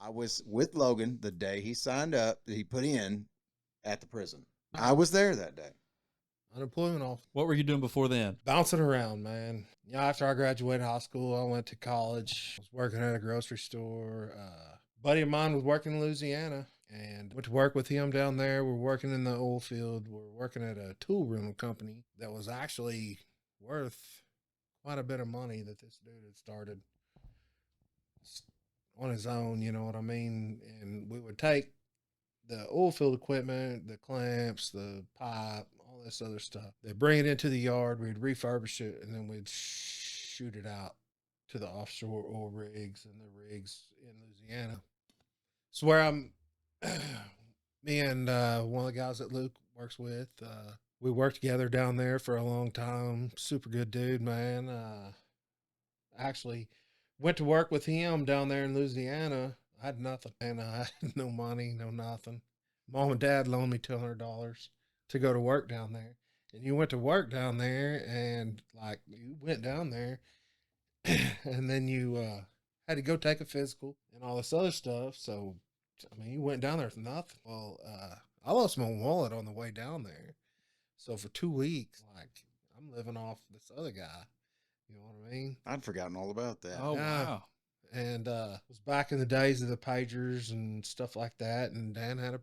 I was with Logan the day he signed up, that he put in at the prison. I was there that day. Unemployment office. What were you doing before then? Bouncing around, man. Yeah, after I graduated high school, I went to college. I was working at a grocery store. Buddy of mine was working in Louisiana and went to work with him down there. We're working in the oil field. We're working at a tool rental company that was actually worth quite a bit of money that this dude had started on his own, you know what I mean? And we would take the oil field equipment, the clamps, the pipe, all this other stuff. They bring it into the yard, we'd refurbish it, and then we'd shoot it out to the offshore oil rigs and the rigs in Louisiana. So where I'm, me and one of the guys that Luke works with, we worked together down there for a long time. Super good dude, man. Actually went to work with him down there in Louisiana. I had nothing, and I had no money, no nothing. Mom and dad loaned me $200 to go to work down there. And you went to work down there, and like you went down there, and then you had to go take a physical and all this other stuff. So, I mean, you went down there for nothing. Well, I lost my wallet on the way down there. So for 2 weeks, like I'm living off this other guy. You know what I mean? I'd forgotten all about that. Oh, Yeah. wow. And it was back in the days of the pagers and stuff like that. And Dan had a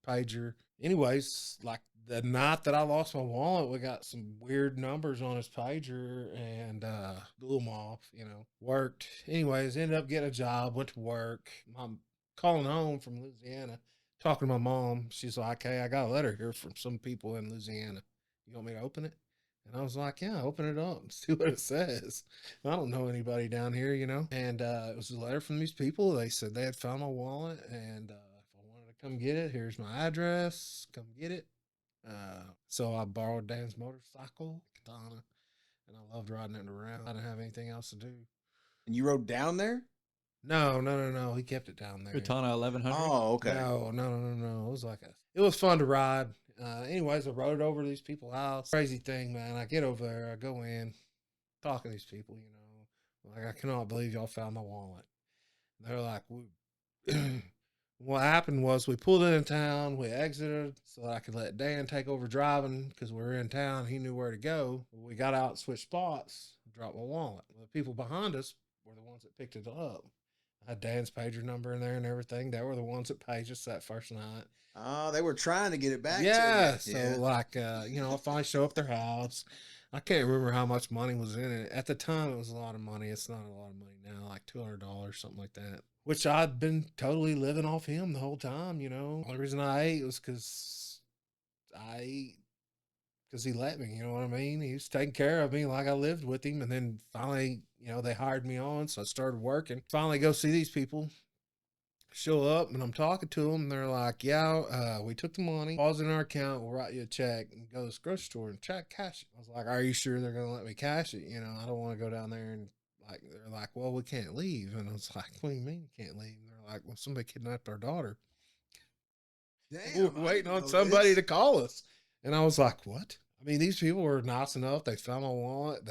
pager. Anyways, like the night that I lost my wallet, we got some weird numbers on his pager and blew them off, you know. Worked. Anyways, ended up getting a job, went to work. I'm calling home from Louisiana, talking to my mom. She's like, hey, I got a letter here from some people in Louisiana. You want me to open it? And I was like, yeah, open it up and see what it says. I don't know anybody down here, you know. And it was a letter from these people. They said they had found my wallet, and if I wanted to come get it, here's my address. Come get it. So I borrowed Dan's motorcycle, Katana, and I loved riding it around. I didn't have anything else to do. And you rode down there? No. He kept it down there. Katana 1100. Oh, okay. No. It was like it was fun to ride. Anyways, I rode over to these people's house. Crazy thing, man. I get over there, I go in, talk to these people, you know. Like, I cannot believe y'all found my wallet. They're like, what happened was we pulled into town, we exited so that I could let Dan take over driving because we were in town. He knew where to go. We got out, switched spots, dropped my wallet. The people behind us were the ones that picked it up. I had Dan's pager number in there and everything. They were the ones that paged us that first night. Oh, they were trying to get it back. Yeah. To you. So like, you know, I finally show up their house. I can't remember how much money was in it. At the time, it was a lot of money. It's not a lot of money now, like $200, something like that. Which I'd been totally living off him the whole time, you know. The only reason I ate was because he let me, you know what I mean? He was taking care of me like I lived with him. And then finally, you know, they hired me on, so I started working. Finally go see these people. Show up and I'm talking to them. And they're like, yeah, we took the money, pause in our account, we'll write you a check and go to the grocery store and cash it. I was like, are you sure they're going to let me cash it? You know, I don't want to go down there and like, they're like, well, we can't leave. And I was like, what do you mean you can't leave? And they're like, well, somebody kidnapped our daughter. Damn, We're waiting on somebody to call us. And I was like, what? I mean, these people were nice enough. They found my wallet.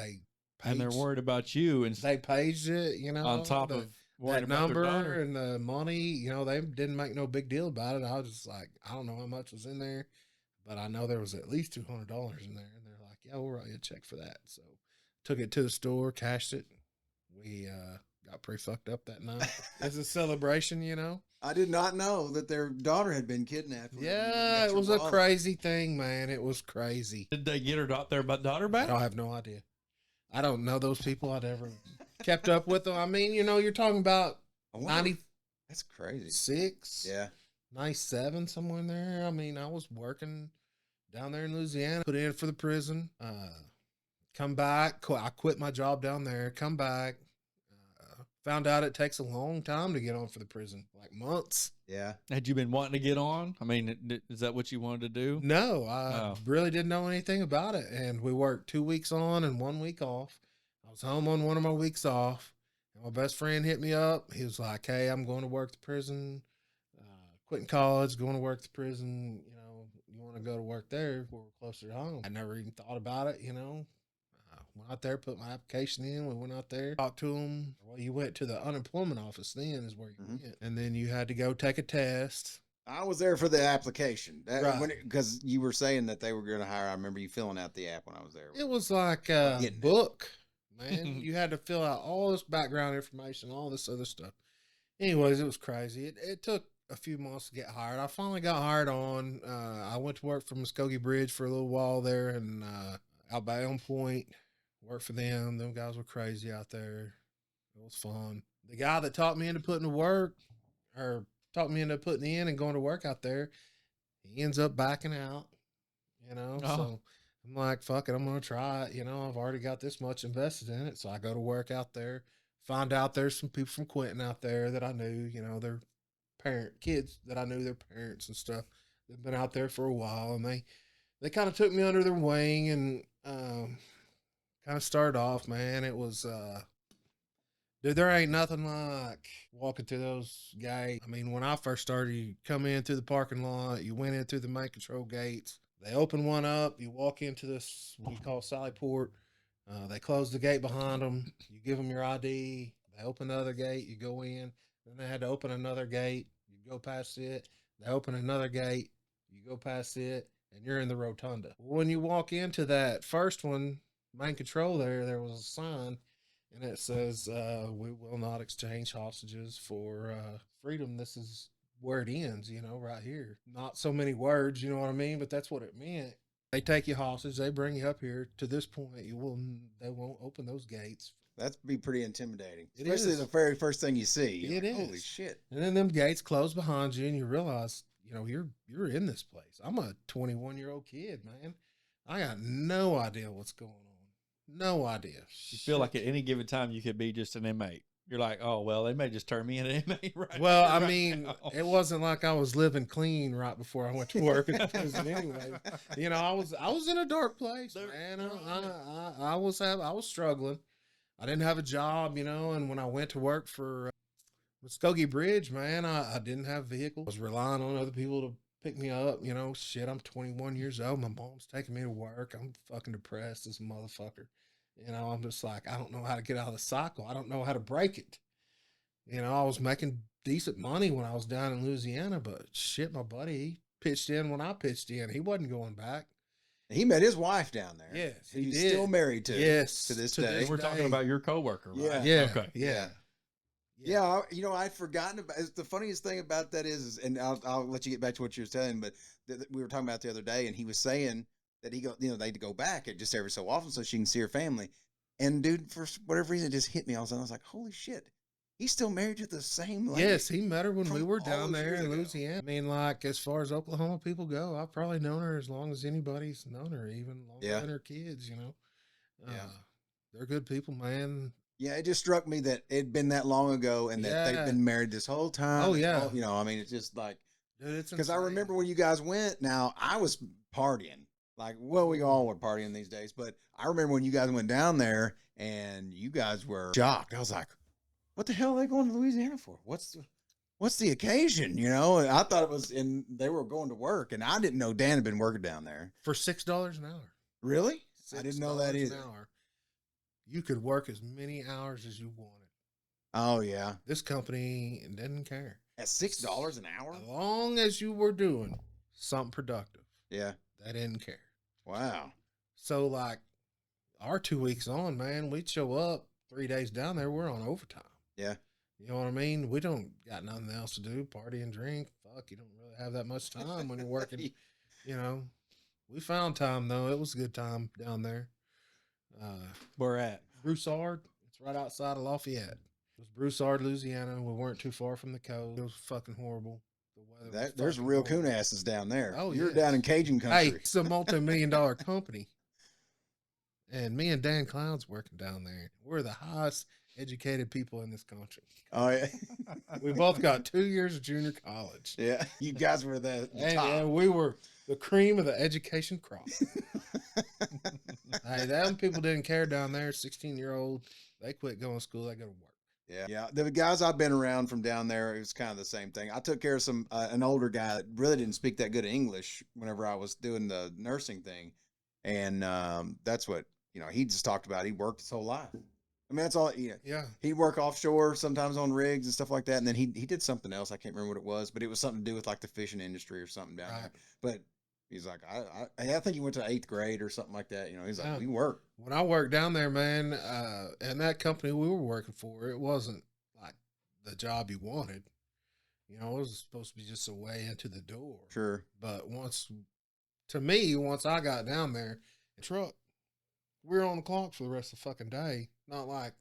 And they're worried about you. And they paged it, you know, on top of that number and the money, you know, they didn't make no big deal about it. I was just like, I don't know how much was in there, but I know there was at least $200 in there. And they're like, yeah, we'll write you a check for that. So took it to the store, cashed it. We got pretty fucked up that night. It's a celebration, you know. I did not know that their daughter had been kidnapped. Yeah, it was a crazy thing, man. It was crazy. Did they get their daughter back? I have no idea. I don't know those people. I'd ever kept up with them. I mean, you know, you're talking about 90. That's crazy. 6. Yeah. 97, somewhere in there. I mean, I was working down there in Louisiana, put in for the prison, come back. I quit my job down there, come back. Found out it takes a long time to get on for the prison, like months. Yeah. Had you been wanting to get on? I mean, is that what you wanted to do? No, I really didn't know anything about it. And we worked 2 weeks on and 1 week off. I was home on one of my weeks off. And my best friend hit me up. He was like, hey, I'm going to work the prison. Quitting college, going to work the prison. You know, you want to go to work there? We're closer to home. I never even thought about it, you know. Went out there, put my application in. We went out there, talked to them. Well, you went to the unemployment office then is where you went. And then you had to go take a test. I was there for the application. Right. Because you were saying that they were going to hire. I remember you filling out the app when I was there. It was like a book, man. You had to fill out all this background information, all this other stuff. Anyways, it was crazy. It took a few months to get hired. I finally got hired on. I went to work for Muskogee Bridge for a little while there, and out by Elm Point, worked for them. Them guys were crazy out there. It was fun. The guy that taught me into putting to work, or taught me into putting in and going to work out there, he ends up backing out, you know. Oh. So I'm like, fuck it, I'm gonna try it. You know, I've already got this much invested in it. So I go to work out there, find out there's some people from Quentin out there that I knew, you know, their kids that I knew, their parents and stuff. They've been out there for a while, and they kind of took me under their wing and kind of started off, man. It was dude, there ain't nothing like walking through those gates. I mean, when I first started, you come in through the parking lot, you went in through the main control gates. They open one up, you walk into this, what we call Sally Port. They close the gate behind them. You give them your ID. They open the other gate, you go in. Then they had to open another gate. You go past it. They open another gate. You go past it, and you're in the rotunda. When you walk into that first one, main control there was a sign, and it says, we will not exchange hostages for freedom. This is where it ends, you know, right here. Not so many words, you know what I mean? But that's what it meant. They take you hostage. They bring you up here to this point. They won't open those gates. That'd be pretty intimidating, It especially is. the very first thing you see. It is. Holy shit! And then them gates close behind you, and you realize, you know, you're in this place. I'm a 21-year-old kid, man. I got no idea what's going on. No idea. You feel like at any given time you could be just an inmate. You're like, oh well, they may just turn me into an inmate right. Well, I right mean, now. it wasn't like I was living clean right before I went to work in prison anyway. You know, I was in a dark place, man. I was struggling. I didn't have a job, you know, and when I went to work for Muskogee Bridge, man, I didn't have a vehicle. I was relying on other people to pick me up, you know. Shit, I'm 21 years old. My mom's taking me to work. I'm fucking depressed as a motherfucker. You know, I'm just like, I don't know how to get out of the cycle. I don't know how to break it. You know, I was making decent money when I was down in Louisiana, but shit, my buddy, he pitched in when I pitched in. He wasn't going back. He met his wife down there. Yes, he he he's did. still married to. Yes, to this to day. this We're talking day. about your coworker, right? Yeah. Yeah. Okay. Yeah. Yeah, you know, I'd forgotten about. The funniest thing about that is, and I'll let you get back to what you were saying, but we were talking about the other day, and he was saying that they'd go back at just every so often so she can see her family. And dude, for whatever reason, it just hit me. I was like, holy shit, he's still married to the same lady. Yes, he met her when from we were all down those there years in ago. Louisiana. I mean, like, as far as Oklahoma people go, I've probably known her as long as anybody's known her, even longer than her kids, you know. Yeah. They're good people, man. Yeah, it just struck me that it'd been that long ago, and that they've been married this whole time. Oh, yeah. You know, I mean, it's just like, Dude, it's because I insane. remember when you guys went. Now I was partying, like, well, we all were partying these days, but I remember when you guys went down there and you guys were shocked. I was like, what the hell are they going to Louisiana for? What's the occasion? You know, and I thought it was, and they were going to work, and I didn't know Dan had been working down there. For $6 an hour. Really? I didn't know that $6 either. an hour. You could work as many hours as you wanted. Oh yeah, This company didn't care. at $6 an hour. As long as you were doing something productive, Yeah. they didn't care. Wow. So, like, our 2 weeks on, man, we'd show up 3 days down there. We're on overtime. Yeah. You know what I mean? We don't got nothing else to do, party and drink. Fuck, you don't really have that much time when you're working. You know, we found time though. It was a good time down there. Where at? Broussard. It's right outside of Lafayette. It was Broussard, Louisiana. We weren't too far from the coast. It was fucking horrible. The weather. Was There's fucking real horrible. coon asses down there. Oh, You're yes. down in Cajun country. Hey, it's a multi-million-dollar company. And me and Dan Clown's working down there. We're the highest educated people in this country. Oh yeah. We both got 2 years of junior college. Yeah. You guys were the top. And we were the cream of the education crop. Hey, them people didn't care down there. 16-year-old, they quit going to school. They go to work. Yeah. Yeah. The guys I've been around from down there, it was kind of the same thing. I took care of an older guy that really didn't speak that good English whenever I was doing the nursing thing. And that's what he just talked about he worked his whole life. I mean, that's all. Yeah. He'd work offshore sometimes on rigs and stuff like that, and then he did something else. I can't remember what it was, but it was something to do with like the fishing industry or something down there. But he's like, I think he went to 8th grade or something like that. He's like, we work. When I worked down there, man, and that company we were working for, it wasn't like the job you wanted. It was supposed to be just a way into the door. Sure. But once I got down there, the truck, we were on the clock for the rest of the fucking day. Not like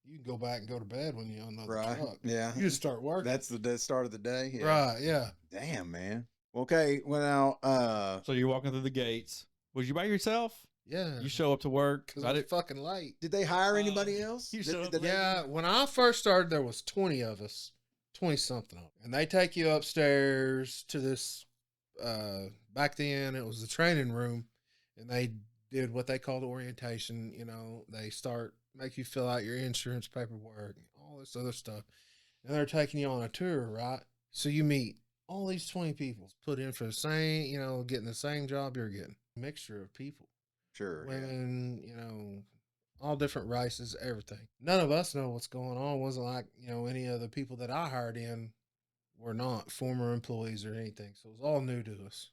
you can go back and go to bed when you're on another truck. Yeah. You just start working. That's the start of the day. Yeah. Right, yeah. Damn, man. Okay, well now, so you're walking through the gates. Was you by yourself? Yeah. You show up to work. Because I was fucking late. did they hire anybody else? Yeah, when I first started, there was 20 of us, 20-something of them. And they take you upstairs to this, back then it was the training room, and they did what they called orientation. They make you fill out your insurance paperwork, all this other stuff. And they're taking you on a tour, right? So you meet all these 20 people put in for the same, getting the same job you're getting. Mixture of people. Sure. Women, all different races, everything. None of us know what's going on. It wasn't like, any of the people that I hired in were not former employees or anything. So it was all new to us.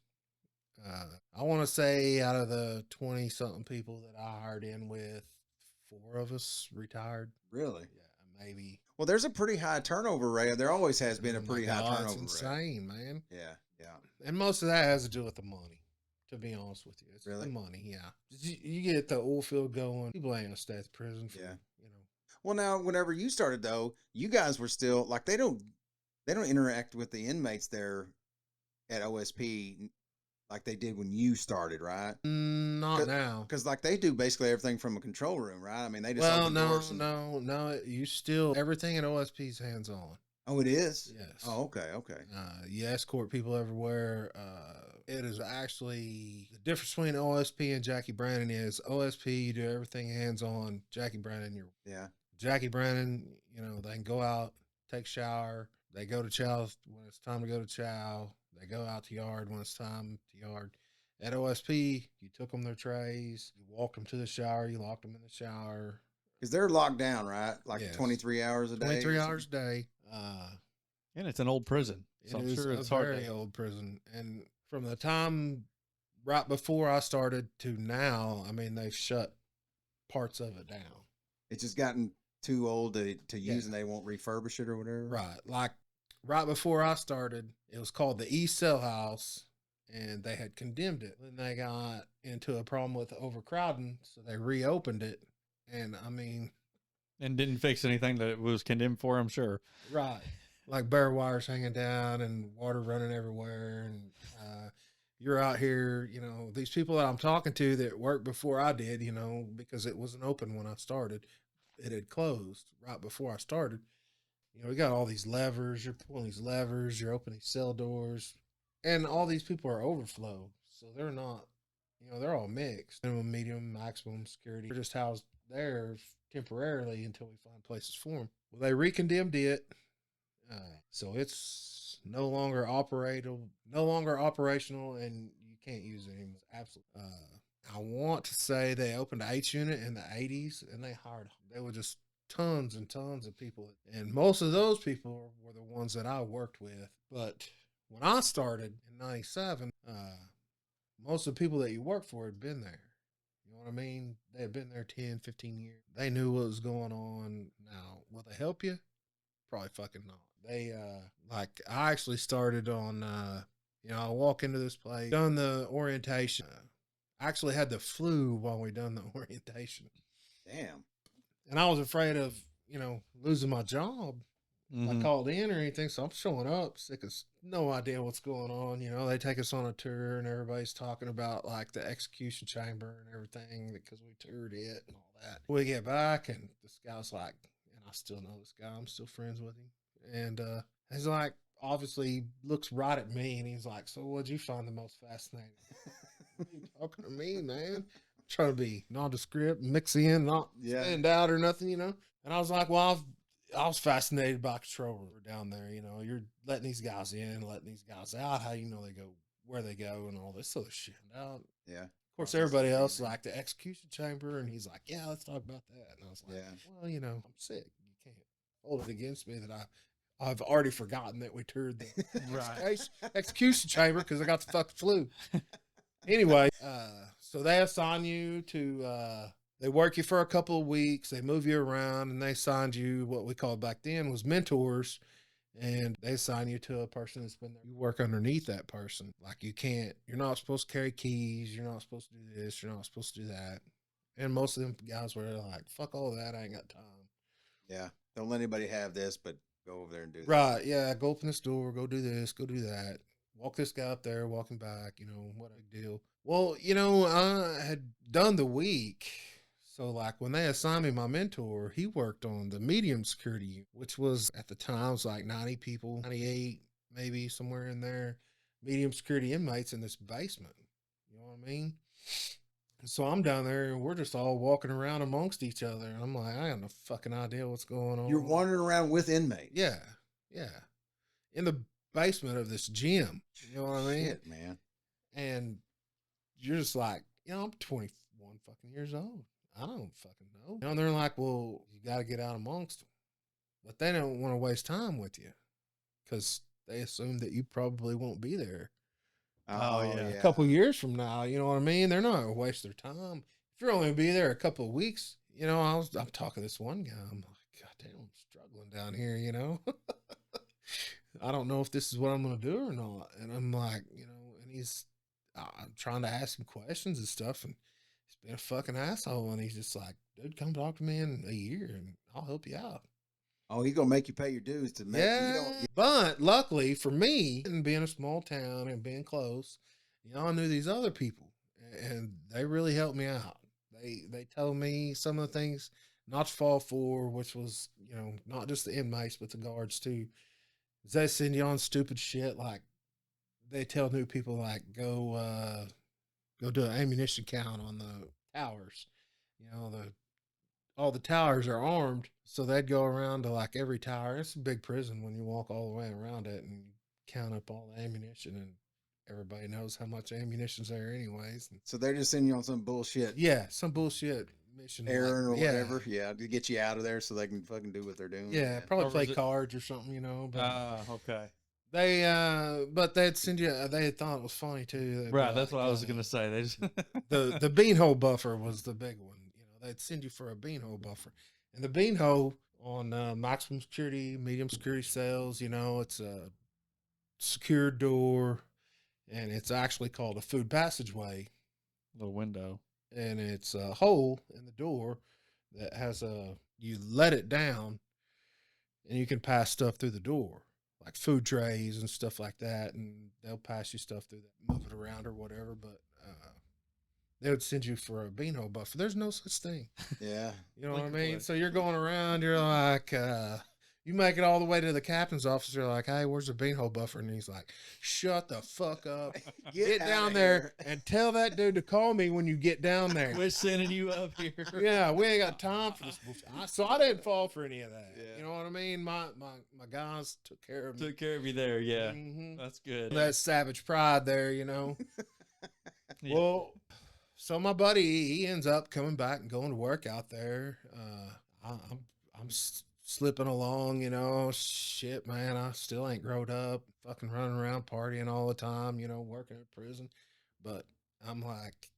I want to say out of the 20-something people that I hired in with, 4 of us retired. Really? Yeah, maybe. Well, there's a pretty high turnover rate. There always has been a pretty high turnover rate. It's insane, man. Yeah. And most of that has to do with the money, to be honest with you. It's really? the money, yeah. You get the oil field going, people ain't going to stay at the prison for, Well, now, whenever you started, though, you guys were still, like, they don't interact with the inmates there at OSP like they did when you started, right? Not now. Because, like, they do basically everything from a control room, right? I mean, they just open doors. No. You still, everything at OSP's hands-on. Oh, it is? Yes. Oh, okay. You escort people everywhere. It is actually, the difference between OSP and Jackie Brandon is OSP, you do everything hands-on. Jackie Brandon, Jackie Brandon, they can go out, take a shower. They go to chow when it's time to go to chow. They go out to yard when it's time to yard. At OSP, you took them their trays, you walked them to the shower, you locked them in the shower. Because they're locked down, right? Like yes. 23 hours a day? 23 hours a day. And it's an old prison. So I'm sure it's hard. Very old prison. And from the time right before I started to now, I mean, they've shut parts of it down. It's just gotten too old to use and they won't refurbish it or whatever? Right. Like right before I started, it was called the East Cell House, and they had condemned it. Then they got into a problem with overcrowding, so they reopened it. And I mean... And didn't fix anything that it was condemned for, I'm sure. Right. Like bare wires hanging down and water running everywhere. And you're out here, these people that I'm talking to that worked before I did, because it wasn't open when I started. It had closed right before I started. We got all these levers. You're pulling these levers. You're opening cell doors. And all these people are overflow. So they're not, they're all mixed. Minimum, medium, maximum security. They're just housed there temporarily until we find places for them. Well, they recondemned it. So it's no longer operational, and you can't use it anymore. Absolutely. I want to say they opened an H unit in the 80s, and they were just tons and tons of people. And most of those people were the ones that I worked with. But when I started in 97, most of the people that you work for had been there. You know what I mean? They had been there 10, 15 years. They knew what was going on. Now, will they help you? Probably fucking not. They, I actually started on, I walk into this place, done the orientation. I actually had the flu while we done the orientation. Damn. And I was afraid of, losing my job. I called in or anything, so I'm showing up sick as no idea what's going on. They take us on a tour and everybody's talking about like the execution chamber and everything because we toured it and all that. We get back and this guy's like, and I still know this guy, I'm still friends with him. And he's like, obviously looks right at me and he's like, so what'd you find the most fascinating? What are you talking to me, man? I'm trying to be nondescript, mix in, not stand out or nothing, And I was like, well, I was fascinated by control room down there. You're letting these guys in, letting these guys out. How they go, where they go, and all this other shit. Yeah. Of course, Oh, this is everybody else crazy. like the execution chamber, and he's like, "Yeah, let's talk about that." And I was like, Yeah. "Well, you know, I'm sick. You can't hold it against me that I've already forgotten that we toured the Right. execution chamber because I got the fucking flu." Anyway, so they assign you to. They work you for a couple of weeks. They move you around, and they assigned you what we called back then was mentors. And they assign you to a person that's been there. You work underneath that person. Like you're not supposed to carry keys. You're not supposed to do this. You're not supposed to do that. And most of them guys were like, fuck all that. I ain't got time. Yeah. Don't let anybody have this, but go over there and do this. Right. Yeah. Go open this door. Go do this. Go do that. Walk this guy up there, walk him back. You know, what a big deal. Well, you know, I had done the week. So, like, when they assigned me my mentor, he worked on the medium security unit, which was at the time was like 90 people, 98, maybe somewhere in there, medium security inmates in this basement. You know what I mean? And so I'm down there and we're just all walking around amongst each other. And I'm like, I have no fucking idea what's going on. You're wandering around with inmates. Yeah. Yeah. In the basement of this gym. You know what I mean? Shit, man. And you're just like, you know, I'm 21 fucking years old. I don't fucking know. You know, and they're like, well, you got to get out amongst them. But they don't want to waste time with you because they assume that you probably won't be there Oh, yeah. a couple years from now. You know what I mean? They're not going to waste their time. If you're only going to be there a couple of weeks, you know, I'm talking to this one guy. I'm like, God damn, I'm struggling down here, you know? I don't know if this is what I'm going to do or not. And I'm like, you know, and I'm trying to ask him questions and stuff. And he's been a fucking asshole. And he's just like, dude, come talk to me in a year and I'll help you out. Oh, he's gonna make you pay your dues to make. Yeah, but luckily for me, and being a small town and being close, you know, I knew these other people, and they really helped me out. They told me some of the things not to fall for, which was, you know, not just the inmates but the guards too. They send you on stupid shit like they tell new people like go do an ammunition count on the towers. You know, all the towers are armed, so they'd go around to like every tower. It's a big prison when you walk all the way around it and count up all the ammunition, and everybody knows how much ammunition's there anyways. And So they're just sending you on some bullshit yeah, some bullshit mission errand or yeah. whatever. Yeah, to get you out of there so they can fucking do what they're doing. Yeah, man. probably Or play was it- cards or something, you know. But Okay. but they'd send you. They thought it was funny too. They'd be Right. That's like, what I was going to say. They just the beanhole buffer was the big one. You know, they'd send you for a beanhole buffer, and the beanhole on maximum security, medium security cells. You know, it's a secured door, and it's actually called a food passageway, little window. and it's a hole in the door that has you let it down, and you can pass stuff through the door, like food trays and stuff like that, and they'll pass you stuff through that, move it around or whatever. But they would send you for a beanhole buffer. There's no such thing. Yeah. You know what I Like mean? what? So you're going around, you're like, you make it all the way to the captain's office. You're like, hey, where's the beanhole buffer? And he's like, shut the fuck up. Get outta down there here. and tell that dude to call me when you get down there. We're sending you up here. Yeah, we ain't got time for this bullshit. So I didn't fall for any of that. Yeah. You know what I mean? My guys took care of me. Took care of you there. Yeah. Mhm. That's good. That savage pride there, you know. Yeah. Well, so my buddy, he ends up coming back and going to work out there. I'm slipping along, you know. Shit, man, I still ain't growed up. Fucking running around partying all the time, you know, working at prison. But I'm like,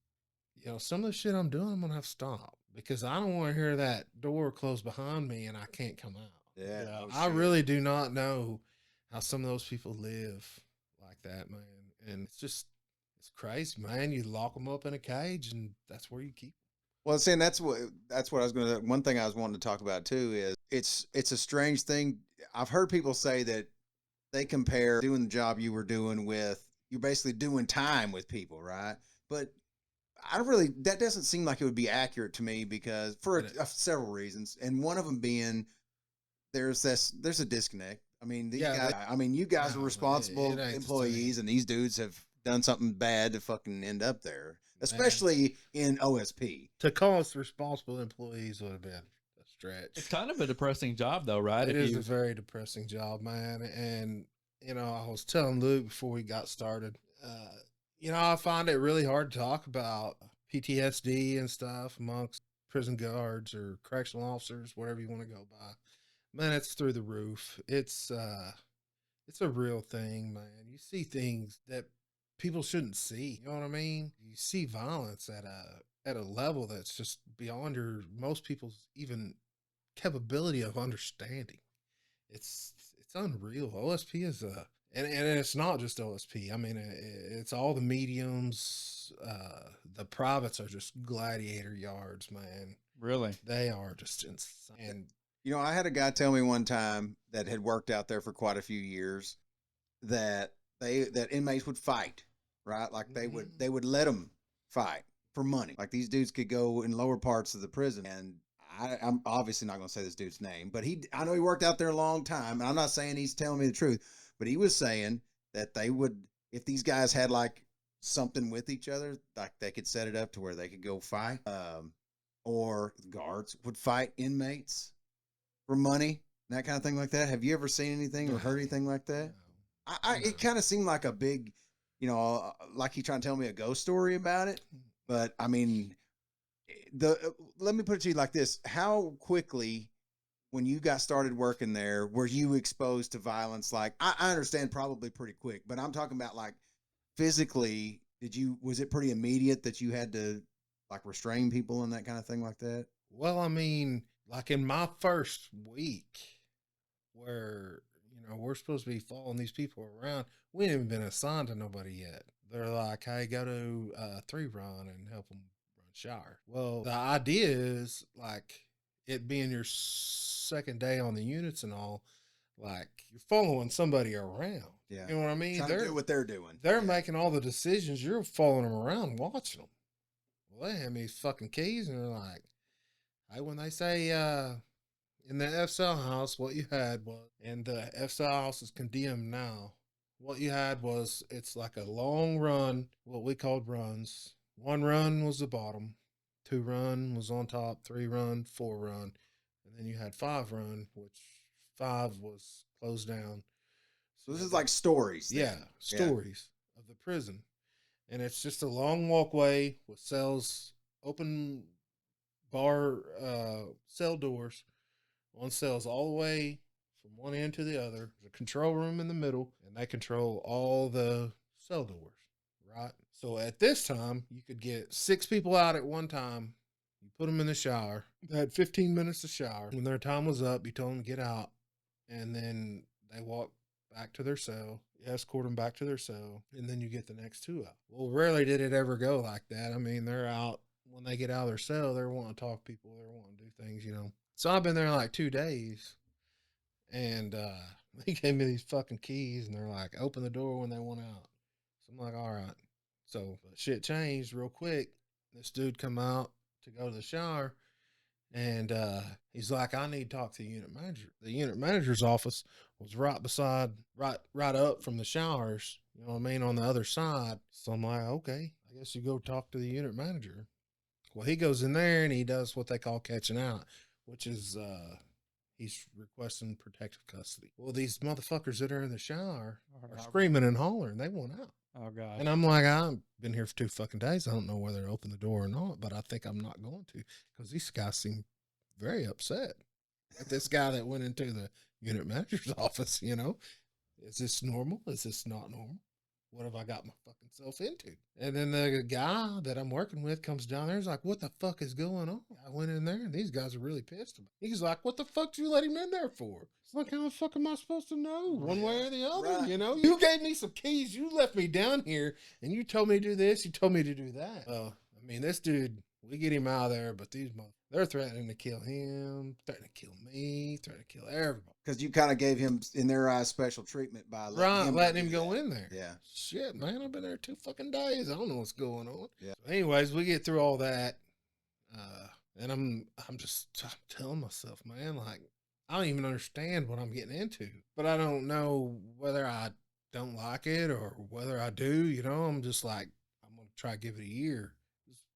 you know, some of the shit I'm doing, I'm gonna have to stop because I don't want to hear that door close behind me and I can't come out. Yeah. Yeah, oh, I shit. really do not know how some of those people live like that, man. And it's crazy, man. You lock them up in a cage and that's where you keep them. Well, saying that's what I was going to. One thing I was wanting to talk about too is it's a strange thing. I've heard people say that they compare doing the job you were doing with you're basically doing time with people, right? But that doesn't seem like it would be accurate to me because for several reasons, and one of them being there's a disconnect. I mean, you guys are responsible it ain't the employees, and these dudes have done something bad to fucking end up there, especially in OSP. To call us responsible employees would have been a stretch. It's kind of a depressing job, though, right? It is a very depressing job, man. And, you know, I was telling Luke before we got started, You know, I find it really hard to talk about PTSD and stuff amongst prison guards or correctional officers, whatever you want to go by. Man, it's through the roof. It's a real thing, man. You see things that people shouldn't see. You know what I mean? You see violence at a level that's just beyond your most people's even capability of understanding. It's unreal. OSP is and it's not just OSP. I mean, it's all the mediums. The privates are just gladiator yards, man. Really? They are just insane. And You know, I had a guy tell me one time that had worked out there for quite a few years that that inmates would fight, right? Like they would let them fight for money. Like these dudes could go in lower parts of the prison, and I'm obviously not going to say this dude's name, but I know he worked out there a long time, and I'm not saying he's telling me the truth, but he was saying that they would, if these guys had like something with each other, like they could set it up to where they could go fight, or guards would fight inmates for money, that kind of thing like that. Have you ever seen anything or heard anything like that? It kind of seemed like a big, like he trying to tell me a ghost story about it. But I mean, let me put it to you like this: how quickly, when you got started working there, were you exposed to violence? Like I understand, probably pretty quick, but I'm talking about like physically. Was it pretty immediate that you had to like restrain people and that kind of thing like that? well, I mean, like in my first week, where we're supposed to be following these people around, we ain't even been assigned to nobody yet. They're like, "Hey, go to 3 run and help them run shower." Well, the idea is like it being your second day on the units and all, like you're following somebody around. Yeah, You know what I mean? trying to do what they're doing. They're Yeah. making all the decisions. You're following them around, watching them. Well, they hand me these fucking keys, and they're like, "Hey, when they say in the FCL house, what you had was, and the FCL house is condemned now. What you had was, it's like a long run, what we called runs. 1 run was the bottom, 2 run was on top, 3 run, 4 run, and then you had 5 run, which 5 was closed down. So this is like stories. Then. Yeah, stories of the prison. And it's just a long walkway with cells, open bar, cell doors on cells all the way from one end to the other. There's a control room in the middle, and they control all the cell doors, right? So at this time, you could get 6 people out at one time. You put them in the shower. They had 15 minutes to shower. When their time was up, you told them to get out, and then they walk back to their cell. You escort them back to their cell, and then you get the next 2 out. Well, rarely did it ever go like that. I mean, they're out. When they get out of their cell, they're wanting to talk to people. They're wanting to do things. So I've been there like 2 days, and they gave me these fucking keys, and they're like, open the door when they want out. So I'm like, all right. So shit changed real quick. This dude come out to go to the shower, and he's like, I need to talk to the unit manager. The unit manager's office was right beside, right up from the showers, you know what I mean, on the other side. So I'm like, okay, I guess you go talk to the unit manager. Well, he goes in there and he does what they call catching out, which is he's requesting protective custody. Well, these motherfuckers that are in the shower are screaming and hollering. They want out. Oh gosh. And I'm like, I've been here for 2 fucking days. I don't know whether to open the door or not, but I think I'm not going to, because these guys seem very upset. Like this guy that went into the unit manager's office, is this normal? Is this not normal? What have I got my fucking self into? And then the guy that I'm working with comes down there. He's like, what the fuck is going on? I went in there and these guys are really pissed about it. He's like, what the fuck did you let him in there for? It's like, how the fuck am I supposed to know one way or the other? Right. You gave me some keys. You left me down here and you told me to do this. You told me to do that. I mean, this dude, we get him out of there, but they're threatening to kill him, threatening to kill me, threatening to kill everybody. Because you kind of gave him, in their eyes, special treatment by letting him go in there. Yeah. Shit, man, I've been there 2 fucking days. I don't know what's going on. Yeah. So anyways, we get through all that, and I'm telling myself, man, like, I don't even understand what I'm getting into, but I don't know whether I don't like it or whether I do. I'm just like, I'm gonna try to give it a year.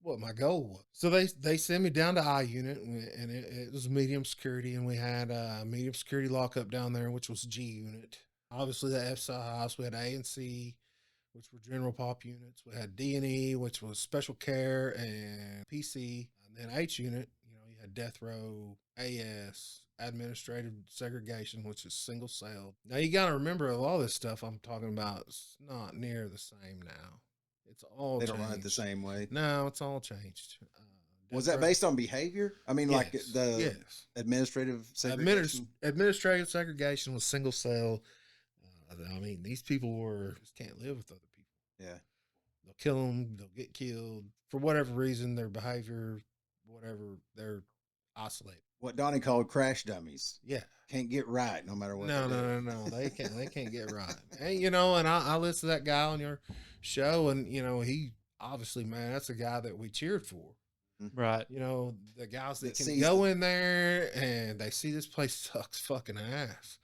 What my goal was. So they sent me down to I unit, and it was medium security, and we had a medium security lockup down there, which was G unit. Obviously the F side house, we had A and C, which were general pop units. We had D&E, which was special care and PC. And then H unit, you know, you had death row, AS, administrative segregation, which is single cell. Now you got to remember a lot of this stuff I'm talking about is not near the same now. It's all They changed. don't run it the same way. No, it's all changed. Was that based on behavior? I mean, like Yes, the yes. administrative segregation? Administrative segregation was single cell. I mean, these people just can't live with other people. Yeah. They'll kill them. They'll get killed for whatever reason. Their behavior, whatever, they're isolated. What Donnie called crash dummies. Yeah. Can't get right no matter what. No. They can't. They can't get right. And you know, and I listened to that guy on your show, and you know, he obviously, man, that's a guy that we cheered for. Right. You know, the guys that can sees go in there and they see this place sucks fucking ass,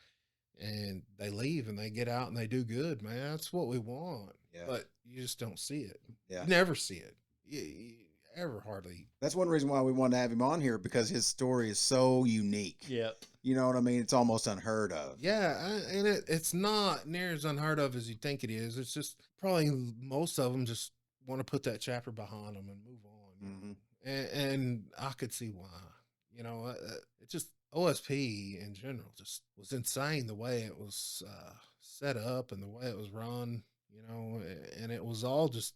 and they leave and they get out and they do good, man. That's what we want. Yeah. But you just don't see it. Yeah. You never see it. You ever hardly. That's one reason why we wanted to have him on here, because his story is so unique. Yep. You know what I mean? It's almost unheard of. Yeah, and it's not near as unheard of as you think it is. It's just probably most of them just want to put that chapter behind them and move on. Mm-hmm. And I could see why. You know, it just OSP in general just was insane the way it was set up and the way it was run. You know, and it was all just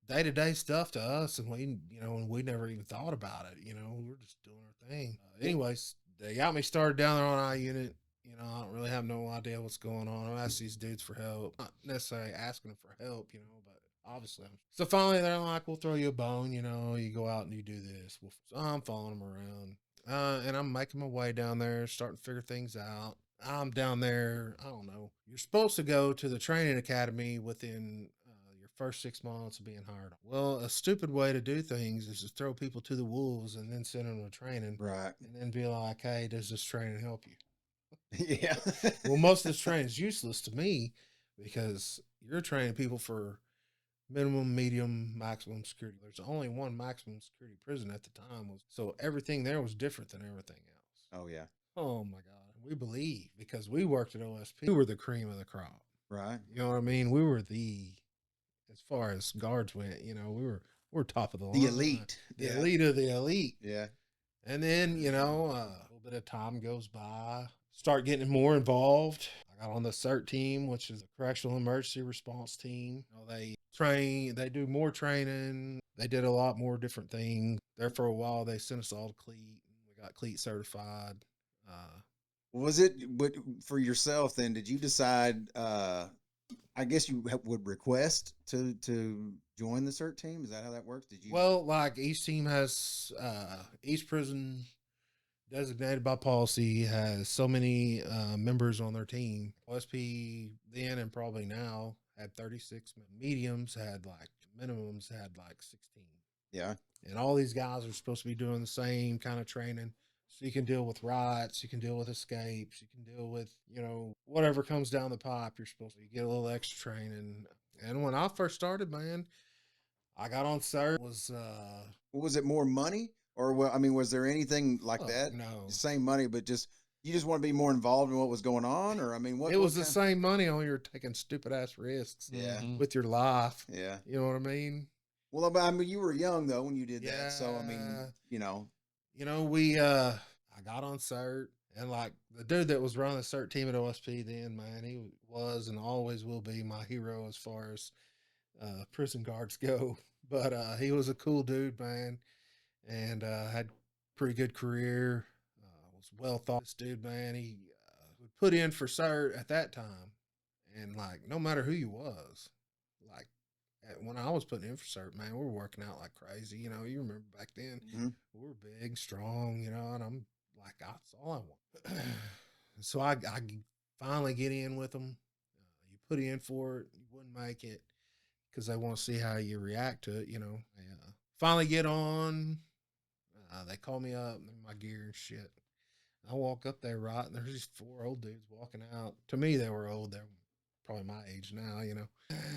day-to-day stuff to us, and we never even thought about it. You know, we were just doing our thing. Anyways, they got me started down there on I unit. You know, I don't really have no idea what's going on. I asked these dudes for help, not necessarily asking them for help, you know, but obviously. So finally, they're like, "We'll throw you a bone. You know, you go out and you do this." So I'm following them around, and I'm making my way down there, starting to figure things out. I'm down there. I don't know. You're supposed to go to the training academy within your first 6 months of being hired. Well, a stupid way to do things is to throw people to the wolves and then send them to training, Right. and then be like, "Hey, does this training help you?" Yeah. Well, most of this training is useless to me because you're training people for minimum, medium, maximum security. There's only one maximum security prison at the time, so everything there was different than everything else. Oh yeah. Oh my God. We believe because we worked at OSP. We were the cream of the crop. Right. You know what I mean? We were as far as guards went, you know, we're top of the line. The elite. The elite of the elite. Yeah. And then, you know, a little bit of time goes by, start getting more involved. I got on the CERT team, which is the Correctional Emergency Response Team. You know, they do more training. They did a lot more different things. There for a while, they sent us all to CLEAT. We got CLEAT certified. Was it, but for yourself then, did you decide, I guess you would request to join the CERT team? Is that how that works? Did you? Well, like each team has, each prison designated by policy has so many members on their team. OSP then and probably now had 36. Mediums had like minimums had like 16. Yeah. And all these guys are supposed to be doing the same kind of training. So you can deal with riots, you can deal with escapes, you can deal with, you know, whatever comes down the pipe. You're supposed to get a little extra training. And when I first started, man, I got on CERT. Was it more money, or I mean, was there anything like that? No, Same money, but you just want to be more involved in what was going on, or I mean, what? It was the same money, only you're taking stupid ass risks. Yeah. With your life. Yeah. You know what I mean? Well, I mean, you were young though when you did that, so I mean, you know. I got on CERT, and like the dude that was running the CERT team at OSP then, man, he was and always will be my hero as far as prison guards go. But he was a cool dude, man, and had pretty good career. Was well thought. This dude, man, he would put in for CERT at that time, and like no matter who you was, like. When I was putting in for CERT, man, we were working out like crazy. You know, you remember back then, we were big, strong, you know, and I'm like, that's all I want. So I finally get in with them. You put in for it, you wouldn't make it because they want to see how you react to it, you know. I finally get on. They call me up, my gear and shit. I walk up there, right, and there's these 4 old dudes walking out. To me, they were old. They were probably my age now, you know.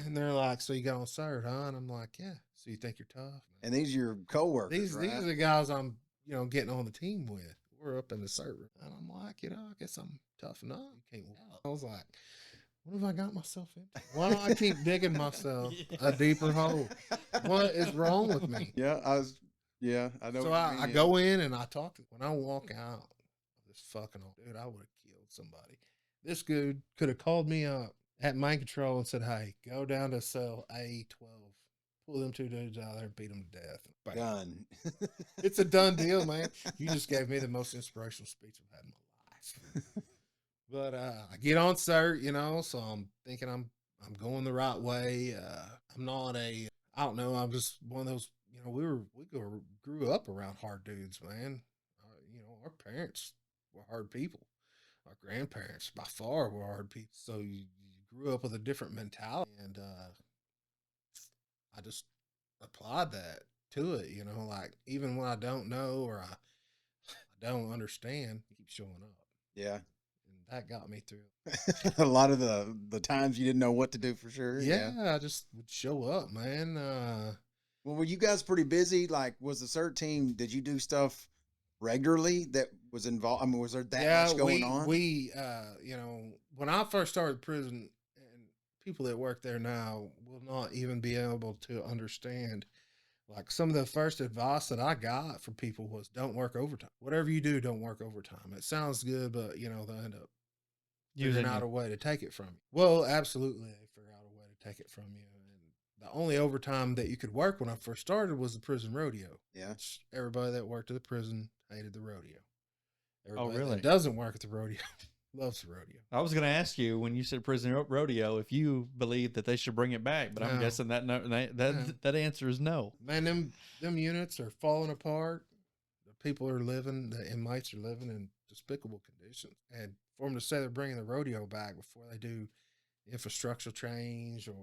And they're like, "So you got on CERT, huh?" And I'm like, "Yeah." "So you think you're tough?" And these are your coworkers, These are the guys I'm, you know, getting on the team with. We're up in the CERT room. And I'm like, you know, I guess I'm tough enough. You can't walk. I was like, what have I got myself into? Why do I keep digging myself a deeper hole? What is wrong with me? Yeah, I know. So what you I mean, yeah. go in and I talk to, when I walk out of this fucking old dude, I would have killed somebody. This dude could have called me up at mind control and said, hey, go down to cell A12, pull them two dudes out there and beat them to death. Bam. Done. It's a done deal, man. You just gave me the most inspirational speech I've had in my life. But I get on CERT, you know, so I'm thinking I'm going the right way. I'm not I don't know, I'm just one of those, you know, grew up around hard dudes, man. You know, our parents were hard people. Our grandparents by far were hard people. So you grew up with a different mentality, and I just applied that to it, you know, like even when I don't know or I don't understand, it keeps showing up. Yeah. And that got me through. A lot of the times you didn't know what to do for sure. Yeah, I just would show up, man. Well, were you guys pretty busy? Like, was the CERT team, did you do stuff regularly that was involved? I mean, was there that much going on? We, you know, when I first started prison, and people that work there now will not even be able to understand. Like some of the first advice that I got from people was, don't work overtime. Whatever you do, don't work overtime. It sounds good, but you know, they'll end up figuring out a way to take it from you. Well, absolutely, they figure out a way to take it from you. And the only overtime that you could work when I first started was the prison rodeo. Yeah. Which everybody that worked at the prison hated the rodeo. Everybody really? that doesn't work at the rodeo loves the rodeo. I was going to ask you when you said prison rodeo if you believe that they should bring it back, but I'm No. guessing that answer is no. Man, them units are falling apart. The inmates are living in despicable conditions. And for them to say they're bringing the rodeo back before they do infrastructural change or,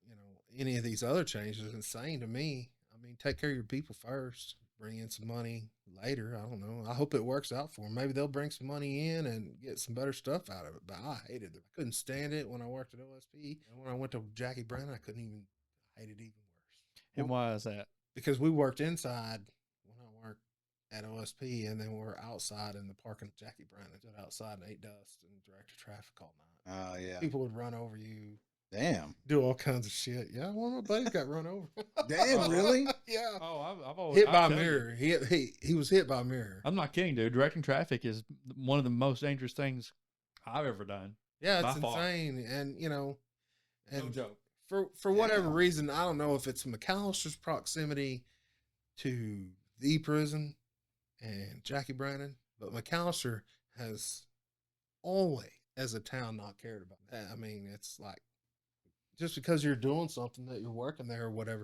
you know, any of these other changes is insane to me. I mean, take care of your people first. Bring in some money later. I don't know. I hope it works out for them. Maybe they'll bring some money in and get some better stuff out of it. But I hated it. I couldn't stand it when I worked at OSP. And when I went to Jackie Brown, I hated it even worse. And why is that? Because we worked inside when I worked at OSP, and then we're outside in the parking. Jackie Brown stood outside and ate dust and directed traffic all night. Oh, yeah. People would run over you. Damn. Do all kinds of shit. Yeah, one of my buddies got run over. Damn, really? Yeah. Oh, I've always Hit by a mirror. He was hit by a mirror. I'm not kidding, dude. Directing traffic is one of the most dangerous things I've ever done. Yeah, it's by far. insane. And you know, and No joke. For whatever reason, I don't know if it's McAllister's proximity to the prison and Jackie Brannon, but McAllister has always, as a town, not cared about that. I mean, it's like, just because you're doing something that you're working there or whatever,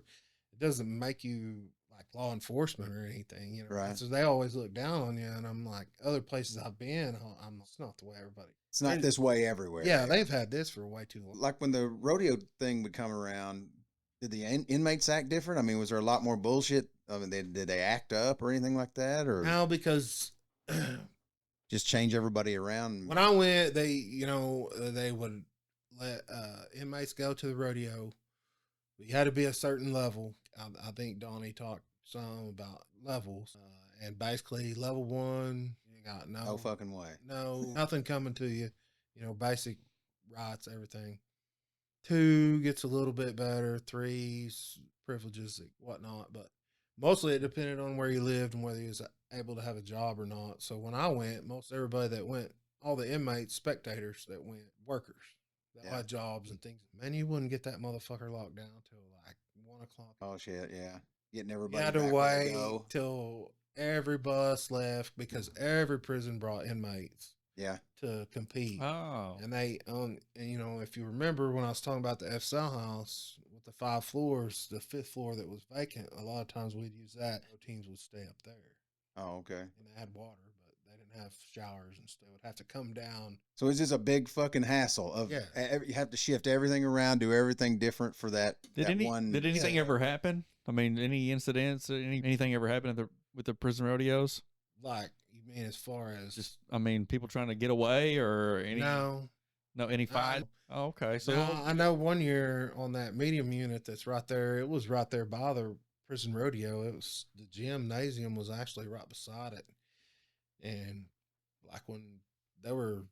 it doesn't make you like law enforcement or anything, you know. Right. So they always look down on you, and I'm like, other places I've been, it's not the way everybody. It's not this way everywhere. Yeah, they've had this for way too long. Like when the rodeo thing would come around, did the inmates act different? I mean, was there a lot more bullshit? I mean, did they act up or anything like that, or No, because just change everybody around? when I went, they would let inmates go to the rodeo. You had to be a certain level. I think Donnie talked some about levels, and basically level 1, you got no fucking way, nothing coming to you. You know, basic rights, everything. 2 gets a little bit better. 3's privileges, whatnot, but mostly it depended on where you lived and whether you was able to have a job or not. So when I went, most everybody that went, all the inmates, spectators that went, workers that had jobs and things. Man, you wouldn't get that motherfucker locked down till like 1 o'clock. Oh shit, yeah. Getting everybody. You had to wait till every bus left because every prison brought inmates. Yeah. To compete. Oh. And they and you know, if you remember when I was talking about the F cell house with the 5 floors, the 5th floor that was vacant, a lot of times we'd use that. Teams would stay up there. Oh, okay. And they had water, but they didn't have showers, and so they would have to come down. So it's just a big fucking hassle of you have to shift everything around, do everything different for that. Did anything ever happen? I mean, any incidents, anything ever happen with the prison rodeos? Like, you mean as far as just, I mean, people trying to get away or any? No, any fight? Oh, okay. So I know one year on that medium unit that's right there. It was right there by the prison rodeo. It was the gymnasium was actually right beside it, and like when they were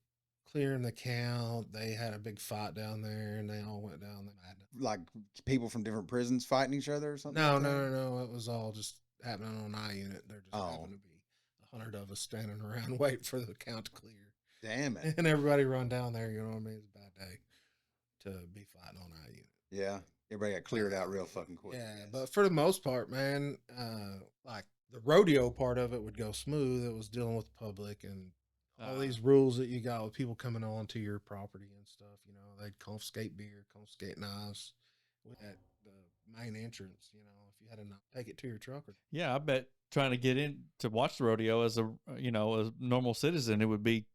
clearing the count. They had a big fight down there, and they all went down there. Like people from different prisons fighting each other or something? No, like no, that? no, no. It was all just happening on I unit. There just Oh. happened to be 100 of us standing around waiting for the count to clear. Damn it. And everybody run down there, you know what I mean? It's a bad day to be fighting on I unit. Yeah. Everybody got cleared out real fucking quick. Yeah, but for the most part, man, like the rodeo part of it would go smooth. It was dealing with the public and all these rules that you got with people coming on to your property and stuff. You know, they'd confiscate beer, confiscate knives at the main entrance. You know, if you had a knife, take it to your truck. Or Yeah, I bet trying to get in to watch the rodeo as a normal citizen, it would be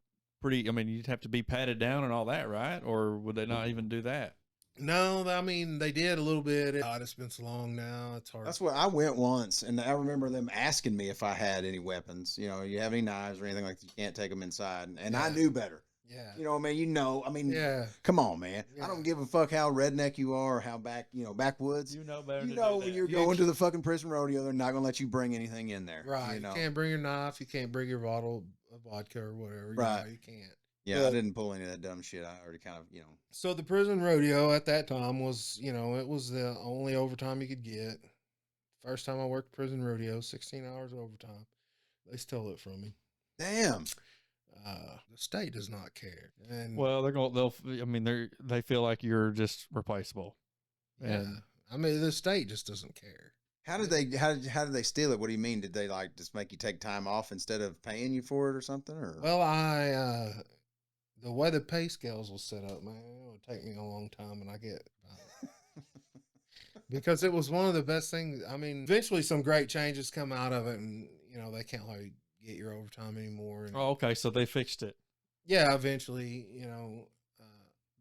pretty. I mean, you'd have to be patted down and all that, right? Or would they not even do that? no, I mean they did a little bit. God, it's been so long now. It's hard. That's what I went once, and I remember them asking me if I had any weapons. You know, you have any knives or anything like that? You can't take them inside, and I Yeah. knew better. Yeah. You know what I mean? I mean, Yeah. come on, man. I Yeah. don't give a fuck how redneck you are or how backwoods. You know better. You to know do when that. you're going to the fucking prison rodeo, they're not gonna let you bring anything in there. Right. You know? You can't bring your knife. You can't bring your bottle of vodka or whatever. Right. You can't. Yeah, I But- didn't pull any of that dumb shit. I already kind of, So the prison rodeo at that time was, it was the only overtime you could get. First time I worked prison rodeo, 16 hours overtime. They stole it from me. damn. The state does not care. And Well, they feel like you're just replaceable. yeah, And I mean, the state just doesn't care. How did they steal it? What do you mean? Did they like just make you take time off instead of paying you for it or something? Or Well, the way the pay scales was set up, man, it would take me a long time, and I get because it was one of the best things. I mean, eventually some great changes come out of it, and they can't let you get your overtime anymore. And, okay, so they fixed it. yeah, eventually,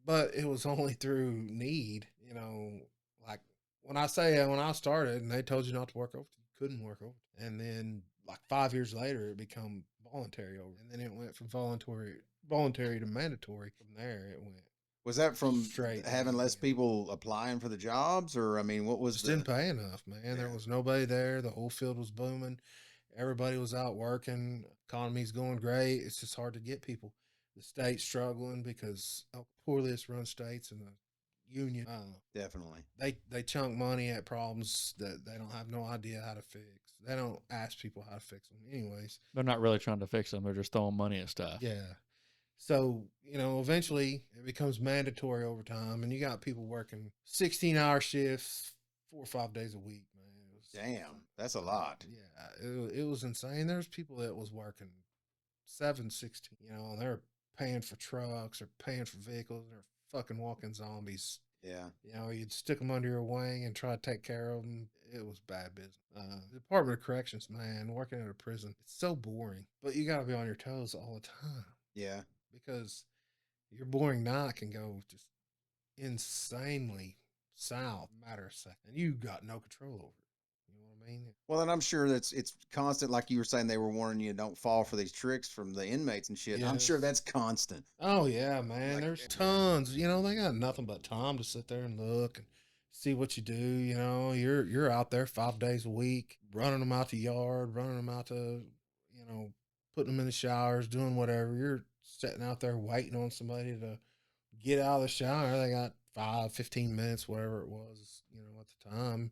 but it was only through need. Like when I started, and they told you not to work over, you couldn't work over, and then like 5 years later, it became voluntary over, and then it went from voluntary to mandatory. From there, it went. was that from Straight. having less people applying for the jobs, or I mean, what was Just the? didn't pay enough, man. There Yeah. was nobody there. The whole field was booming. Everybody was out working. Economy's going great. It's just hard to get people. The state's struggling because of poorest run states and the union. Definitely. They chunk money at problems that they don't have no idea how to fix. They don't ask people how to fix them, anyways. They're not really trying to fix them. They're just throwing money at stuff. Yeah. So, eventually it becomes mandatory overtime, and you got people working 16-hour shifts 4 or 5 days a week, man. Damn, that's a lot. Yeah, it was insane. There's people that was working 7, 16, and they're paying for trucks or paying for vehicles. They're fucking walking zombies. Yeah. You'd stick them under your wing and try to take care of them. It was bad business. The Department of Corrections, man, working at a prison, it's so boring. But you got to be on your toes all the time Yeah. because your boring night can go just insanely south in a matter of seconds. And you got no control over it. You know what I mean? Well, and I'm sure it's constant. Like you were saying, they were warning you don't fall for these tricks from the inmates and shit. I'm Yes. sure that's constant. Oh yeah, man. Like, There's tons. They got nothing but time to sit there and look and see what you do. You're out there 5 days a week, running them out the yard, running them out to, putting them in the showers, doing whatever. You're sitting out there waiting on somebody to get out of the shower. They got 5, 15 minutes, whatever it was, at the time.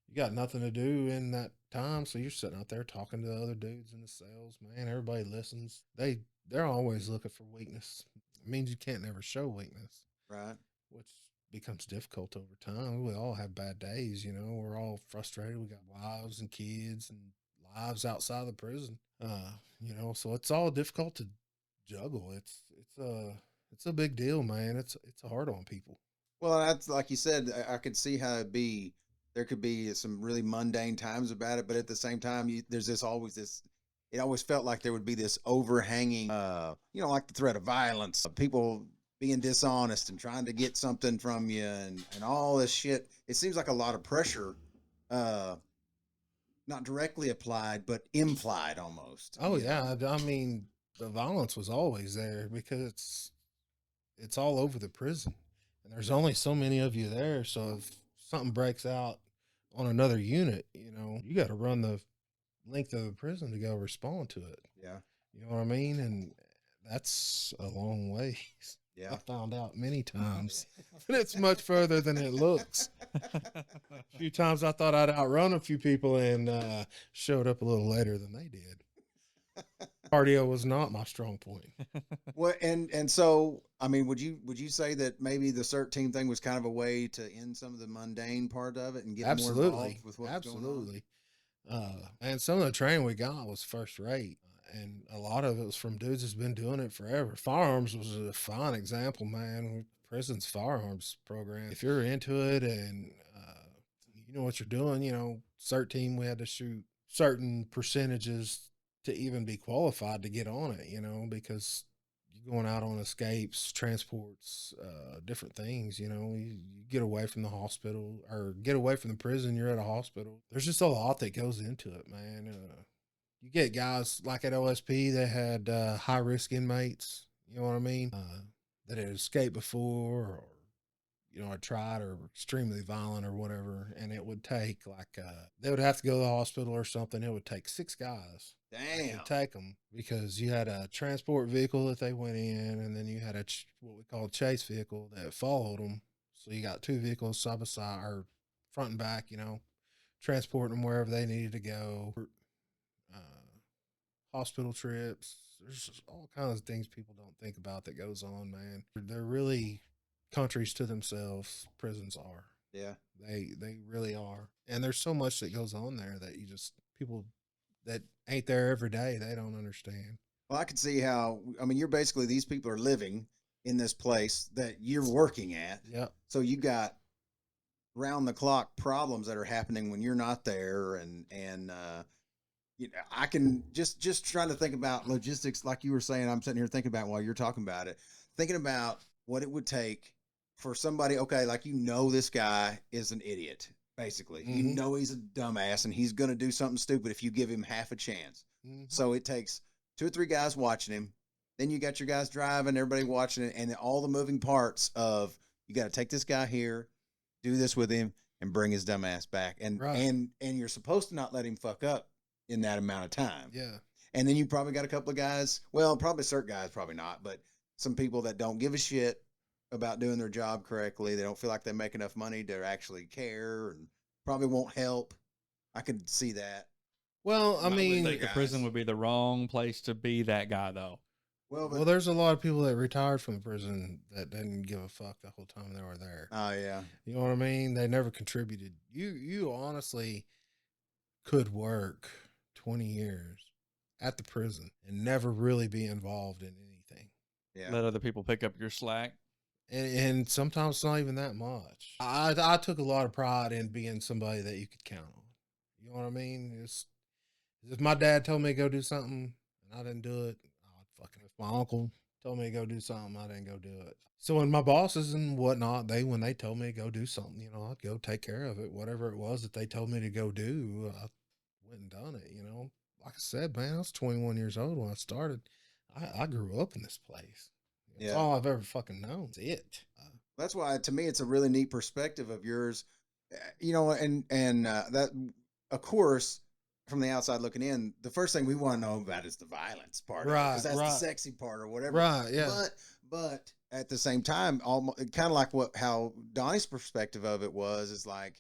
You got nothing to do in that time, so you're sitting out there talking to the other dudes in the cells. Man, everybody listens. They're always looking for weakness. It means you can't never show weakness, Right. which becomes difficult over time. We all have bad days, We're all frustrated. We got wives and kids and lives outside of the prison. So it's all difficult to juggle. It's a big deal, man. It's hard on people. Well, that's like you said. I could see how it'd be. There could be some really mundane times about it, but at the same time, there's always this. It always felt like there would be this overhanging, like the threat of violence, people being dishonest and trying to get something from you, and all this shit. It seems like a lot of pressure, not directly applied, but implied almost. Oh yeah, I mean the violence was always there because it's all over the prison, and there's only so many of you there. So if something breaks out on another unit, you got to run the length of the prison to go respond to it. Yeah. You know what I mean? And That's a long way. Yeah. I found out many times that it's much further than it looks. A few times I thought I'd outrun a few people and showed up a little later than they did. Cardio was not my strong point. Well, and so I mean, would you say that maybe the CERT team thing was kind of a way to end some of the mundane part of it and get more involved with what's going on? Absolutely. And some of the training we got was first rate. And a lot of it was from dudes that's been doing it forever. Firearms was a fine example, man. Prison's firearms program. If you're into it and you know what you're doing, you know, CERT team, we had to shoot certain percentages to even be qualified to get on it, you know, because you're going out on escapes, transports, different things, you know, you get away from the hospital or get away from the prison, you're at a hospital. There's just a lot that goes into it, man. You get guys like at OSP, they had high risk inmates, you know what I mean? That had escaped before or, you know, had tried or were extremely violent or whatever. And it would take like, they would have to go to the hospital or something. It would take 6 guys. Damn. To take them because you had a transport vehicle that they went in, and then you had what we call a chase vehicle that followed them. So you got 2 vehicles side by side or front and back, you know, transporting them wherever they needed to go. Hospital trips. There's just all kinds of things people don't think about that goes on, man. They're really countries to themselves. Prisons are. Yeah. They really are. And there's so much that goes on there that people that ain't there every day, they don't understand. Well, I can see how, I mean, you're basically, these people are living in this place that you're working at. Yep. So you got round the clock problems that are happening when you're not there. And you know, I can just trying to think about logistics. Like you were saying, I'm sitting here thinking about while you're talking about it, thinking about what it would take for somebody. Okay. Like, you know, this guy is an idiot. Basically, you know, he's a dumbass and he's going to do something stupid if you give him half a chance. So it takes 2 or 3 guys watching him. Then you got your guys driving, everybody watching it, and all the moving parts of, you got to take this guy here, do this with him, and bring his dumbass back. And and you're supposed to not let him fuck up in that amount of time. Yeah. And then you probably got a couple of guys, well, probably CERT guys, probably not, but some people that don't give a shit about doing their job correctly. They don't feel like they make enough money to actually care and probably won't help. I could see that. Well, I mean, I think the prison would be the wrong place to be that guy, though. Well, there's a lot of people that retired from the prison that didn't give a fuck the whole time they were there. Oh yeah. You know what I mean? They never contributed. You honestly could work 20 years at the prison and never really be involved in anything. Yeah. Let other people pick up your slack. And sometimes it's not even that much. I took a lot of pride in being somebody that you could count on. You know what I mean? It's if my dad told me to go do something and I didn't do it, I'd fucking. If my uncle told me to go do something, I didn't go do it. So when my bosses and whatnot, when they told me to go do something, you know, I'd go take care of it. Whatever it was that they told me to go do, I went and done it. You know, like I said, man, I was 21 years old when I started. I grew up in this place. That's all I've ever fucking known. That's it. That's why, to me, it's a really neat perspective of yours, you know, and that, of course, from the outside looking in, the first thing we want to know about is the violence part, right? Because that's the sexy part or whatever, right? Yeah. But at the same time, almost kind of like how Donnie's perspective of it is like,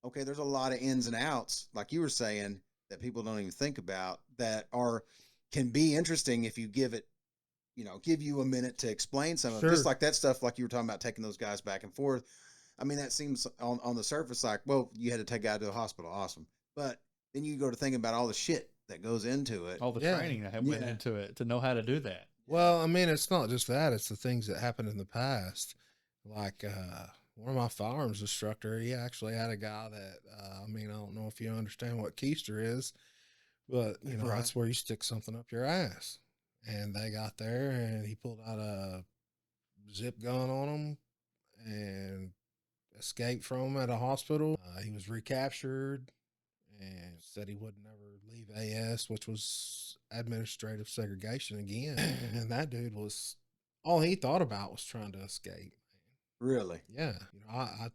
okay, there's a lot of ins and outs, like you were saying, that people don't even think about that can be interesting if you give you a minute to explain some of it. Just like that stuff, like you were talking about taking those guys back and forth. I mean, that seems on the surface like, well, you had to take a guy to the hospital. Awesome. But then you go to thinking about all the shit that goes into it. All the training that went into it to know how to do that. Well, I mean, it's not just that. It's the things that happened in the past. Like one of my firearms instructor, he actually had a guy that, I mean, I don't know if you understand what keister is, but, you know, that's where you stick something up your ass. And they got there and he pulled out a zip gun on him and escaped from him at a hospital. He was recaptured and said he would never leave AS, which was administrative segregation again. And that dude all he thought about was trying to escape. Really? Yeah. You know, I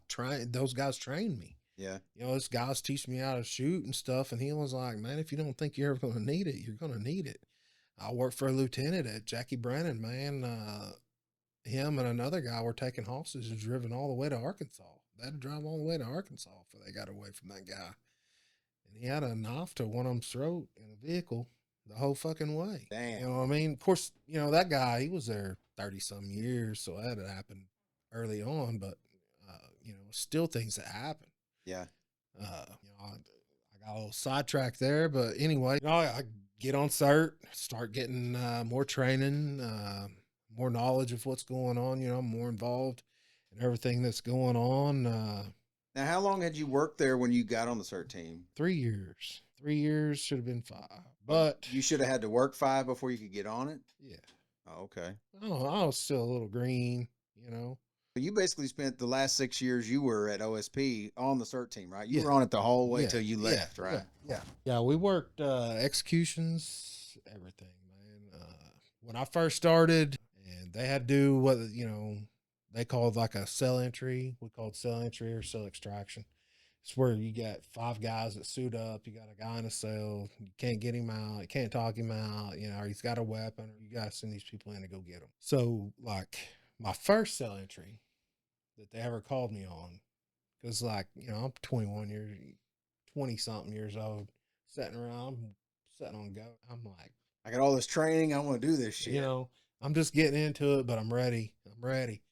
trained, those guys trained me. Yeah. You know, those guys teach me how to shoot and stuff. And he was like, man, if you don't think you're ever going to need it, you're going to need it. I worked for a lieutenant at Jackie Brennan, man. Him and another guy were taking hostages and driven all the way to Arkansas. They had to drive all the way to Arkansas before they got away from that guy. And he had a knife to one of them's throat in a vehicle the whole fucking way. Damn. You know what I mean? Of course, you know, that guy, he was there 30-some years, so that had happened early on, but, you know, still things that happen. Yeah. You know, I got a little sidetracked there, but anyway, you know, I get on CERT, start getting more training, more knowledge of what's going on. You know, I'm more involved in everything that's going on. Now, how long had you worked there when you got on the CERT team? 3 years. 3 years, should have been 5. But you should have had to work 5 before you could get on it? Yeah. Oh, okay. Oh, I was still a little green, you know. So you basically spent the last 6 years you were at OSP on the CERT team, right? You Yeah. were on it the whole way Yeah, till you left, right? Yeah, we worked executions, everything, man. When I first started, and they had to do what, you know, they called like a cell entry. We called cell entry or cell extraction. It's where you got 5 guys that suit up. You got a guy in a cell. You can't get him out. You can't talk him out. You know, or he's got a weapon. Or you got to send these people in to go get him. So, like, my first cell entry that they ever called me on, because, like, you know, I'm 20-something years old, sitting around, sitting on go. I'm like, I got all this training. I want to do this shit. you know, I'm just getting into it, but I'm ready. I'm ready.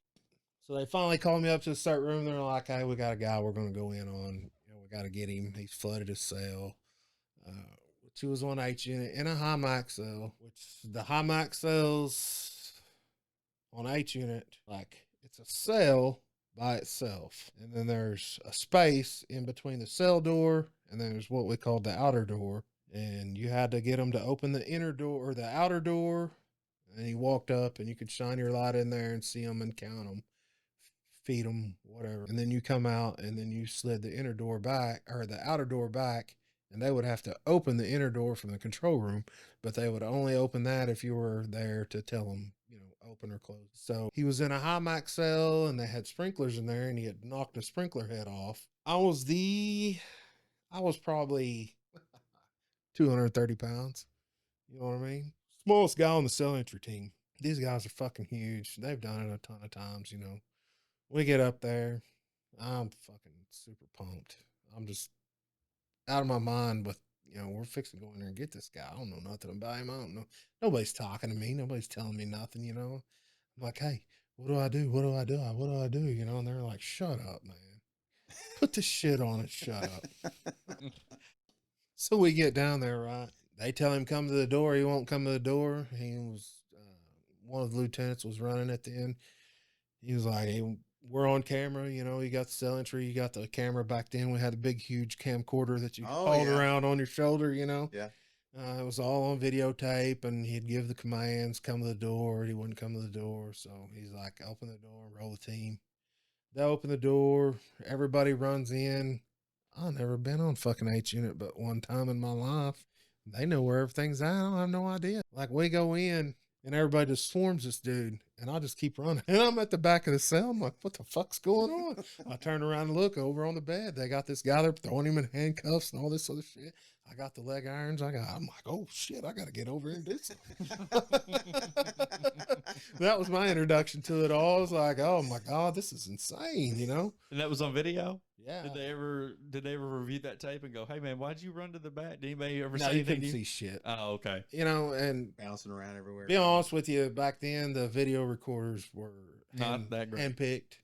So they finally called me up to the CERT room. They're like, hey, we got a guy we're going to go in on. You know, we got to get him. He's flooded his cell. Which was on H unit in a high max cell, which the high max cells on H unit, like, it's a cell by itself. And then there's a space in between the cell door, and then there's what we call the outer door. And you had to get them to open the inner door or the outer door. And he walked up, and you could shine your light in there and see them and count them, feed them, whatever. And then you come out, and then you slid the inner door back, or the outer door back, and they would have to open the inner door from the control room, but they would only open that if you were there to tell them, you know, open or close. So he was in a high max cell, and they had sprinklers in there, and he had knocked a sprinkler head off. I was probably 230 pounds. You know what I mean? Smallest guy on the cell entry team. These guys are fucking huge. They've done it a ton of times, you know. We get up there. I'm fucking super pumped. I'm just out of my mind with, you know, we're fixing to go in there and get this guy. I don't know nothing about him. I don't know. Nobody's talking to me. Nobody's telling me nothing, you know. I'm like, hey, what do I do? What do I do? What do I do? You know, and they're like, shut up, man. Put the shit on and shut up. So we get down there, right? They tell him come to the door. He won't come to the door. He was, one of the lieutenants was running at the end. He was like, hey, we're on camera. You know, you got the cell entry. You got the camera back then. We had a big, huge camcorder that you hauled around on your shoulder, you know. Yeah. It was all on videotape, and he'd give the commands, come to the door. He wouldn't come to the door. So he's like, open the door, roll the team. They open the door. Everybody runs in. I've never been on fucking H unit but one time in my life. They know where everything's at. I don't have no idea. Like, we go in, and everybody just swarms this dude, and I just keep running. And I'm at the back of the cell. I'm like, what the fuck's going on? I turn around and look over on the bed. They got this guy there throwing him in handcuffs and all this other shit. I got the leg irons. I'm like, oh shit, I got to get over here and do something. That was my introduction to it all. I was like, oh my God, this is insane, you know? And that was on video? Yeah. Did they ever review that tape and go, hey man, why'd you run to the back? Did anybody ever No, say you anything? couldn't see shit. Oh, okay. You know, and Bouncing around everywhere. be honest with you, back then the video recorders were Not that great. handpicked,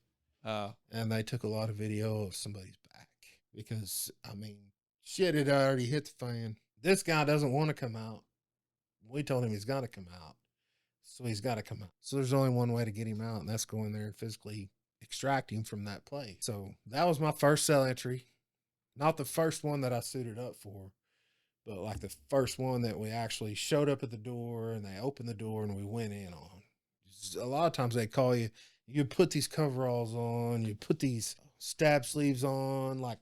and they took a lot of video of somebody's back because, I mean, shit had already hit the fan. This guy doesn't want to come out. We told him he's got to come out, so he's got to come out. So there's only one way to get him out, and that's go in there and physically extract him from that place. So that was my first cell entry. Not the first one that I suited up for, but like the first one that we actually showed up at the door, and they opened the door and we went in on. A lot of times they call you, you put these coveralls on, you put these stab sleeves on, like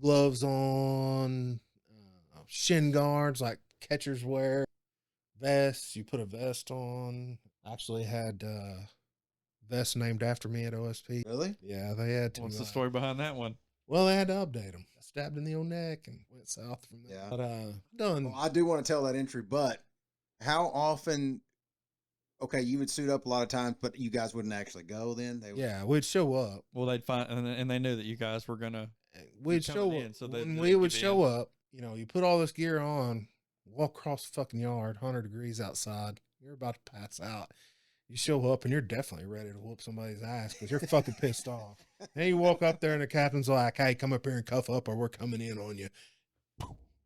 gloves on, shin guards like catchers wear, vests, you put a vest on. Actually had vests named after me at OSP. Really? Yeah, they had to. What's the story behind that one? Well, they had to update them. I stabbed in the old neck and went south from there. Yeah. But done. Well, I do want to tell that entry, but How often? Okay, you would suit up a lot of times, but you guys wouldn't actually go. Then they would. Yeah, we'd show up. Well, they'd find, and they knew that you guys were gonna We'd coming show up. in, so When they'd we would give show in. up, you know, you put all this gear on, walk across the fucking yard, 100 degrees outside. You're about to pass out. You show up and you're definitely ready to whoop somebody's ass because you're fucking pissed off. And you walk up there and the captain's like, "Hey, come up here and cuff up or we're coming in on you."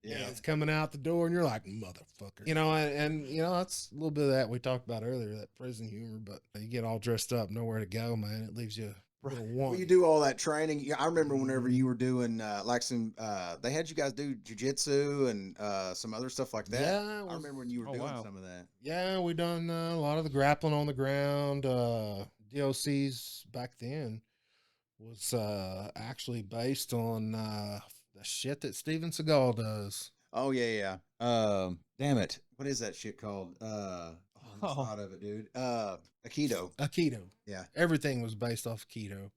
Yeah. It's coming out the door and you're like, "Motherfucker." You know, and you know, that's a little bit of that we talked about earlier, that prison humor, but you get all dressed up, nowhere to go, man. It leaves you a little Well, want. you do all that training. Yeah, I remember whenever you were doing like some, they had you guys do jujitsu and some other stuff like that. Yeah, I remember when you were Oh, doing wow. some of that. Yeah, we done a lot of the grappling on the ground. DOCs back then was actually based on the shit that Steven Seagal does. Oh yeah, yeah. Damn it, what is that shit called? Oh, I just Oh. thought of it, dude. Aikido. Aikido. Yeah. Everything was based off Aikido.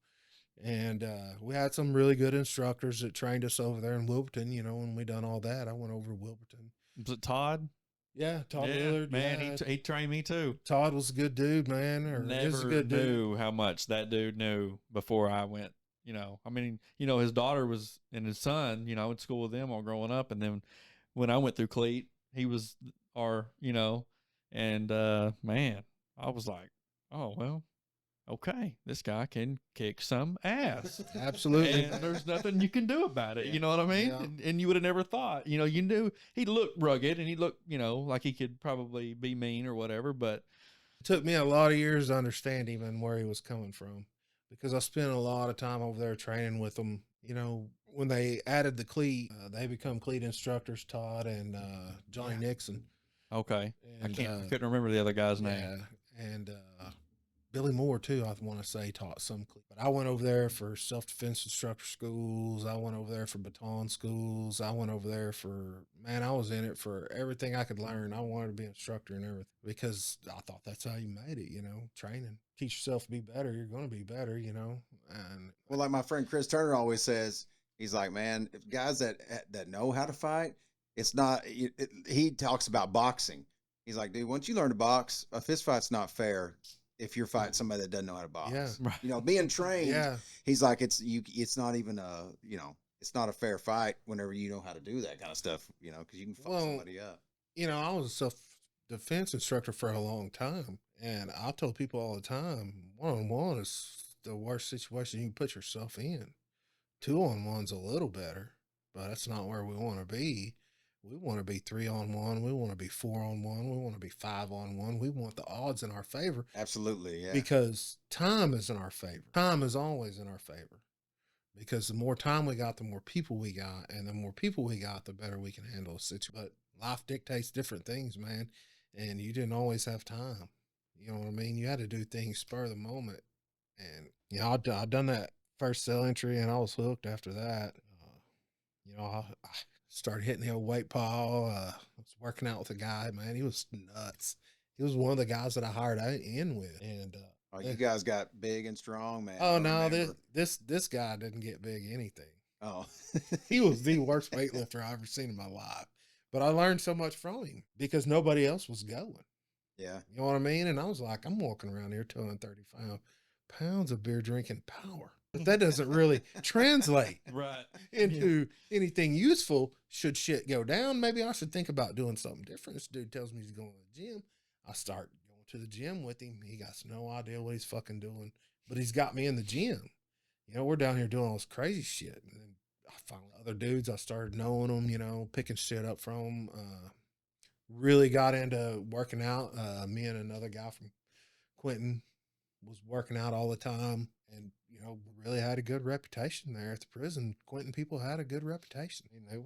And we had some really good instructors that trained us over there in Wilburton. You know, when we done all that, I went over to Wilburton. Was it Todd? Yeah, Todd Yeah, Willard. man, yeah. he trained me too. Todd was a good dude, man. Or is a Never good dude. knew how much that dude knew before I went. You know, I mean, you know, his daughter was and his son, you know, I went to school with them all growing up, and then when I went through Cleat, he was our, you know, and man, I was like, oh well, okay, this guy can kick some ass. Absolutely. And there's nothing you can do about it. You know what I mean? Yeah. And you would have never thought, you know, you knew he looked rugged and he looked, you know, like he could probably be mean or whatever, but It took me a lot of years to understand even where he was coming from because I spent a lot of time over there training with him. You know, when they added the cleat, they become cleat instructors, Todd and Johnny Nixon. okay. I And, couldn't remember the other guy's name. yeah, and Billy Moore too. I want to say taught some, but I went over there for self-defense instructor schools. I went over there for baton schools. I went over there for, man, I was in it for everything I could learn. I wanted to be an instructor and everything because I thought that's how you made it. You know, training, teach yourself to be better. You're going to be better. You know, and Well, like my friend Chris Turner always says, he's like, man, if guys that know how to fight, it's not. He talks about boxing. He's like, dude, once you learn to box, a fist fight's not fair if you're fighting somebody that doesn't know how to box. Yeah. Right. You know, being trained. yeah, He's like, it's not even a, you know, it's not a fair fight whenever you know how to do that kind of stuff. You know, because you can fuck Well, somebody up. you know, I was a self-defense instructor for a long time, and I told people all the time, one-on-one is the worst situation you can put yourself in. 2-on-one's a little better, but that's not where we want to be. We want to be 3-on-1. We want to be 4-on-1. We want to be 5-on-1. We want the odds in our favor Absolutely, yeah. because time is in our favor. Time is always in our favor because the more time we got, the more people we got, and the more people we got, the better we can handle a situation. But life dictates different things, man, and you didn't always have time. You know what I mean? You had to do things spur of the moment, and you know, I done that first cell entry, and I was hooked after that. You know, I started hitting the old weight pile. I was working out with a guy, man. He was nuts. He was one of the guys that I hired in with, and Oh, you guys got big and strong, man. oh I no, remember. this guy didn't get big anything. Oh, He was the worst weightlifter I've ever seen in my life. But I learned so much from him because nobody else was going. yeah. You know what I mean? And I was like, I'm walking around here 235 pounds of beer drinking power. But that doesn't really translate Right. into anything useful. Should shit go down, maybe I should think about doing something different. This dude tells me he's going to the gym. I start going to the gym with him. He got no idea what he's fucking doing, but he's got me in the gym. You know, we're down here doing all this crazy shit. And then I found other dudes. I started knowing them, you know, picking shit up from them. Really got into working out. Me and another guy from Quentin was working out all the time, and you know, really had a good reputation there at the prison. Quentin people had a good reputation. I mean,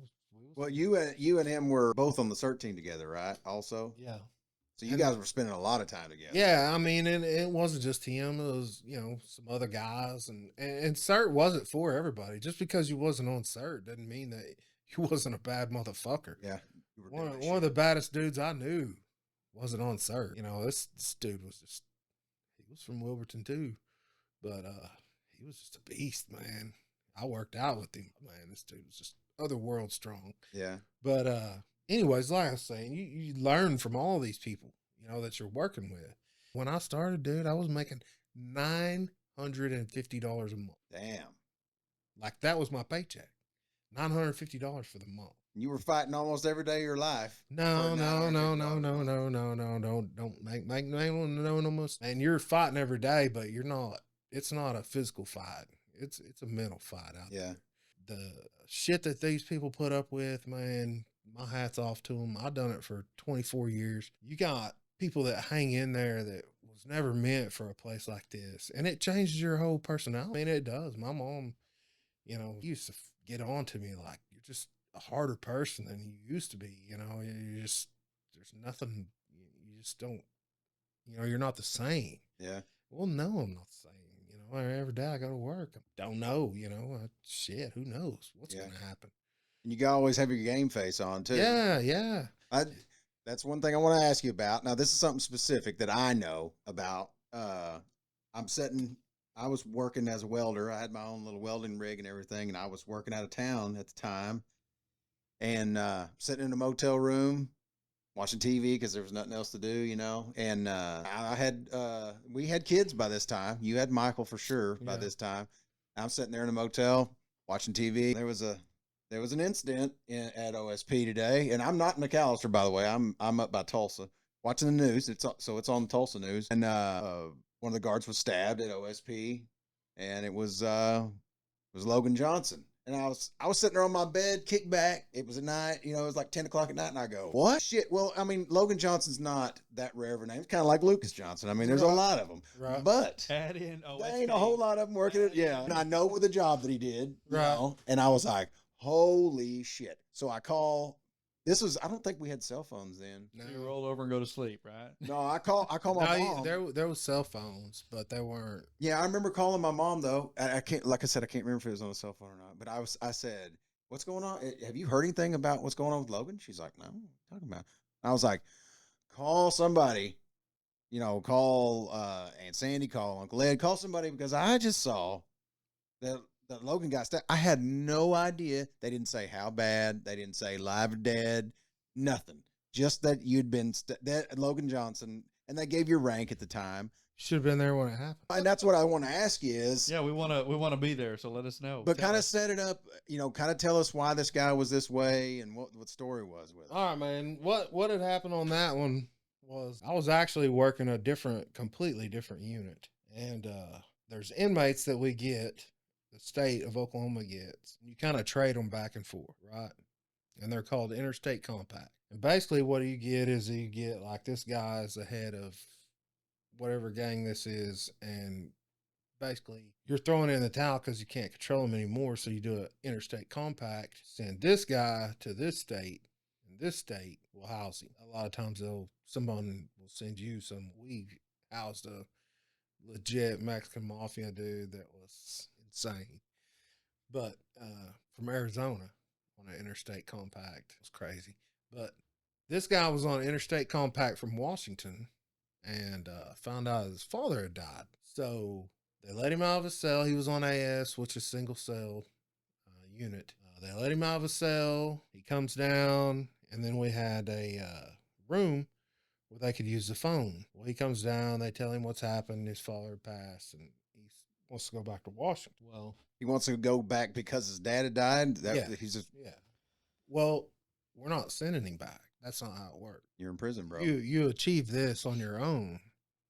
Well, you and him were both on the CERT team together, right? Also, yeah, so you And- guys were spending a lot of time together. yeah. I mean, and it wasn't just him. It was, you know, some other guys, and CERT wasn't for everybody. Just because you wasn't on CERT doesn't mean that you wasn't a bad motherfucker. Yeah. You were One doing of the shit. baddest dudes I knew wasn't on CERT. You know, this dude was just, he was from Wilburton too, but he was just a beast, man. I worked out with him, man. This dude was just otherworld strong. Yeah. But anyways, like I was saying, you learn from all these people, you know, that you're working with. When I started, dude, I was making $950 a month. Damn. Like that was my paycheck. $950 for the month. You were fighting almost every day of your life. No, for no, no, no, $950 no, a month. don't make no most. And you're fighting every day, but you're not. It's not a physical fight. It's a mental fight out Yeah. there. The shit that these people put up with, man, my hat's off to them. I've done it for 24 years. You got people that hang in there that was never meant for a place like this, and it changes your whole personality. I mean, it does. My mom, you know, used to get on to me like, you're just a harder person than you used to be. You know, you just, there's nothing, you just don't, you know, you're not the same. Yeah. Well, no, I'm not the same. You know, every day I go to work, I don't know, you know, shit, who knows what's Yeah. going to happen. And you gotta always have your game face on too. Yeah, yeah. That's one thing I want to ask you about. Now, this is something specific that I know about. I was working as a welder. I had my own little welding rig and everything, and I was working out of town at the time, and sitting in a motel room watching TV because there was nothing else to do, you know. And we had kids by this time. You had Michael for sure by Yeah. this time. I'm sitting there in a motel watching TV. There was an incident at OSP today, and I'm not in McAllister, by the way. I'm up by Tulsa watching the news. It's on the Tulsa news, and one of the guards was stabbed at OSP, and it was Logan Johnson. And I was sitting there on my bed, kicked back. It was at night, you know, it was like 10 o'clock at night, and I go, what? Shit. Well, I mean, Logan Johnson's not that rare of a name. It's kind of like Lucas Johnson. I mean, there's a lot of them. Right. But Add in there ain't a whole lot of them working it. Yeah. And I know with the job that he did, you Right. know, and I was like, holy shit. So I don't think we had cell phones then. No, You roll over and go to sleep, right? No, I call my no, mom. there was cell phones, but they weren't. Yeah, I remember calling my mom though. I can't, like I said, I can't remember if it was on a cell phone or not. But I said, "What's going on? Have you heard anything about what's going on with Logan?" She's like, "No, what are you talking about?" I was like, "Call somebody, you know, call Aunt Sandy, call Uncle Ed, call somebody because I just saw that Logan got stabbed." I had no idea. They didn't say how bad. They didn't say live or dead. Nothing. Just that you'd been that Logan Johnson, and they gave your rank at the time. Should have been there when it happened. And that's what I want to ask you is, Yeah, we want to be there, so let us know. but Tell kind of us. set it up, you know, kind of tell us why this guy was this way and what the story was with it. All right, man. What had happened on that one was I was actually working a completely different unit. And there's inmates that we get, the state of Oklahoma gets. You kind of trade them back and forth, right? And they're called interstate compact. And basically what you get is you get like this guy's the head of whatever gang this is, and basically you're throwing in the towel because you can't control him anymore. So you do an interstate compact, send this guy to this state, and this state will house him. A lot of times someone will send you some. We housed a legit Mexican mafia dude that was insane, but from Arizona on an interstate compact. It was crazy. But this guy was on an interstate compact from Washington and found out his father had died. So they let him out of his cell. He was on AS, which is single cell unit. They let him out of his cell. He comes down, and then we had a room where they could use the phone. Well, he comes down. They tell him what's happened. His father passed, and he wants to go back to Washington. Well, He wants to go back because his dad had died. Yeah. He's just, yeah. Well, we're not sending him back. That's not how it works. you're in prison, bro. You achieve this on your own.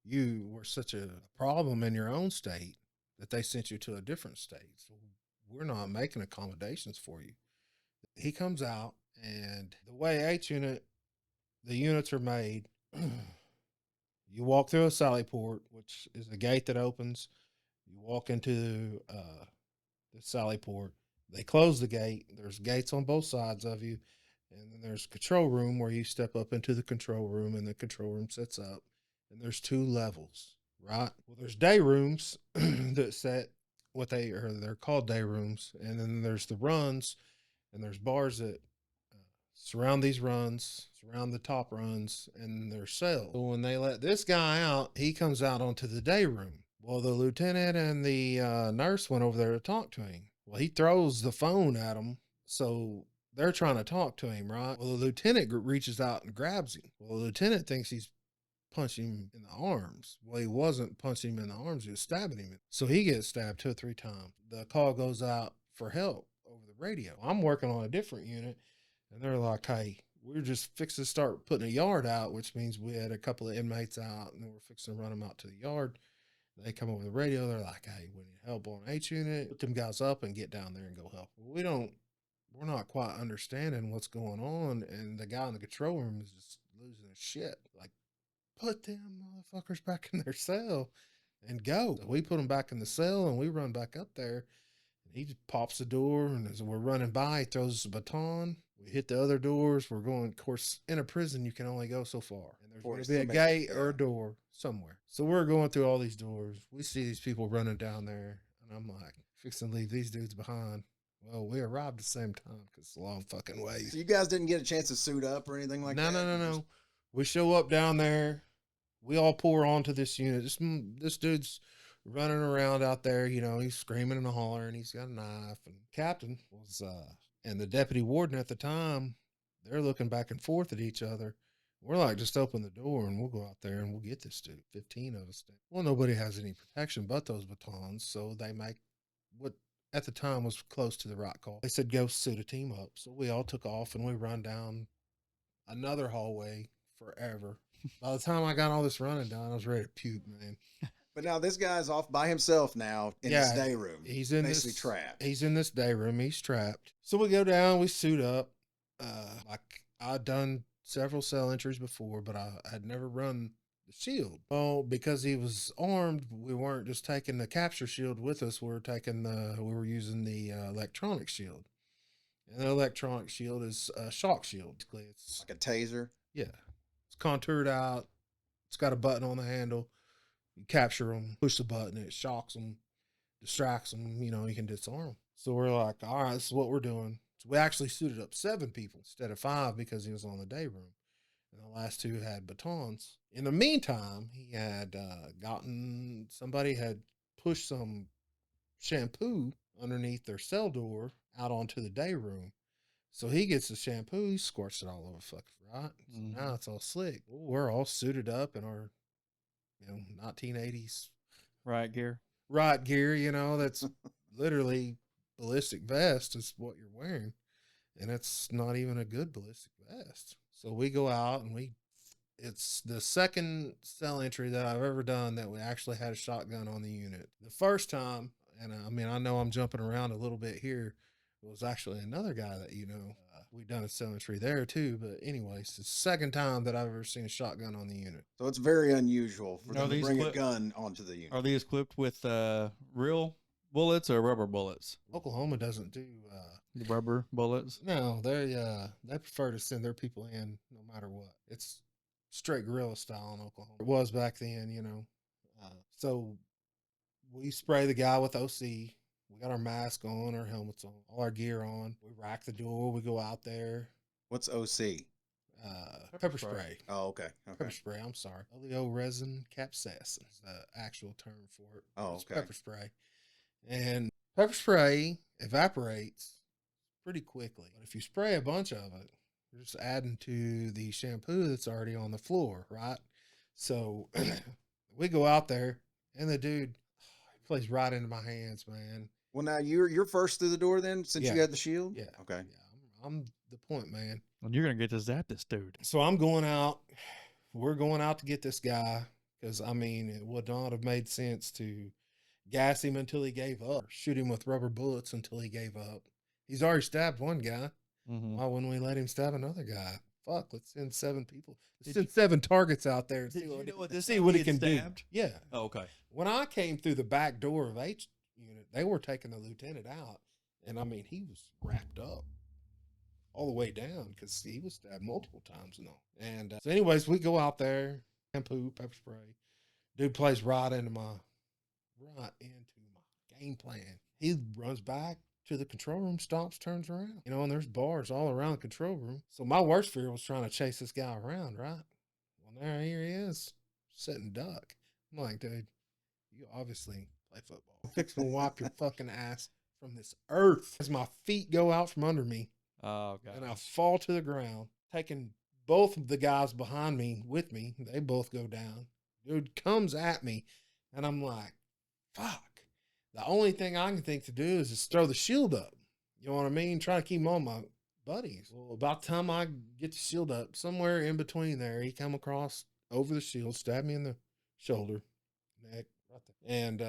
You were such a problem in your own state that they sent you to a different state. So we're not making accommodations for you. He comes out, and the way the units are made, you walk through a sally port, which is a gate that opens. You walk into the sally port. They close the gate. There's gates on both sides of you. And then there's a control room where you step up into the control room, and the control room sets up. And there's 2 levels, right? Well, there's day rooms that set they're called day rooms. And then there's the runs, and there's bars that surround these runs, surround the top runs, and their cells. So when they let this guy out, he comes out onto the day room. Well, the lieutenant and the nurse went over there to talk to him. Well, he throws the phone at him. So they're trying to talk to him, right? Well, the lieutenant reaches out and grabs him. Well, the lieutenant thinks he's punching him in the arms. Well, he wasn't punching him in the arms. He was stabbing him. So he gets stabbed 2 or 3 times. The call goes out for help over the radio. I'm working on a different unit, and they're like, hey, we're just fixing to start putting a yard out, which means we had a couple of inmates out, and we're fixing to run them out to the yard. They come over the radio. They're like, hey, we need help on H unit. Put them guys up and get down there and go help. We're not quite understanding what's going on. And the guy in the control room is just losing his shit. Like, put them motherfuckers back in their cell and go. So we put them back in the cell and we run back up there. And he just pops the door. And as we're running by, he throws us a baton. We hit the other doors. We're going, of course, in a prison, you can only go so far. And there's going to be a gate or a door somewhere. So we're going through all these doors. We see these people running down there. And I'm like, fixing to leave these dudes behind. Well, we arrived at the same time because it's a long fucking ways. So you guys didn't get a chance to suit up or anything like that? No. We show up down there. We all pour onto this unit. This dude's running around out there. You know, he's screaming and hollering. He's got a knife. And captain was, and the deputy warden at the time, they're looking back and forth at each other. We're like, just open the door and we'll go out there and we'll get this dude. 15 of us. Well, nobody has any protection but those batons. So they make what at the time was close to the right call. They said, go suit a team up. So we all took off and we run down another hallway forever. By the time I got all this running done, I was ready to puke, man. But now this guy's off by himself now in his day room. He's in basically this, trapped. He's in this day room. He's trapped. So we go down, we suit up. Like I'd done several cell entries before, but I had never run the shield. Well, because he was armed, we weren't just taking the capture shield with us. We were using the electronic shield. And the electronic shield is a shock shield. It's like a taser. Yeah. It's contoured out. It's got a button on the handle. You capture them, push the button, it shocks them, distracts them, you know, you can disarm them. So we're like, all right, this is what we're doing. So we actually suited up 7 people instead of 5 because he was on the day room. And the last 2 had batons. In the meantime, he had somebody had pushed some shampoo underneath their cell door out onto the day room. So he gets the shampoo, he squirts it all over fucking right. So now it's all slick. Well, we're all suited up in our, 1980s riot gear. Riot gear, that's literally ballistic vest is what you're wearing. And it's not even a good ballistic vest. So we go out and it's the second cell entry that I've ever done that we actually had a shotgun on the unit. The first time, and I know I'm jumping around a little bit here, it was actually another guy that, we'd done a cell entry there too. But anyways, it's the second time that I've ever seen a shotgun on the unit. So it's very unusual for them to bring a gun onto the unit. Are these equipped with real bullets or rubber bullets? Oklahoma doesn't do the rubber bullets. No, they prefer to send their people in no matter what. It's straight guerrilla style in Oklahoma. It was back then, so we spray the guy with OC. We got our mask on, our helmets on, all our gear on. We rack the door. We go out there. What's OC? Pepper spray. Oh, okay. Pepper spray. I'm sorry. Oleo resin capsaicin is the actual term for it. Oh, it's okay. Pepper spray. And pepper spray evaporates pretty quickly. But if you spray a bunch of it, you're just adding to the shampoo that's already on the floor, right? So we go out there, and the dude plays right into my hands, man. Well, now you're first through the door then, since you had the shield? Yeah. Okay. Yeah, I'm the point man. Well, you're going to get to zap this dude. So I'm going out. We're going out to get this guy because, it would not have made sense to gas him until he gave up, or shoot him with rubber bullets until he gave up. He's already stabbed one guy. Mm-hmm. Why wouldn't we let him stab another guy? Fuck, let's send 7 people. Let's send 7 targets out there and see what he can do. Yeah. Oh, okay. When I came through the back door of H unit, they were taking the lieutenant out. And he was wrapped up all the way down because he was stabbed multiple times and all. And so anyways, we go out there, shampoo, pepper spray. Dude plays right into my game plan. He runs back to the control room, stops, turns around. And there's bars all around the control room. So my worst fear was trying to chase this guy around, right? Well, here he is, sitting duck. I'm like, dude, you obviously play football. I'm fixing to wipe your fucking ass from this earth as my feet go out from under me. Oh god. and I fall to the ground, taking both of the guys behind me with me. They both go down. Dude comes at me, and I'm like, fuck. The only thing I can think to do is just throw the shield up. You know what I mean? Try to keep all my buddies. Well, about the time I get the shield up, somewhere in between there, he come across over the shield, stabbed me in the shoulder, neck, right there. And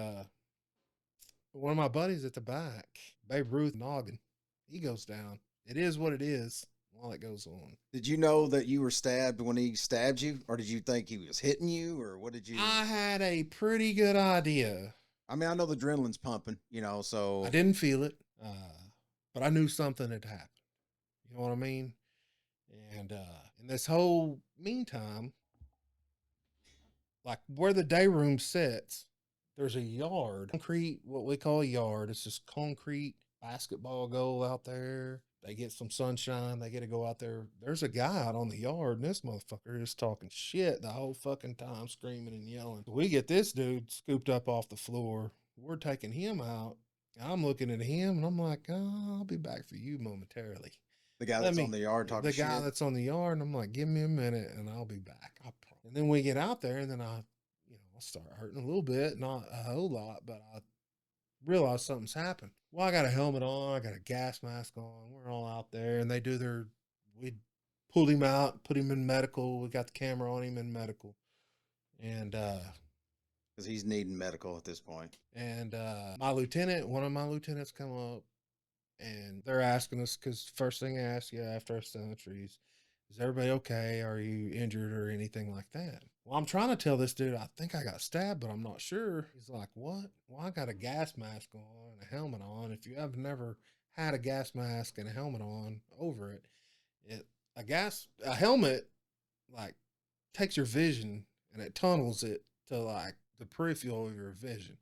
one of my buddies at the back, Babe Ruth noggin, he goes down. It is what it is while it goes on. Did you know that you were stabbed when he stabbed you, or did you think he was hitting you, or what did you? I had a pretty good idea. I mean, I know the adrenaline's pumping, so I didn't feel it, but I knew something had happened. You know what I mean? And in this whole meantime, like where the day room sits, there's a yard, concrete, what we call a yard. It's just concrete basketball goal out there. They get some sunshine. They get to go out there. There's a guy out on the yard, and this motherfucker is talking shit the whole fucking time, screaming and yelling. We get this dude scooped up off the floor. We're taking him out. I'm looking at him, and I'm like, oh, I'll be back for you momentarily. the guy that's on the yard talking shit. The guy that's on the yard, and I'm like, give me a minute, and I'll be back. And then we get out there, and then I start hurting a little bit, not a whole lot, but I realize something's happened. Well, I got a helmet on, I got a gas mask on. We're all out there, and we pulled him out, put him in medical. We got the camera on him in medical, and because he's needing medical at this point. And one of my lieutenants come up, and they're asking us, because first thing I ask you after our cemeteries, is everybody okay? Are you injured or anything like that? Well, I'm trying to tell this dude, I think I got stabbed, but I'm not sure. He's like, what? Well, I got a gas mask on and a helmet on. If you have never had a gas mask and a helmet on over it, a helmet like takes your vision and it tunnels it to like the peripheral of your vision.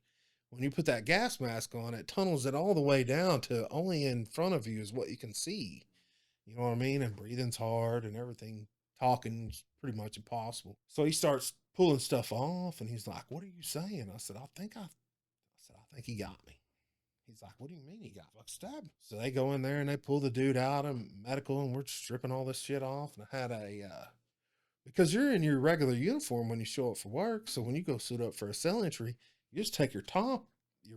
When you put that gas mask on, it tunnels it all the way down to only in front of you is what you can see. You know what I mean? And breathing's hard and everything. Talking's pretty much impossible. So he starts pulling stuff off, and he's like, what are you saying? I said, I think he got me. He's like, what do you mean he got me? Like, stabbed me. So they go in there and they pull the dude out of medical, and we're stripping all this shit off. And I had because you're in your regular uniform when you show up for work. So when you go suit up for a cell entry, you just take your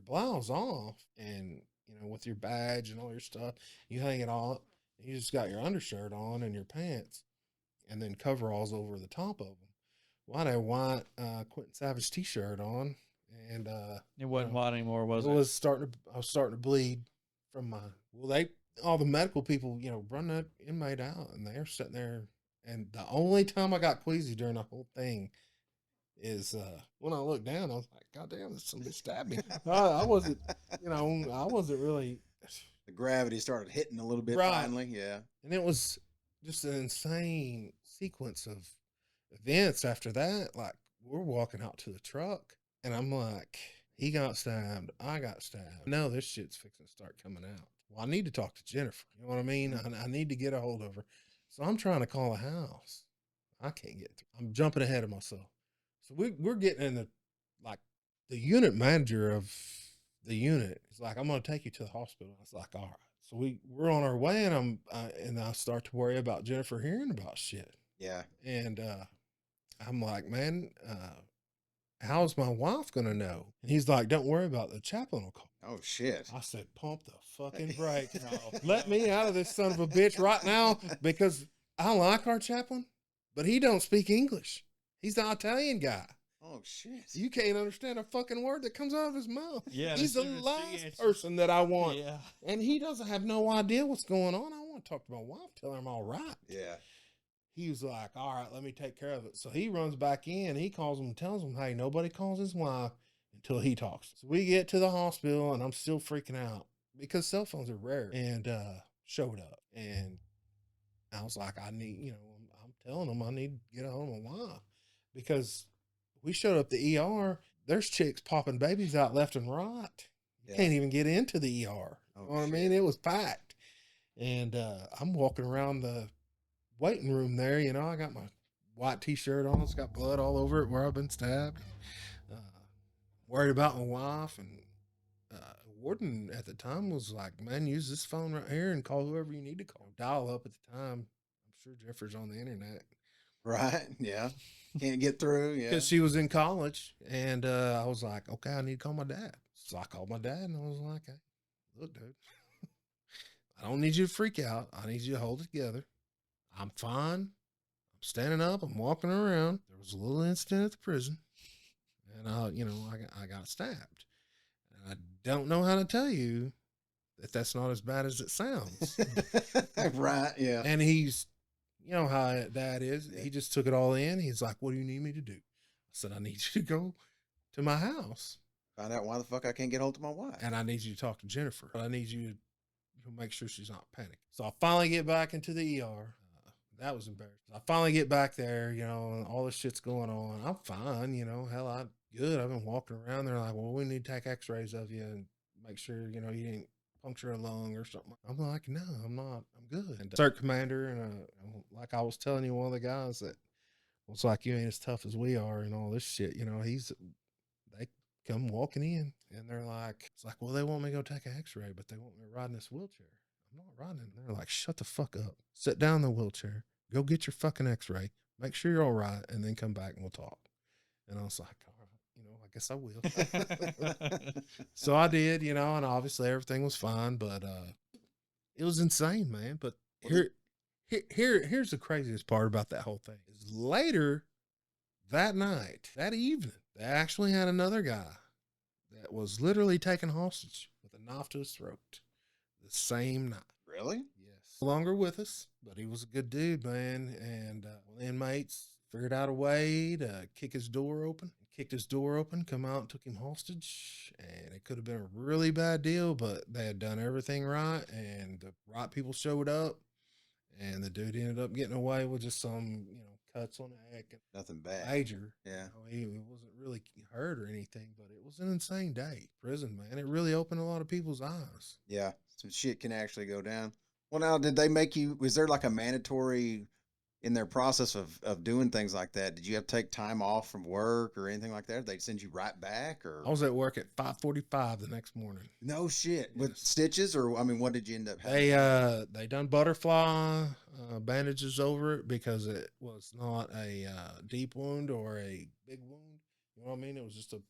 blouse off, and, with your badge and all your stuff, you hang it all up. You just got your undershirt on and your pants, and then coveralls over the top of them. Well, I had a white Quentin Savage t-shirt on, and it wasn't white anymore, was it? I was starting to bleed from all the medical people, run that inmate out, and they're sitting there. And the only time I got queasy during the whole thing is when I looked down. I was like, God damn, somebody stabbed me. I wasn't really. The gravity started hitting a little bit finally, yeah. And it was just an insane sequence of events after that. Like, we're walking out to the truck, and I'm like, he got stabbed, I got stabbed. No, this shit's fixing to start coming out. Well, I need to talk to Jennifer. You know what I mean? I need to get a hold of her. So I'm trying to call a house. I can't get through. I'm jumping ahead of myself. So we're getting in the unit manager of the unit is like, I'm going to take you to the hospital. I was like, all right. So we're on our way, and I start to worry about Jennifer hearing about shit. Yeah. And I'm like, man, how's my wife going to know? And he's like, don't worry about it. The chaplain will call. Oh, shit. I said, pump the fucking brakes. Let me out of this son of a bitch right now, because I like our chaplain, but he don't speak English. He's the Italian guy. Oh, shit. You can't understand a fucking word that comes out of his mouth. Yeah, he's the last person that I want. Yeah. And he doesn't have no idea what's going on. I want to talk to my wife, tell her I'm all right. Yeah. He was like, all right, let me take care of it. So he runs back in. He calls him and tells him, hey, nobody calls his wife until he talks. So we get to the hospital, and I'm still freaking out because cell phones are rare. And showed up. And I was like, I'm telling him I need to get a hold of my wife, because we showed up the ER. There's chicks popping babies out left and right. You can't even get into the ER. You know what I mean? It was packed. And I'm walking around the waiting room there. I got my white t-shirt on. It's got blood all over it where I've been stabbed. Worried about my wife, and warden at the time was like, man, use this phone right here and call whoever you need to call. Dial up at the time. I'm sure Jeffrey's on the internet. Right. Yeah. Can't get through. Yeah. Because she was in college. And I was like, okay, I need to call my dad. So I called my dad and I was like, hey, look, dude, I don't need you to freak out. I need you to hold it together. I'm fine. I'm standing up. I'm walking around. There was a little incident at the prison. And, I got stabbed. And I don't know how to tell you that that's not as bad as it sounds. Right. Yeah. And he's, you know how dad is. He just took it all in. He's like, what do you need me to do? I said, I need you to go to my house. Find out why the fuck I can't get hold of my wife. And I need you to talk to Jennifer. I need you to make sure she's not panicking. So I finally get back into the ER. That was embarrassing. I finally get back there, and all this shit's going on. I'm fine, hell, I'm good. I've been walking around. They're like, well, we need to take x-rays of you and make sure, you didn't puncture a lung or something. I'm like, no, I'm not. I'm good. And CERT commander, and like I was telling you, one of the guys that was like, you ain't as tough as we are and all this shit, they come walking in and they're like, it's like, well, they want me to go take an x-ray, but they want me to ride in this wheelchair. I'm not riding. They're like, shut the fuck up. Sit down in the wheelchair. Go get your fucking x-ray. Make sure you're all right. And then come back and we'll talk. And I was like, all right, I guess I will. So I did, and obviously everything was fine, but it was insane, man. But here's the craziest part about that whole thing is later that night, that evening, they actually had another guy that was literally taken hostage with a knife to his throat the same night. Really? Yes. No longer with us, but he was a good dude, man. And the inmates figured out a way to kick his door open. Kicked his door open, come out and took him hostage. And it could have been a really bad deal, but they had done everything right. And the right people showed up. And the dude ended up getting away with just some, cuts on the neck. Nothing bad. Major. Yeah. He wasn't really hurt or anything, but it was an insane day. Prison, man. It really opened a lot of people's eyes. Yeah. Some shit can actually go down. Well, now, did they make you, was there like a mandatory in their process of doing things like that? Did you have to take time off from work or anything like that? Did they send you right back, or? I was at work at 5:45 the next morning. No shit. Yes. With stitches, or, I mean, what did you end up having? They done butterfly bandages over it because it was not a deep wound or a big wound. You know what I mean? It was just a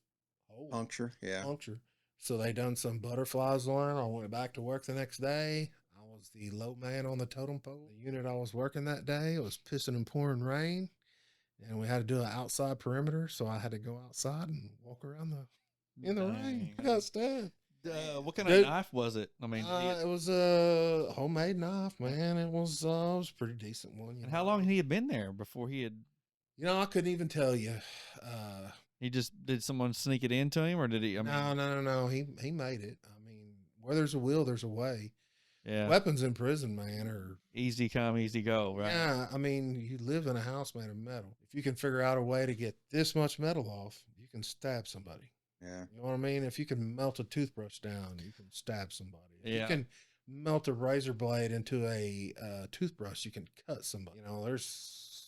hole. Puncture. Yeah. Puncture. So they done some butterflies on it. I went back to work the next day. I was the low man on the totem pole. The unit I was working that day, it was pissing and pouring rain, and we had to do an outside perimeter. So I had to go outside and walk around in the rain. I got stabbed. What kind of knife was it? I mean, it was a homemade knife, man. It was a pretty decent one. And how long had he been there before he had? I couldn't even tell you. He just, did someone sneak it into him, or did he? I mean, No. He made it. I mean, where there's a will, there's a way. Yeah. Weapons in prison, man, are easy come, easy go, right? Yeah, I mean, you live in a house made of metal. If you can figure out a way to get this much metal off, you can stab somebody. Yeah. You know what I mean? If you can melt a toothbrush down, you can stab somebody. If Yeah. you can melt a razor blade into a toothbrush, you can cut somebody. There's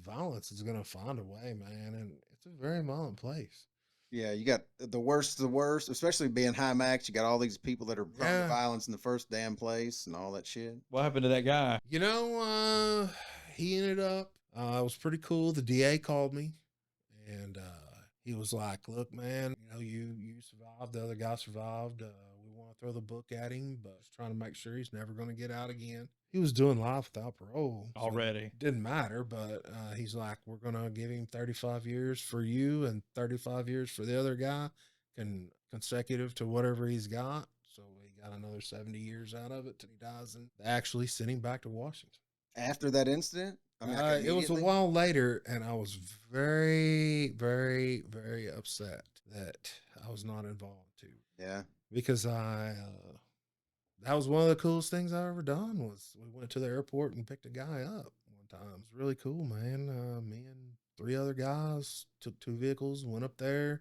violence is going to find a way, man. And it's a very violent place. Yeah, you got the worst, especially being high max. You got all these people that are prone to violence in the first damn place and all that shit. What happened to that guy? He ended up, it was pretty cool. The DA called me and he was like, look, man, you survived. The other guy survived. We want to throw the book at him, but just trying to make sure he's never going to get out again. He was doing life without parole. So Already. it didn't matter, but he's like, we're going to give him 35 years for you and 35 years for the other guy, consecutive to whatever he's got. So he got another 70 years out of it till he dies, and they actually sent him back to Washington. After that incident? I mean, it was a while later, and I was very, very, very upset that I was not involved too. Yeah. Because that was one of the coolest things I ever done was we went to the airport and picked a guy up one time. It was really cool, man. Me and 3 other guys took 2 vehicles, went up there,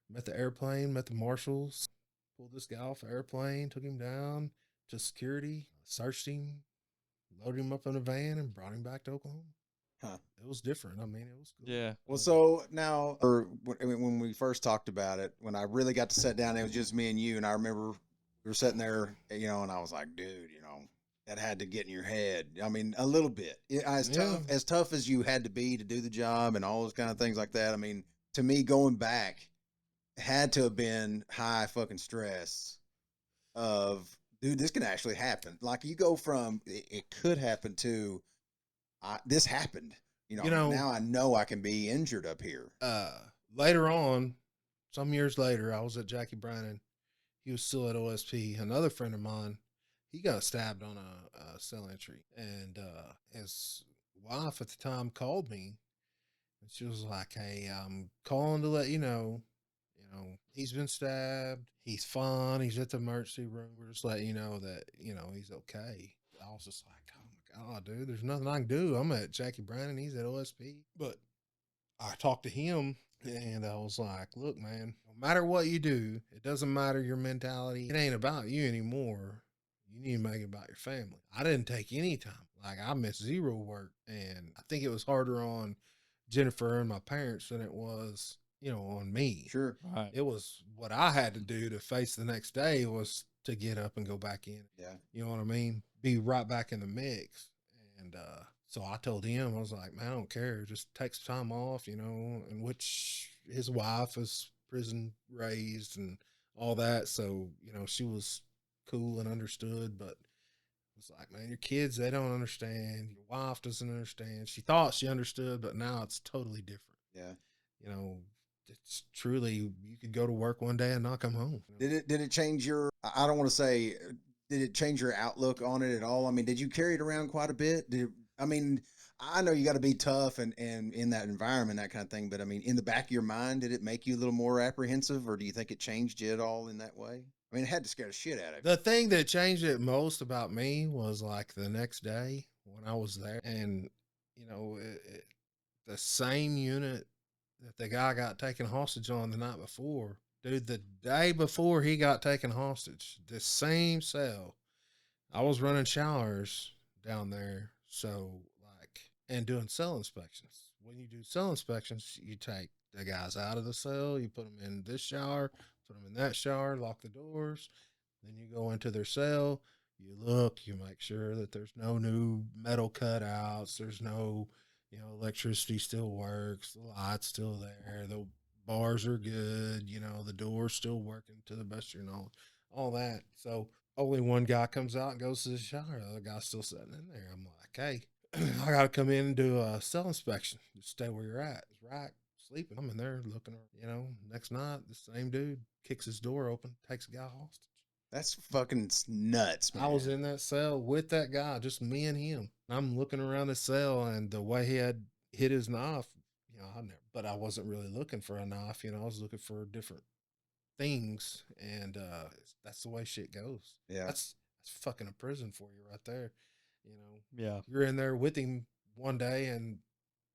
met the airplane, met the marshals, pulled this guy off the airplane, took him down to security, searched him, loaded him up in a van, and brought him back to Oklahoma. Huh. It was different. I mean, it was cool. Yeah. Well, so now, or when we first talked about it, when I really got to sit down, it was just me and you. And I remember we were sitting there, you know, and I was like, dude, you know, that had to get in your head. I mean, a little bit. Yeah. As tough as you had to be to do the job and all those kind of things like that. I mean, to me, going back had to have been high fucking stress of, dude, this can actually happen. Like you go from it could happen to this happened. You know, Now I know I can be injured up here. Later on, some years later, I was at Jackie Brannon. He was still at OSP. Another friend of mine, he got stabbed on a cell entry, and his wife at the time called me, and she was like, "Hey, I'm calling to let you know, he's been stabbed. He's fine. He's at the emergency room. We're just letting you know that he's okay." I was just like, "Oh my god, dude, there's nothing I can do. I'm at Jackie Brannon. He's at OSP." But I talked to him and I was like, "Look, man, no matter what you do, it doesn't matter your mentality. It ain't about you anymore. You need to make it about your family." I didn't take any time. Like, I missed zero work. And I think it was harder on Jennifer and my parents than it was, on me. Sure. Right. It was what I had to do to face the next day was to get up and go back in. Yeah. You know what I mean? Be right back in the mix. And so I told him, I was like, "Man, I don't care. Just take some time off," and which his wife is prison raised and all that. So, she was cool and understood, but it's like, man, your kids, they don't understand. Your wife doesn't understand. She thought she understood, but now it's totally different. Yeah. It's truly, you could go to work one day and not come home. Did it change your, I don't want to say, did it change your outlook on it at all? I mean, did you carry it around quite a bit? I mean, I know you got to be tough and in that environment, that kind of thing. But I mean, in the back of your mind, did it make you a little more apprehensive, or do you think it changed you at all in that way? I mean, it had to scare the shit out of you. The thing that changed it most about me was like the next day when I was there, and the same unit that the guy got taken hostage on the night before, dude, the day before he got taken hostage, the same cell, I was running showers down there. So, like, and doing cell inspections. When you do cell inspections, you take the guys out of the cell, you put them in this shower, put them in that shower, lock the doors. Then you go into their cell, you look, you make sure that there's no new metal cutouts, there's no, electricity still works, the light's still there, the bars are good, the door's still working to the best of your knowledge, all that. So only one guy comes out and goes to the shower, the other guy's still sitting in there. I'm like, "Hey, I got to come in and do a cell inspection. Just stay where you're at." It's right, sleeping. I'm in there looking, next night, the same dude kicks his door open, takes a guy hostage. That's fucking nuts, man. I was in that cell with that guy, just me and him. I'm looking around the cell, and the way he had hit his knife, but I wasn't really looking for a knife. I was looking for different things, and that's the way shit goes. Yeah. That's fucking a prison for you right there. Yeah. You're in there with him one day, and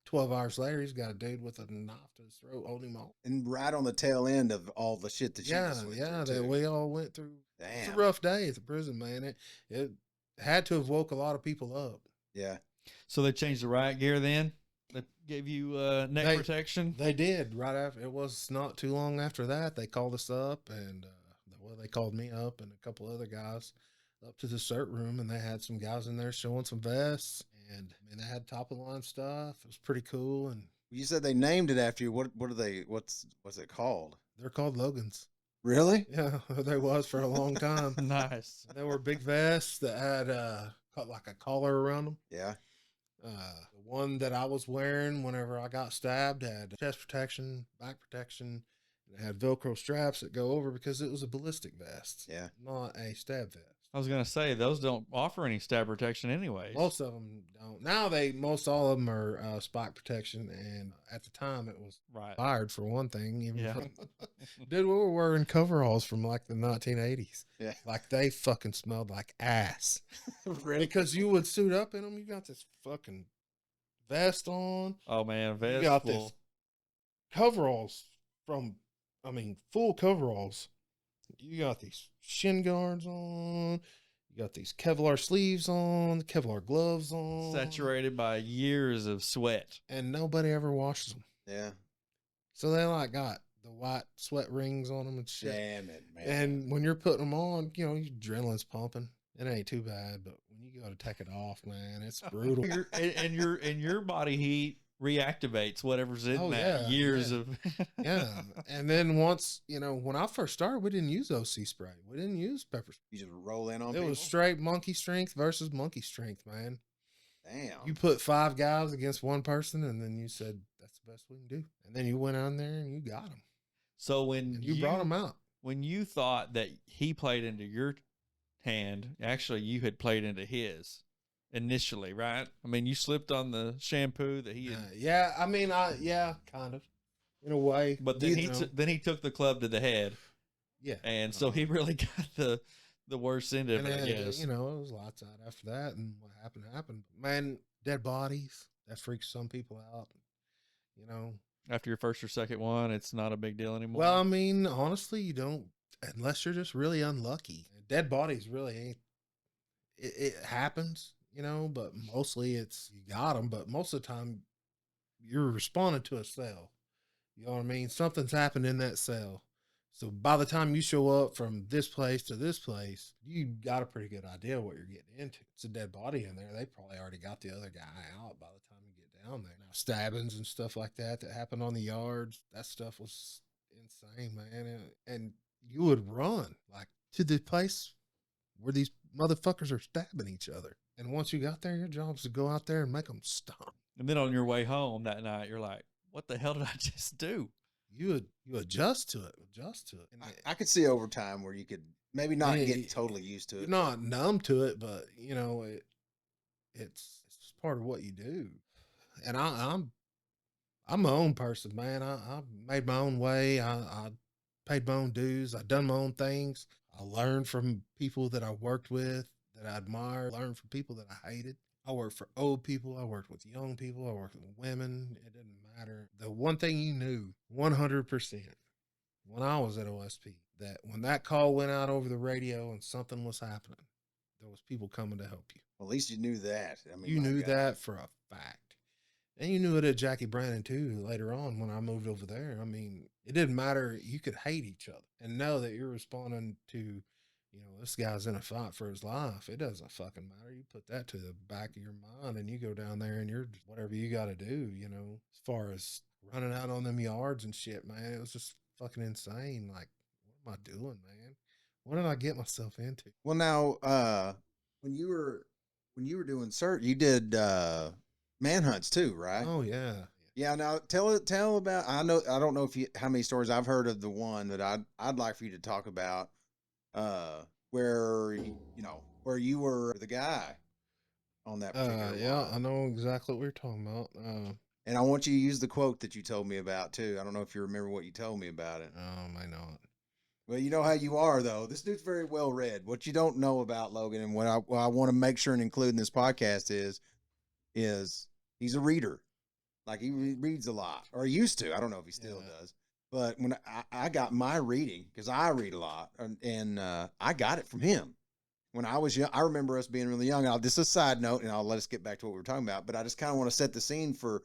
12 hours later, he's got a dude with a knife to his throat holding him off. And right on the tail end of all the shit that you just went through, that we all went through. Damn. It's a rough day at the prison, man. It had to have woke a lot of people up. Yeah. So they changed the riot gear then? They gave you neck protection? They did. Right after, it was not too long after that, they called us up, and they called me up and a couple other guys up to the CERT room, and they had some guys in there showing some vests, and they had top of the line stuff. It was pretty cool. And you said they named it after you. What are they? What's it called? They're called Logans. Really? Yeah, they was for a long time. Nice. They were big vests that had like a collar around them. Yeah. The one that I was wearing whenever I got stabbed had chest protection, back protection, and it had Velcro straps that go over because it was a ballistic vest. Yeah. Not a stab vest. I was going to say, those don't offer any stab protection anyways. Most of them don't. Now most all of them are spike protection, and at the time it was Right. fired for one thing. Yeah. Dude, we were wearing coveralls from like the 1980s. Yeah. Like they fucking smelled like ass. Really? Because you would suit up in them. You got this fucking vest on. Oh, man. Vest You got full. this coveralls full coveralls. You got these shin guards on. You got these Kevlar sleeves on, Kevlar gloves on, Saturated by years of sweat. and nobody ever washes them. Yeah. So they like got the white sweat rings on them and shit. Damn it, man. And when you're putting them on, you know, your adrenaline's pumping. It ain't too bad, but when you go to take it off, man, it's brutal. And your body heat reactivates whatever's in that years of Yeah. And then once, you know, when I first started, we didn't use OC spray. We didn't use pepper spray. You just roll in on It people? was straight monkey strength versus monkey strength, man. Damn. You put 5 guys against one person, and then you said, that's the best we can do. And then you went on there and you got them. So when you brought them out. When you thought that he played into your hand, actually you had played into his initially, right? I mean, you slipped on the shampoo that he had. Yeah, I mean, yeah, kind of, in a way. But then he took the club to the head. Yeah. And so he really got the worst end of it, I guess. You know, it was lights out after that, and what happened. Man, dead bodies, that freaks some people out, you know. After your first or second one, it's not a big deal anymore. Well, I mean, honestly, you don't, unless you're just really unlucky. Dead bodies really ain't, it happens, you know, but mostly it's, you got them, but most of the time you're responding to a cell. You know what I mean? Something's happened in that cell. So by the time you show up from this place to this place, you got a pretty good idea what you're getting into. It's a dead body in there. They probably already got the other guy out by the time you get down there. Now, stabbings and stuff like that happened on the yards, that stuff was insane, man. And you would run like to the place where these motherfuckers are stabbing each other. And once you got there, your job is to go out there and make them stop. And then on your way home that night, you're like, what the hell did I just do? You adjust to it. And I could see over time where you could maybe not get totally used to it. You're not numb to it, but you know, it's part of what you do. And I'm my own person, man. I made my own way. I paid my own dues. I done my own things. I learned from people that I worked with, that I admired, learned from people that I hated. I worked for old people. I worked with young people. I worked with women. It didn't matter. The one thing you knew 100% when I was at OSP, that when that call went out over the radio and something was happening, there was people coming to help you. Well, at least you knew that. I mean, you knew that for a fact. And you knew it at Jackie Brandon too later on when I moved over there. I mean, it didn't matter. You could hate each other and know that you're responding to, you know, this guy's in a fight for his life. It doesn't fucking matter. You put that to the back of your mind and you go down there and you're just whatever you got to do, you know, as far as running out on them yards and shit, man. It was just fucking insane. Like, what am I doing, man? What did I get myself into? Well, now, when you were doing CERT, you did manhunts too, right? Oh yeah. Yeah. Now tell about. I don't know how many stories I've heard of the one that I'd like for you to talk about. Where you were the guy on that particular yeah, one. I know exactly what we're talking about. And I want you to use the quote that you told me about too. I don't know if you remember what you told me about it. I know it. Well, you know how you are though. This dude's very well read. What you don't know about Logan, and what I want to make sure and include in this podcast is he's a reader. Like he reads a lot, or he used to. I don't know if he still does. But when I got my reading, because I read a lot, and I got it from him. When I was young, I remember us being really young. This is a side note, and I'll let us get back to what we were talking about. But I just kind of want to set the scene for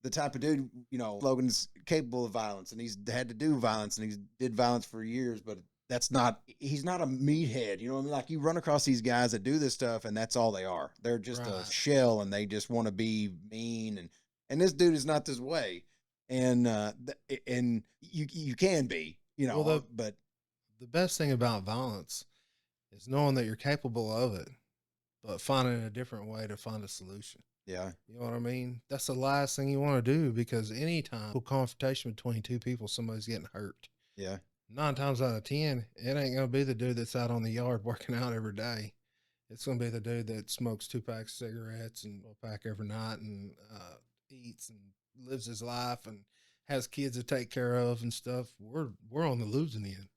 the type of dude, you know, Logan's capable of violence, and he's had to do violence, and he did violence for years. But he's not a meathead. You know what I mean? Like you run across these guys that do this stuff, and that's all they are. They're just a shell, and they just want to be mean. And this dude is not this way. And you can be, you know, but the best thing about violence is knowing that you're capable of it, but finding a different way to find a solution. Yeah. You know what I mean? That's the last thing you want to do, because anytime confrontation between two people, somebody's getting hurt. Yeah. 9 times out of 10, it ain't going to be the dude that's out on the yard working out every day. It's going to be the dude that smokes 2 packs of cigarettes and a pack every night and eats and lives his life and has kids to take care of and stuff. We're on the losing end.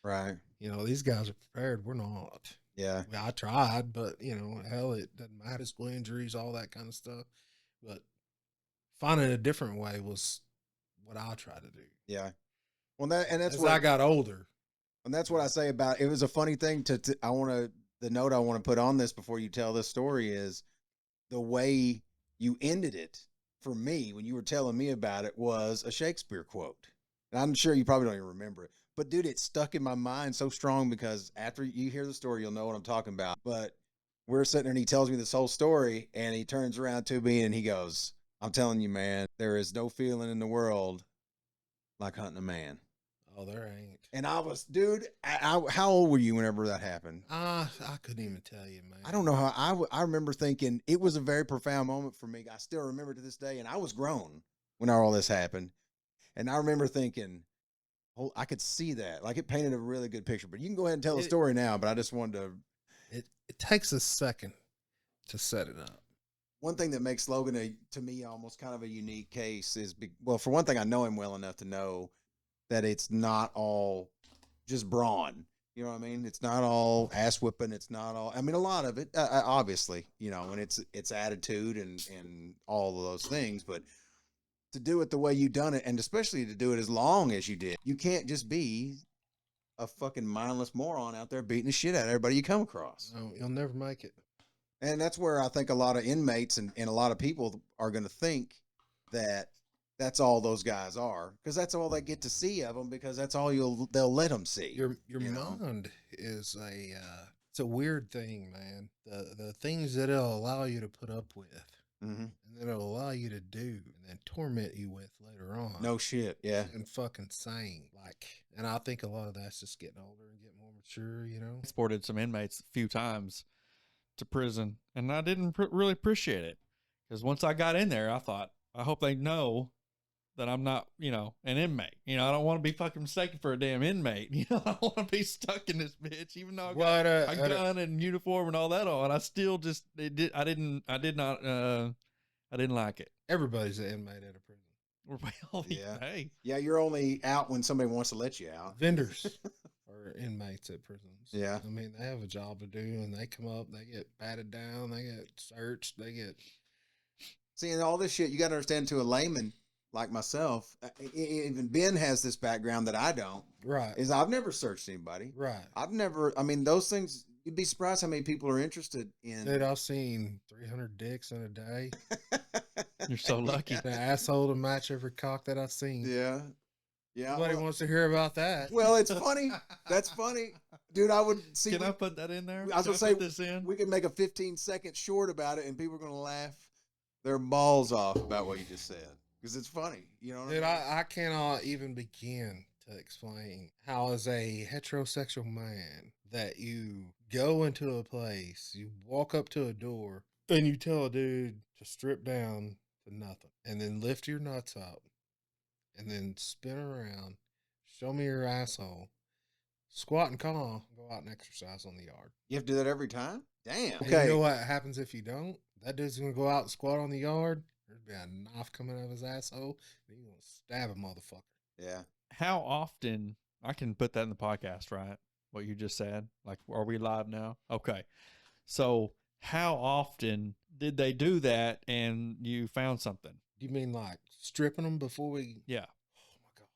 Right. You know, these guys are prepared. We're not. Yeah. I tried, but you know, hell, it doesn't matter. Physical injuries, all that kind of stuff. But finding a different way was what I try to do. Yeah. Well, that's as I got older. And that's what I say about it. Was a funny thing I want to the note I want to put on this before you tell this story is the way you ended it for me when you were telling me about it was a Shakespeare quote. And I'm sure you probably don't even remember it. But dude, it stuck in my mind so strong because after you hear the story, you'll know what I'm talking about. But we're sitting there and he tells me this whole story and he turns around to me and he goes, I'm telling you, man, there is no feeling in the world like hunting a man. Oh, there ain't. And I was, dude, how old were you whenever that happened? I couldn't even tell you, man. I don't know how I remember thinking it was a very profound moment for me. I still remember to this day. And I was grown when all this happened. And I remember thinking, oh, I could see that. Like it painted a really good picture. But you can go ahead and tell the story now. But I just wanted to. It takes a second to set it up. One thing that makes Logan, to me, almost kind of a unique case is, well, for one thing, I know him well enough to know that it's not all just brawn. You know what I mean? It's not all ass whipping. It's not all, I mean, a lot of it, obviously, you know, and it's attitude and all of those things, but to do it the way you done it, and especially to do it as long as you did, you can't just be a fucking mindless moron out there beating the shit out of everybody you come across. No, you'll never make it. And that's where I think a lot of inmates and a lot of people are going to think that that's all those guys are, because that's all they get to see of them, because that's all they'll let them see. Your mind is it's a weird thing, man. The things that it'll allow you to put up with, Mm-hmm. and then it'll allow you to do, and then torment you with later on. No shit, yeah. And fucking insane. Like, and I think a lot of that's just getting older and getting more mature, you know? Transported some inmates a few times to prison, and I didn't really appreciate it, because once I got in there, I thought, I hope they know that I'm not, you know, an inmate. You know, I don't want to be fucking mistaken for a damn inmate. You know, I don't want to be stuck in this bitch, even though I got a gun and uniform and all that on. I still just, I didn't like it. Everybody's an inmate at a prison. Well, Yeah. hey. Yeah, you're only out when somebody wants to let you out. Vendors are inmates at prisons. Yeah. I mean, they have a job to do, and they come up, they get patted down, they get searched, they get... See, and all this shit, you got to understand, to a layman like myself, even Ben has this background that I don't. Right. Is I've never searched anybody. Right. I've never, I mean, those things, you'd be surprised how many people are interested in. Dude, I've seen 300 dicks in a day. You're so lucky. An asshole to match every cock that I've seen. Yeah. Yeah. Nobody wants to hear about that. Well, it's funny. That's funny. Dude, I would see. Can I put that in there? I was going to say, put this in? we could make a 15-second short about it and people are going to laugh their balls off about what you just said. Because it's funny. You know what Dude, I mean? I cannot even begin to explain how, as a heterosexual man, that you go into a place, you walk up to a door, and you tell a dude to strip down to nothing, and then lift your nuts up, and then spin around, show me your asshole, squat and call, go out and exercise on the yard. You have to do that every time? Damn. And Okay. you know what happens if you don't? That dude's going to go out and squat on the yard. There'd be a knife coming out of his asshole, and you're going to stab a motherfucker. Yeah. How often, I can put that in the podcast, right? What you just said. Like, are we live now? Okay. So how often did they do that and you found something? Do you mean like stripping them before we? Yeah. Oh my God.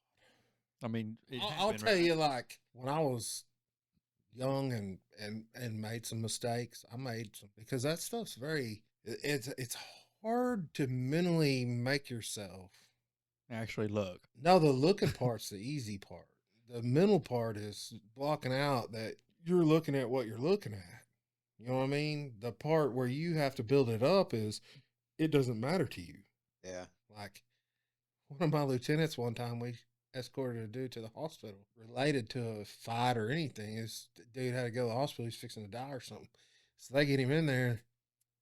I mean, I'll tell you, like, when I was young and made some mistakes, I made some, because that stuff's very, it's hard to mentally make yourself actually look. No, the looking part's the easy part. The mental part is blocking out that you're looking at what you're looking at. You know what I mean? The part where you have to build it up is it doesn't matter to you. Yeah. Like, one of my lieutenants one time, we escorted a dude to the hospital related to a fight or anything. This dude had to go to the hospital. He's fixing to die or something. So they get him in there.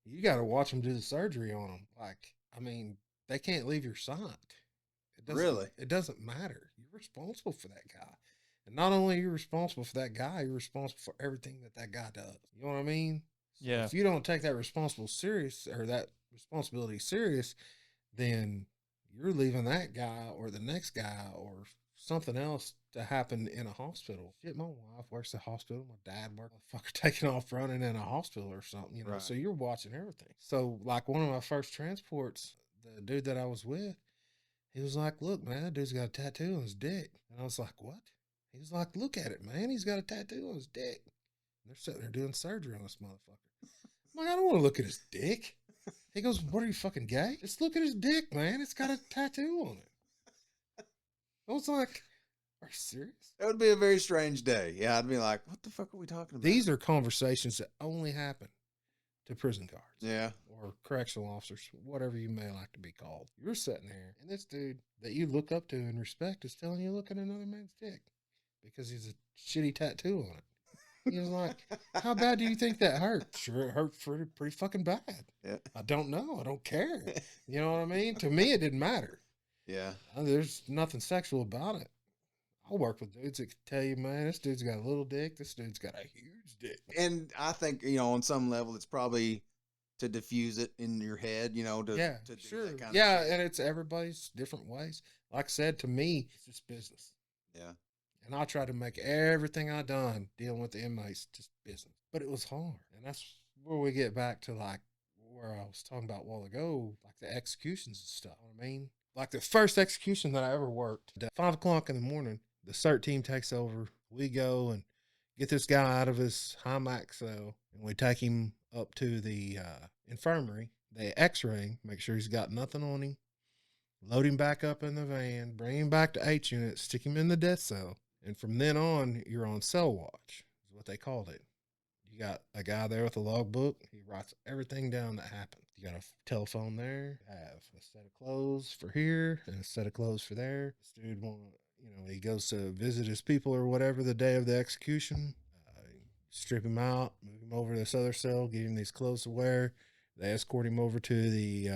You got to watch him do the surgery on him. Like, I mean, they can't leave your side. Really? It doesn't matter. You're responsible for that guy. And not only are you responsible for that guy, you're responsible for everything that guy does. You know what I mean? So Yeah. if you don't take that responsibility serious, then you're leaving that guy or the next guy or something else to happen in a hospital. Shit, my wife works at a hospital. My dad worked, motherfucker, taking off running in a hospital or something, you know? Right. So you're watching everything. So, like, one of my first transports, the dude that I was with, he was like, look, man, that dude's got a tattoo on his dick. And I was like, what? He was like, look at it, man. He's got a tattoo on his dick. They're sitting there doing surgery on this motherfucker. I'm like, I don't want to look at his dick. He goes, what are you, fucking gay? Just look at his dick, man. It's got a tattoo on it. I was like, are you serious? That would be a very strange day. Yeah, I'd be like, what the fuck are we talking about? These are conversations that only happen to prison guards. Yeah. Or correctional officers, whatever you may like to be called. You're sitting there, and this dude that you look up to and respect is telling you to look at another man's dick because he's a shitty tattoo on it. He's like, how bad do you think that hurt? Sure, it hurt pretty fucking bad. Yeah. I don't know. I don't care. You know what I mean? To me, it didn't matter. Yeah. There's nothing sexual about it. I'll work with dudes that can tell you, man, this dude's got a little dick. This dude's got a huge dick. And I think, you know, on some level, it's probably to diffuse it in your head, you know, to do that kind of shit. And it's everybody's different ways. Like I said, to me, it's just business. Yeah. And I try to make everything I done dealing with the inmates just business. But it was hard. And that's where we get back to like where I was talking about a while ago, like the executions and stuff. You know what I mean? Like the first execution that I ever worked, at 5 o'clock in the morning, the CERT team takes over. We go and get this guy out of his high-mac cell, and we take him up to the infirmary. They x-ray him, make sure he's got nothing on him, load him back up in the van, bring him back to H unit, stick him in the death cell. And from then on, you're on cell watch, is what they called it. You got a guy there with a logbook. He writes everything down that happened. You got a telephone there. You have a set of clothes for here and a set of clothes for there. This dude he goes to visit his people or whatever the day of the execution. Strip him out, move him over to this other cell, get him these clothes to wear. They escort him over to the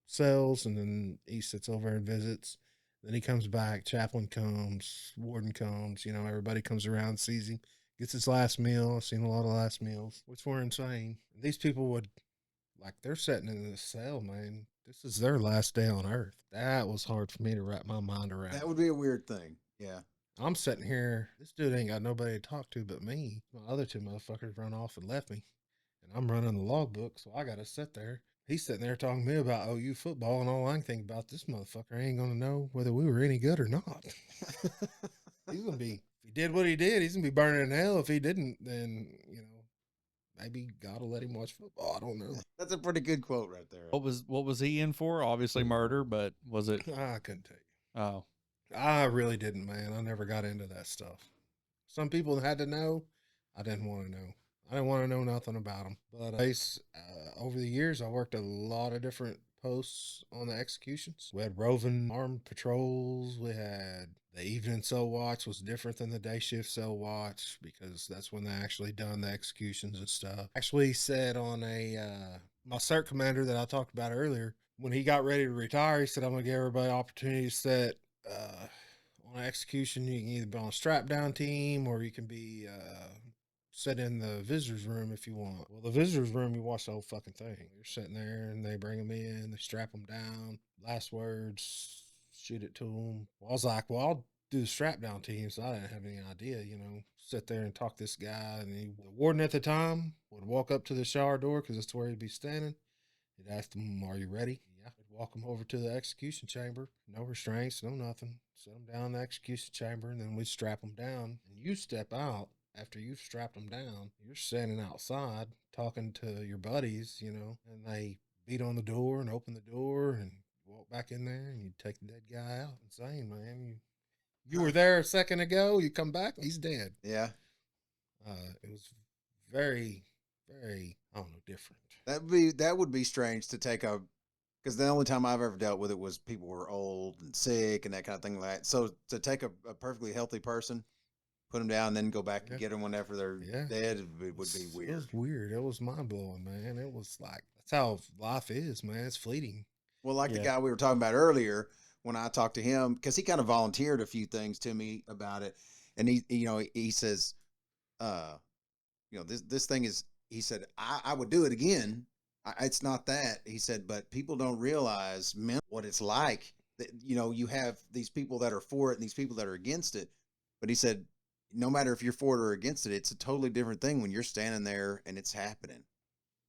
cells, and then he sits over and visits. Then he comes back, chaplain comes, warden comes, everybody comes around, sees him, gets his last meal. I've seen a lot of last meals, which were insane. These people would, they're sitting in this cell, man. This is their last day on earth. That was hard for me to wrap my mind around. That would be a weird thing. Yeah. I'm sitting here, this dude ain't got nobody to talk to but me. My other two motherfuckers run off and left me. And I'm running the logbook, so I got to sit there. He's sitting there talking to me about OU football, and all I can think about, this motherfucker ain't going to know whether we were any good or not. He's going to be, if he did what he did, he's going to be burning in hell. If he didn't, then, maybe God will let him watch football. I don't know. That's a pretty good quote right there. What was he in for? Obviously murder, but was it? I couldn't tell you. Oh. I really didn't, man. I never got into that stuff. Some people had to know. I didn't want to know. I didn't want to know nothing about them. But over the years, I worked a lot of different posts on the executions. We had roving armed patrols. We had the evening cell watch was different than the day shift cell watch because that's when they actually done the executions and stuff. Actually said on my CERT commander that I talked about earlier, when he got ready to retire, he said, I'm going to give everybody opportunities that on an execution, you can either be on a strap down team or you can be sit in the visitor's room if you want. Well, the visitor's room, you watch the whole fucking thing. You're sitting there and they bring them in, they strap them down, last words, shoot it to them. Well, I was like, well, I'll do the strap down team, so I didn't have any idea, sit there and talk to this guy. And the warden at the time would walk up to the shower door because that's where he'd be standing. He'd ask them, are you ready? Yeah. I'd walk them over to the execution chamber. No restraints, no nothing. Set them down in the execution chamber, and then we'd strap them down. And you step out after you've strapped them down. You're standing outside talking to your buddies, and they beat on the door and open the door and walk back in there, and you take the dead guy out. Insane, man. You were there a second ago. You come back, he's dead. Yeah. It was very, very, I don't know, different. That would be strange to take because the only time I've ever dealt with it was people were old and sick and that kind of thing like that. So to take a perfectly healthy person, put them down, and then go back and get them whenever they're dead, it would be weird. It was weird. It was mind blowing, man. It was like, that's how life is, man. It's fleeting. Well, like the guy we were talking about earlier, when I talked to him, because he kind of volunteered a few things to me about it, and he says, this thing is, he said, I would do it again. It's not that, he said, but people don't realize what it's like that, you have these people that are for it and these people that are against it. But he said, no matter if you're for it or against it, it's a totally different thing when you're standing there and it's happening.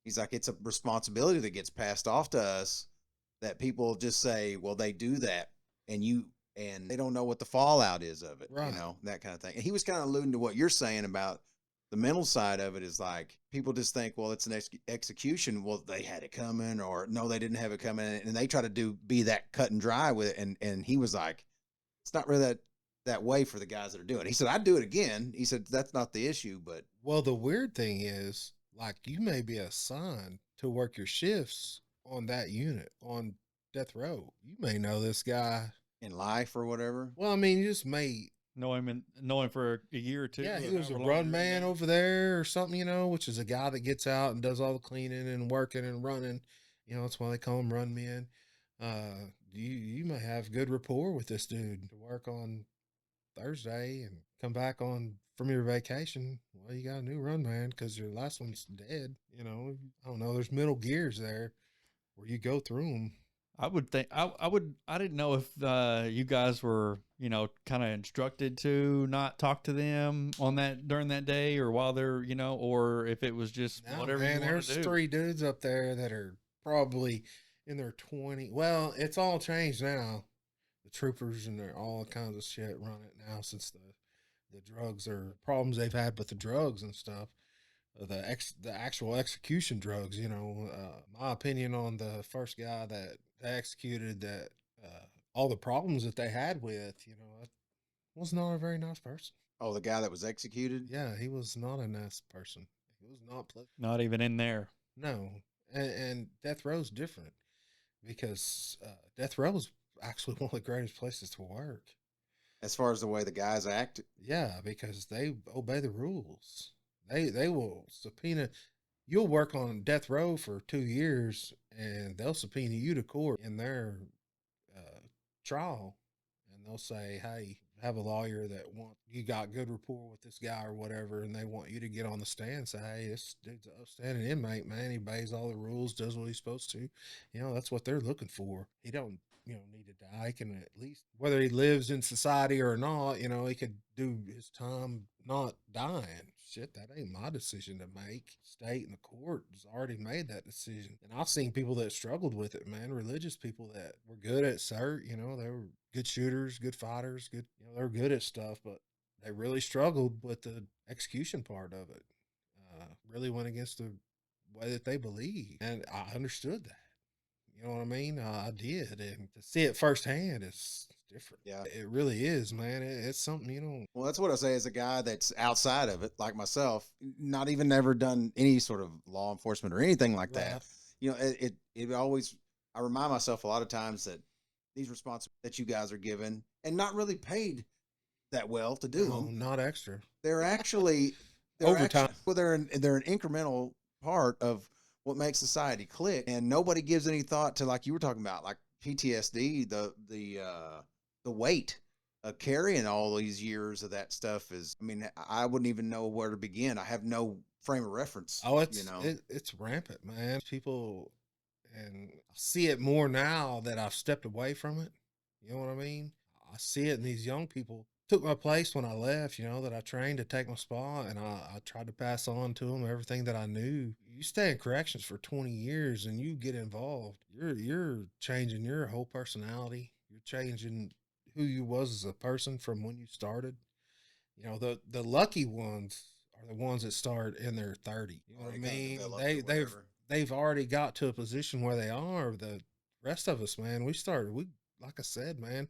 He's like, it's a responsibility that gets passed off to us that people just say, well, they do that and they don't know what the fallout is of it, right. That kind of thing. And he was kind of alluding to what you're saying about the mental side of it is like people just think, well, it's an execution. Well, they had it coming, or no, they didn't have it coming, and they try to be that cut and dry with it. And he was like, it's not really that way for the guys that are doing it. He said, I'd do it again. He said that's not the issue, but Well, the weird thing is, like, you may be assigned to work your shifts on that unit on death row. You may know this guy. in life or whatever. Well, I mean, you just may. Know him for a year or two. Yeah, he or was a however long run you're in man there. over there or something, you know, which is a guy that gets out and does all the cleaning and working and running. You know, that's why they call him run men. You may have good rapport with this dude to work on Thursday and come back on from your vacation. Well, you got a new run man because your last one's dead. You know, I don't know. There's middle gears there where you go through them. I would think I didn't know if you guys were, kind of instructed to not talk to them on that during that day or while they're, or if it was just Now, whatever man, you want there's to do. 3 dudes up there that are probably in their 20. Well, it's all changed now. The troopers and all kinds of shit run it now since the drugs are problems they've had with the drugs and stuff. The actual execution drugs, my opinion on the first guy that they executed, that all the problems that they had with, was not a very nice person. Oh, the guy that was executed. Yeah, he was not a nice person. He was not pleasant. Not even in there. No, and death row's different because death row is actually one of the greatest places to work. As far as the way the guys act, Yeah, because they obey the rules. They will subpoena. You'll work on death row for 2 years, and they'll subpoena you to court in their trial, and they'll say, "Hey, have a lawyer that you got good rapport with this guy or whatever, and they want you to get on the stand and say, hey, this dude's an upstanding inmate, man. He obeys all the rules, does what he's supposed to. That's what they're looking for. He don't." Need to die. He can at least, whether he lives in society or not, he could do his time not dying. Shit, that ain't my decision to make. State and the court has already made that decision. And I've seen people that struggled with it, man. Religious people that were good at CERT, they were good shooters, good fighters, good, they were good at stuff, but they really struggled with the execution part of it. Really went against the way that they believe. And I understood that. You know what I mean? I did. And to see it firsthand is different. Yeah. It really is, man. It's something, well, that's what I say as a guy that's outside of it, like myself, not even ever done any sort of law enforcement or anything like that. Right. It always, I remind myself a lot of times that these responsibilities that you guys are given and not really paid that well to do them. Not extra. They're actually Overtime. They're an incremental part of what makes society click, and nobody gives any thought to, like you were talking about, like PTSD, the weight of carrying all these years of that stuff is. I mean, I wouldn't even know where to begin. I have no frame of reference. Oh, it's rampant, man. People, and I see it more now that I've stepped away from it. You know what I mean? I see it in these young people. Took my place when I left, that I trained to take my spot, and I tried to pass on to them everything that I knew. You stay in corrections for 20 years and you get involved. You're changing your whole personality. You're changing who you was as a person from when you started. The lucky ones are the ones that start in their 30s. You know what I mean? They've already got to a position where they are. The rest of us, man, like I said, man,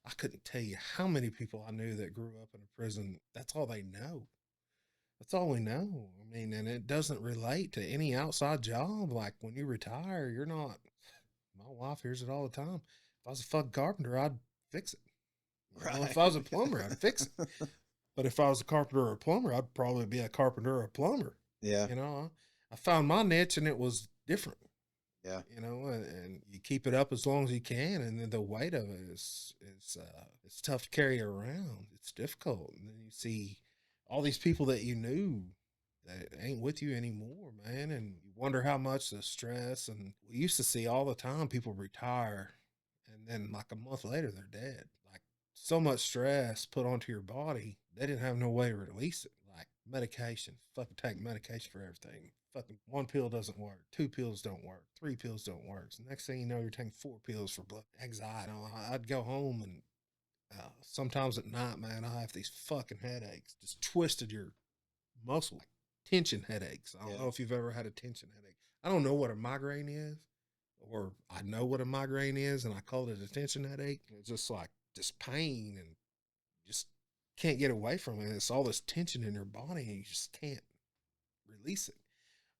I couldn't tell you how many people I knew that grew up in a prison. That's all they know. That's all we know. I mean, and it doesn't relate to any outside job. Like when you retire, you're not. My wife hears it all the time. If I was a fucking carpenter, I'd fix it. If I was a plumber, I'd fix it. But if I was a carpenter or a plumber, I'd probably be a carpenter or a plumber. Yeah. I found my niche and it was different. Yeah. And you keep it up as long as you can, and then the weight of it is it's tough to carry around. It's difficult. And then you see all these people that you knew that ain't with you anymore, man, and you wonder how much the stress. And we used to see all the time people retire, and then like a month later they're dead. Like so much stress put onto your body, they didn't have no way to release it. Like medication, fucking take medication for everything. Fucking 1 pill doesn't work, 2 pills don't work, 3 pills don't work. So next thing you know, you're taking 4 pills for blood anxiety. I'd go home and sometimes at night, man, I have these fucking headaches, just twisted your muscle tension headaches. I don't know if you've ever had a tension headache. I don't know what a migraine is, or I know what a migraine is, and I call it a tension headache. It's just like this pain and just can't get away from it. It's all this tension in your body, and you just can't release it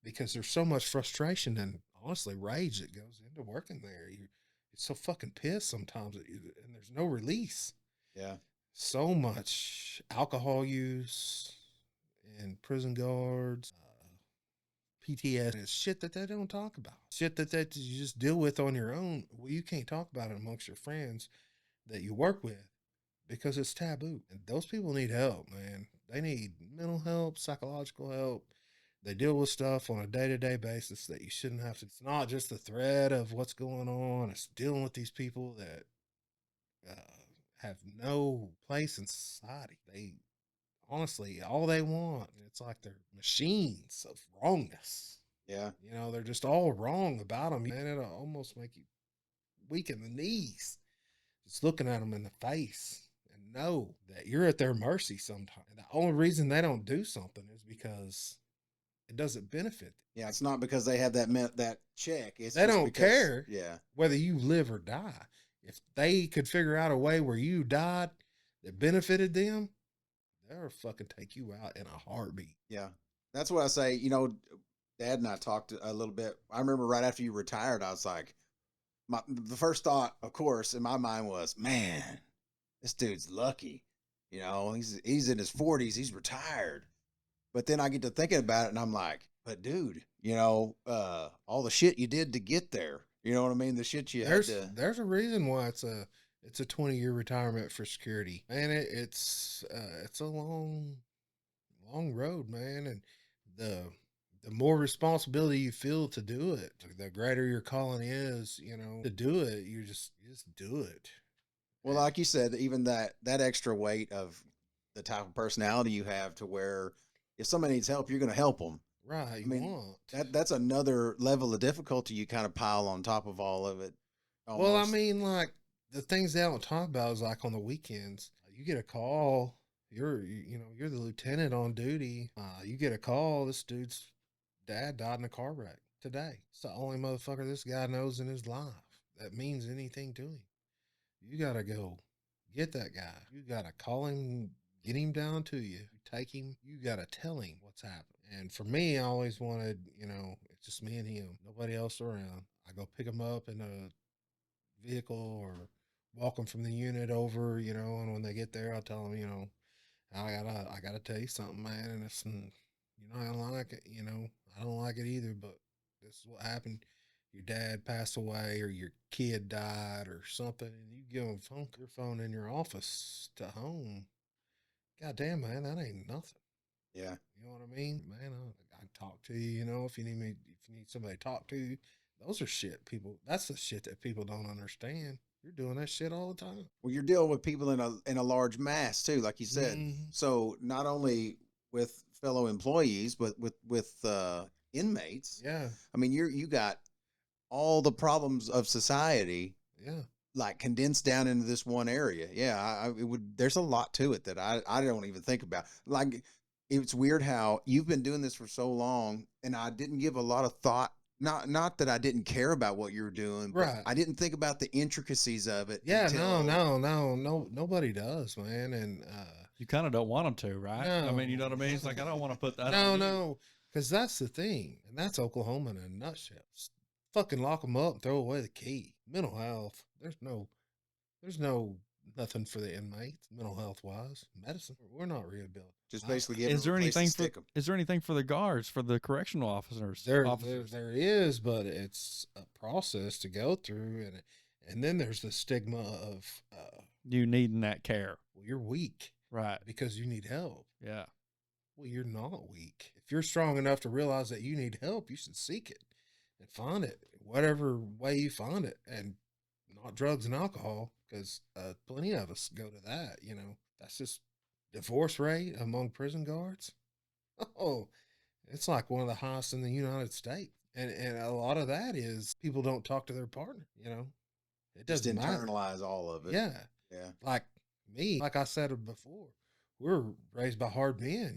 because there's so much frustration and honestly rage that goes into working there. You're so fucking pissed sometimes, and there's no release. Yeah. So much alcohol use and prison guards, PTSD, is shit that they don't talk about. Shit that you just deal with on your own. Well, you can't talk about it amongst your friends that you work with because it's taboo. And those people need help, man. They need mental help, psychological help. They deal with stuff on a day-to-day basis that you shouldn't have to. It's not just the threat of what's going on. It's dealing with these people that have no place in society. They honestly, all they want, it's like they're machines of wrongness. Yeah. You know, they're just all wrong about them. Man, it'll almost make you weak in the knees just looking at them in the face and know that you're at their mercy sometimes. And the only reason they don't do something is because it doesn't benefit them. Yeah, it's not because they have that check. It's They just don't because, care Yeah. whether you live or die. If they could figure out a way where you died that benefited them, they'll fucking take you out in a heartbeat. Yeah. That's what I say. You know, Dad and I talked a little bit. I remember right after you retired, I was like, the first thought, of course, in my mind was, man, this dude's lucky. You know, he's in his 40s. He's retired. But then I get to thinking about it, and I'm like, but dude, you know, all the shit you did to get there. You know what I mean? The shit you had to. There's a reason why it's a 20-year retirement for security, man. It's a long road, man, and the more responsibility you feel to do it, the greater your calling is. You know, to do it, you just do it. Well, like you said, even that extra weight of the type of personality you have, to where if somebody needs help, you're going to help them. Right. I mean, that's another level of difficulty you kind of pile on top of all of it. Almost. Well, I mean, like the things they don't talk about is like on the weekends, you get a call. You're the lieutenant on duty. You get a call. This dude's dad died in a car wreck today. It's the only motherfucker this guy knows in his life that means anything to him. You gotta go get that guy. You gotta call him, get him down to you, take him. You gotta tell him what's happening. And for me, I always wanted, it's just me and him, nobody else around. I go pick him up in a vehicle or walk them from the unit over, and when they get there, I'll tell them, I gotta tell you something, man, and it's, I don't like it, I don't like it either, but this is what happened. Your dad passed away or your kid died or something, and you give them your phone in your office to home. God damn, man, that ain't nothing. Yeah. You know what I mean? Man, I talk to you, if you need somebody to talk to. Those are shit that's the shit that people don't understand. You're doing that shit all the time. Well, you're dealing with people in a large mass too, like you said. Mm-hmm. So not only with fellow employees, but with inmates. Yeah. I mean, you got all the problems of society. Yeah. Like condensed down into this one area. Yeah. There's a lot to it that I don't even think about. Like, it's weird how you've been doing this for so long, and I didn't give a lot of thought. Not that I didn't care about what you were doing, but right. I didn't think about the intricacies of it. Yeah, no, nobody does, man. And you kind of don't want them to, right? No. I mean, you know what I mean? It's like, I don't want to put that No, because that's the thing, and that's Oklahoma in a nutshell. Just fucking lock them up and throw away the key. Mental health, there's nothing for the inmates, mental health wise. Medicine, we're not rehabilitating. Just basically give is there anything for 'em. Is there anything for the guards, for the correctional officers? There is, but it's a process to go through, and then there's the stigma of you needing that care. Well, you're weak, right? Because you need help. Yeah. Well, you're not weak. If you're strong enough to realize that you need help, you should seek it and find it, whatever way you find it, and not drugs and alcohol, because plenty of us go to that. That's just divorce rate among prison guards. Oh, it's like one of the highest in the United States. And a lot of that is people don't talk to their partner, It doesn't just internalize all of it. Yeah. Yeah. Like me, like I said before, we're raised by hard men,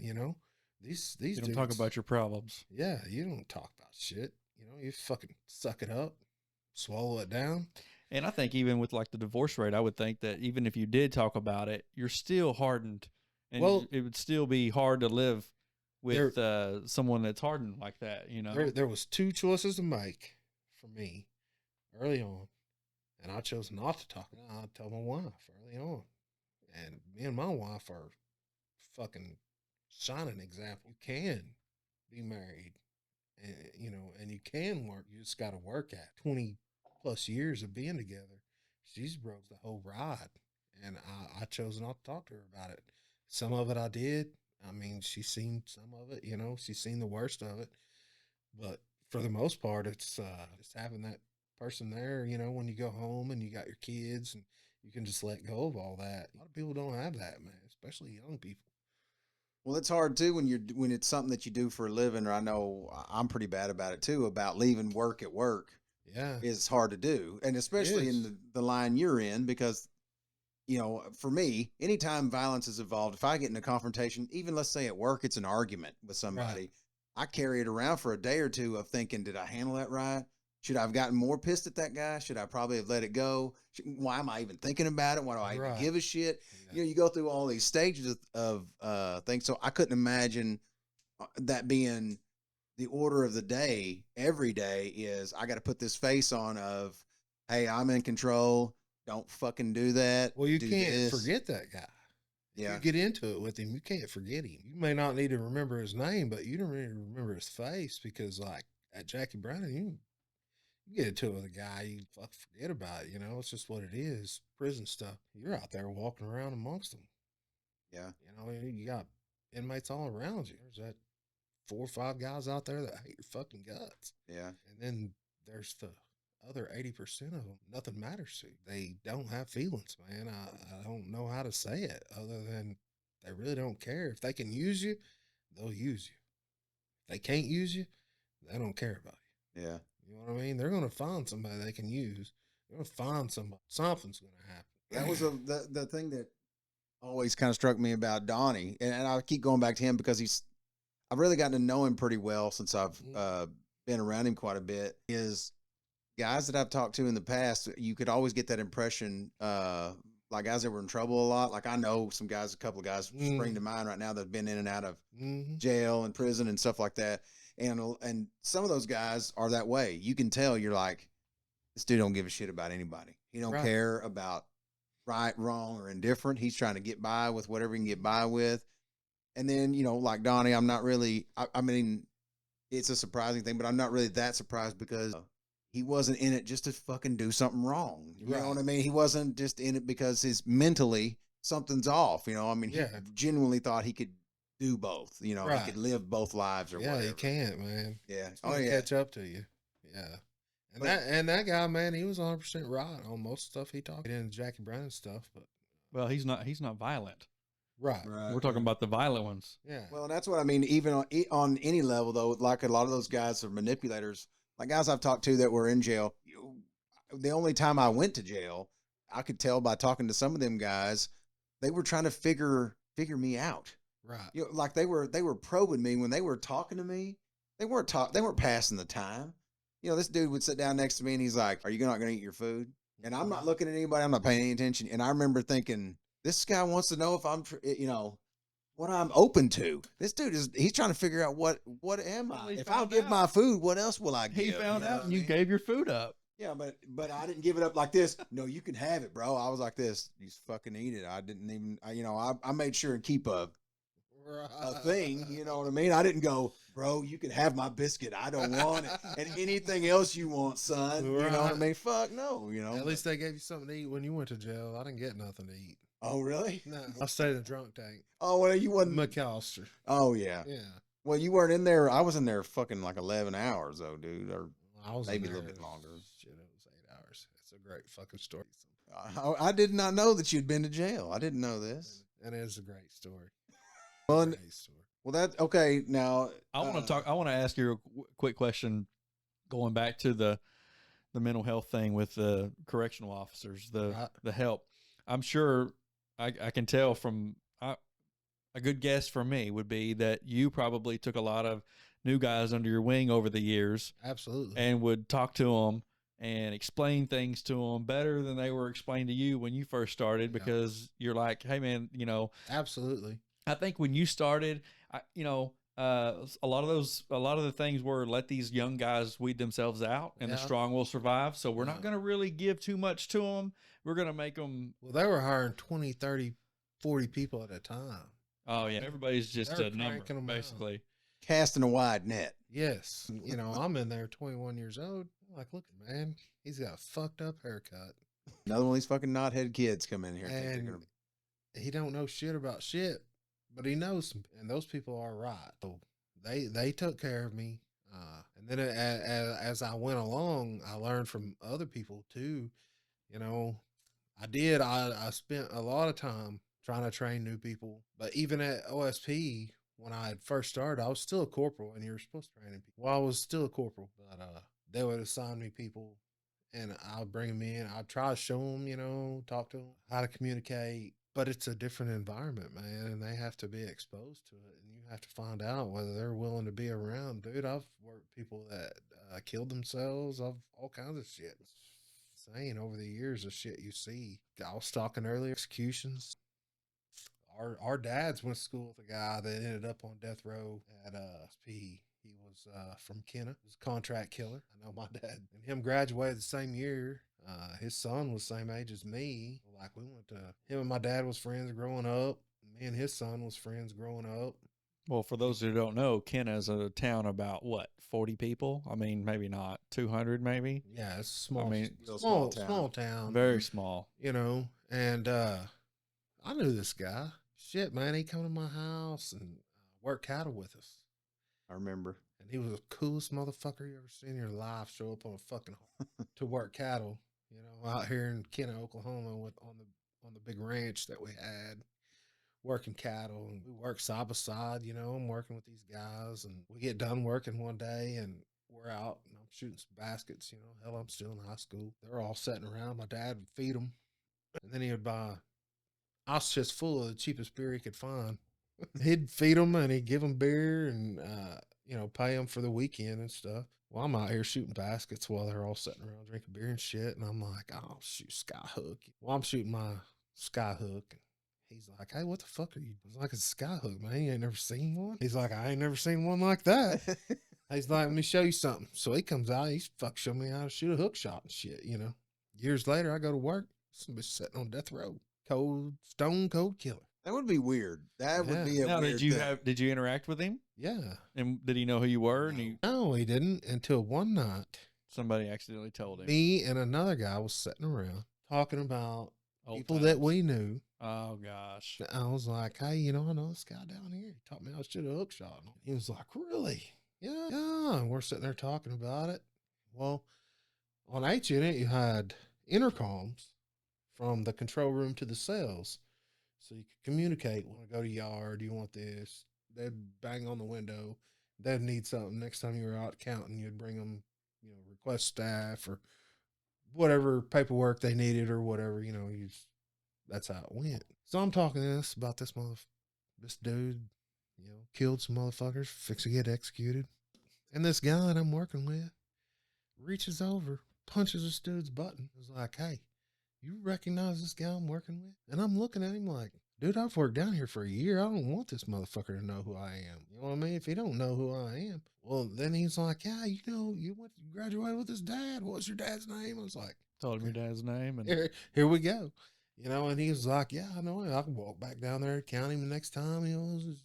These You don't dudes, talk about your problems. yeah, you don't talk about shit. You know, you fucking suck it up, swallow it down. And I think even with like the divorce rate, I would think that even if you did talk about it, you're still hardened, and Well, it would still be hard to live there, with someone that's hardened like that. You know, there was two choices to make for me early on, and I chose not to talk. I told my wife early on, and me and my wife are fucking shining example. You can be married, and you know, and you can work. You just got to work at 20+ years of being together. She's broke the whole ride, and I chose not to talk to her about it. Some of it I did. I mean, she's seen some of it. You know, she's seen the worst of it. But for the most part, it's just having that person there. You know, when you go home and you got your kids, and you can just let go of all that. A lot of people don't have that, man, especially young people. Well, it's hard too when it's something that you do for a living. Or I know I'm pretty bad about it too. About leaving work at work Yeah, is hard to do, and it especially in is. the line you're in, because for me, anytime violence is involved, if I get in a confrontation, even let's say at work, it's an argument with Right. somebody, I carry it around for a day or two of thinking, did I handle that right? Should I have gotten more pissed at that guy? Should I probably have let it go? Why am I even thinking about it? Why do I even Right. give a shit? Yeah. You go through all these stages of things. So I couldn't imagine that being the order of the day every day is I got to put this face on of, hey, I'm in control. Don't fucking do that. Well, you Do can't this. forget that guy. If Yeah. you get into it with him, you can't forget him. You may not need to remember his name, but you don't need to remember his face because, like, at Jackie Brown, you get into it with a guy, you fuck forget about it. You know, it's just what it is. Prison stuff. You're out there walking around amongst them. Yeah. You know, you got inmates all around you. There's that 4 or 5 guys out there that hate your fucking guts. Yeah. And then there's the other 80% of them. Nothing matters to. They don't have feelings, man. I don't know how to say it other than they really don't care. If they can use you, they'll use you. If they can't use you, they don't care about you. Yeah. You know what I mean? They're going to find somebody they can use. They're going to find somebody. Something's going to happen. That was the thing that always kind of struck me about Donnie. And I keep going back to him because I've really gotten to know him pretty well since I've been around him quite a bit. Is guys that I've talked to in the past, you could always get that impression, like guys that were in trouble a lot. Like I know some guys, a couple of guys spring to mind right now that have been in and out of jail and prison and stuff like that. And some of those guys are that way. You can tell you're like, this dude don't give a shit about anybody. He don't care about right, wrong, or indifferent. He's trying to get by with whatever he can get by with. And then, like Donnie, I'm not really, I mean, it's a surprising thing, but I'm not really that surprised because he wasn't in it just to fucking do something wrong. You know what I mean? He wasn't just in it because mentally something's off. I mean, he genuinely thought he could do both. He could live both lives or whatever. Yeah, he can't, man. Yeah. It's gonna catch up to you. Yeah. And that guy, man, he was 100% right on most stuff he talked in Jackie Brown stuff, but well, he's not violent. Right. We're talking about the violent ones. Yeah. Well, and that's what I mean. Even on any level, though, like a lot of those guys are manipulators. Like guys I've talked to that were in jail. The only time I went to jail, I could tell by talking to some of them guys, they were trying to figure me out. Right. Like they were probing me when they were talking to me. They weren't passing the time. This dude would sit down next to me and he's like, "Are you not going to eat your food?" And I'm not looking at anybody. I'm not paying any attention. And I remember thinking, this guy wants to know if I'm, what I'm open to. This dude he's trying to figure out what am I? If I'll give my food, what else will I give? He found out and you gave your food up. Yeah, but I didn't give it up like this. No, you can have it, bro. I was like this. You fucking eat it. I didn't even, I made sure and keep a thing. You know what I mean? I didn't go, bro, you can have my biscuit. I don't want it. And anything else you want, son. You know what I mean? Fuck no, At least they gave you something to eat when you went to jail. I didn't get nothing to eat. Oh, really? No. I stayed in the drunk tank. Oh, well, you wasn't. McAllister. Oh, yeah. Yeah. Well, you weren't in there. I was in there fucking like 11 hours, though, dude. Or I was maybe a little bit longer. Shit, it was 8 hours. It's a great fucking story. I did not know that you'd been to jail. I didn't know this. That is a great story. Well, that's okay. Now, I want to talk. I want to ask you a quick question, going back to the mental health thing with the correctional officers, the help. I'm sure I can tell from a good guess for me would be that you probably took a lot of new guys under your wing over the years Absolutely. and would talk to them and explain things to them better than they were explained to you when you first started, Yeah. because you're like, hey man, you know, Absolutely. I think when you started, you know, a lot of the things were let these young guys weed themselves out, and the Yeah. strong will survive. So we're not Yeah. going to really give too much to them. We're going to make them. Well, they were hiring 20, 30, 40 people at a time. Oh yeah, everybody's just They're a number cranking 'em out. basically. Casting a wide net. Yes. You know, I'm in there 21 years old. I'm like, look, man, he's got a fucked up haircut. Another one of these fucking knothead kids come in here. And think they're And gonna... he don't know shit about shit, but he knows some, and those people are right. So they took care of me. And then as I went along, I learned from other people too. You know, I spent a lot of time trying to train new people, but even at OSP, when I had first started, I was still a corporal, and you were supposed to train people. Well, I was still a corporal, but they would assign me people, and I would bring them in. I'd try to show them, you know, talk to them, how to communicate. But it's a different environment, man, and they have to be exposed to it, and you have to find out whether they're willing to be around. Dude, I've worked with people that killed themselves. I've all kinds of shit. It's insane over the years of shit you see. I was talking earlier, executions. Our dads went to school with a guy that ended up on death row at SP. He was from Kenna. He was a contract killer. I know my dad and him graduated the same year. His son was the same age as me. Like we went to him and my dad was friends growing up. Me and his son was friends growing up. Well, for those who don't know, Kenna's a town about what, 40 people? I mean, maybe not 200, maybe. Yeah, it's small. I mean, small town. Very small. You know, and I knew this guy. Shit, man, he come to my house and worked cattle with us. I remember. And he was the coolest motherfucker you ever seen in your life. Show up on a fucking to work cattle, you know, out here in Kenna, Oklahoma, on the big ranch that we had, working cattle. And we work side by side. You know, I'm working with these guys, and we get done working one day, and we're out, and I'm shooting some baskets. You know, hell, I'm still in high school. They're all sitting around. My dad would feed them, and then he would buy ostriches full of the cheapest beer he could find. He'd feed them, and he'd give them beer, and you know, pay them for the weekend and stuff. Well, I'm out here shooting baskets while they're all sitting around drinking beer and shit. And I'm like, oh, shoot, sky hook. Well, I'm shooting my sky hook. And he's like, hey, what the fuck are you? I was like, it's a sky hook, man. You ain't never seen one? He's like, I ain't never seen one like that. He's like, let me show you something. So he comes out, he's showing me how to shoot a hook shot and shit, you know. Years later, I go to work. Somebody's sitting on death row. Stone cold killer. That would be weird. That would be a Now, weird thing. did you interact with him? Yeah. And did he know who you were? And No, he didn't until one night. somebody accidentally told him. Me and another guy was sitting around talking about Old people times. that we knew. Oh gosh. I was like, hey, you know, I know this guy down here. He taught me how to shoot a hook shot. He was like, really? Yeah. And we're sitting there talking about it. Well, on H Unit, you had intercoms from the control room to the cells. So you could communicate. Want to go to yard? You want this? They'd bang on the window. They'd need something. Next time you were out counting, you'd bring them, you know, request staff or whatever paperwork they needed or whatever, you know, that's how it went. So I'm talking about this dude, you know, killed some motherfuckers, fix to get executed. And this guy that I'm working with reaches over, punches this dude's button. It's like, hey, you recognize this guy I'm working with? And I'm looking at him like, dude, I've worked down here for a year. I don't want this motherfucker to know who I am. You know what I mean? If he don't know who I am, well, then he's like, yeah, you know, you graduated with his dad. What's your dad's name? I was like, Told him your dad's name. And here we go. You know, and he was like, yeah, I know. I can walk back down there, count him the next time. You know, just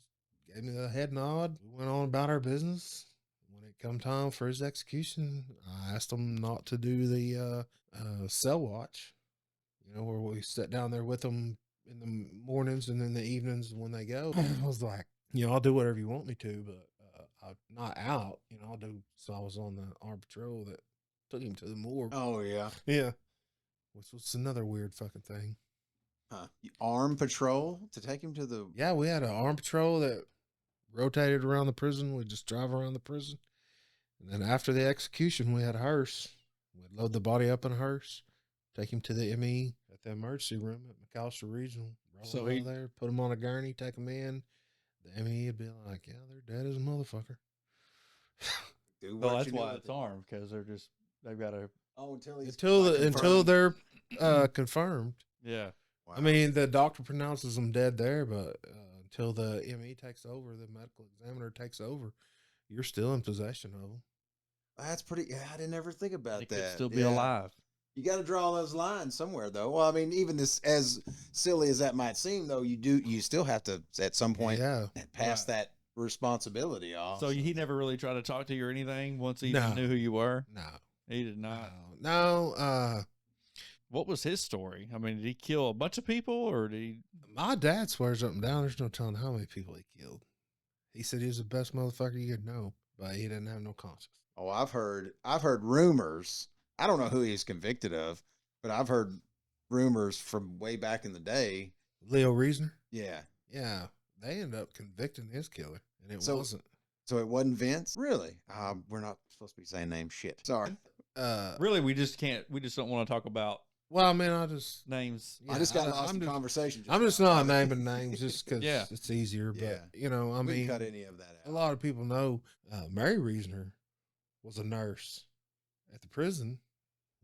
gave me the head nod. We went on about our business. When it come time for his execution, I asked him not to do the cell watch. You know, where we sit down there with them in the mornings and in the evenings when they go. I was like, you know, I'll do whatever you want me to, but I'm not out. You know, I'll do. So I was on the armed patrol that took him to the morgue. Oh, yeah. Yeah. Which was another weird fucking thing. Huh. Armed patrol to take him to the... Yeah, we had an armed patrol that rotated around the prison. We'd just drive around the prison. And then after the execution, we had a hearse. We'd load the body up in a hearse, take him to the ME at the emergency room at McAllister Regional. So Roll him over there, put him on a gurney, take him in. I mean, he'd be like, yeah, they're dead as a motherfucker. Do Well, what that's you do why with it's it. armed, because they've got to. Oh, until he's Until confirmed. they're confirmed. Yeah. I mean, the doctor pronounces them dead there, but until the ME takes over, the medical examiner takes over, you're still in possession of them. That's pretty. Yeah, I didn't ever think about It that. could still be Yeah. alive. You got to draw those lines somewhere, though. Well, I mean, even this, as silly as that might seem, though, you still have to at some point Yeah. pass that responsibility off. So he never really tried to talk to you or anything once he No. even knew who you were? No. He did not. No. What was his story? I mean, did he kill a bunch of people or did he? My dad swears up and down there's no telling how many people he killed. He said he was the best motherfucker you could know, but he didn't have no conscience. Oh, I've heard rumors. I don't know who he's convicted of, but I've heard rumors from way back in the day. Leo Reasoner? Yeah. Yeah. They ended up convicting his killer, and it So- wasn't. So it wasn't Vince? Really? We're not supposed to be saying names. Shit. Sorry. Really, we just can't. We just don't want to talk about Well, I mean, I just names. I just got lost I'm in just- conversation. I'm just now. not naming names just because Yeah. it's easier. But Yeah. you know, I We mean, can cut any of that a out. lot of people know Mary Reasoner was a nurse at the prison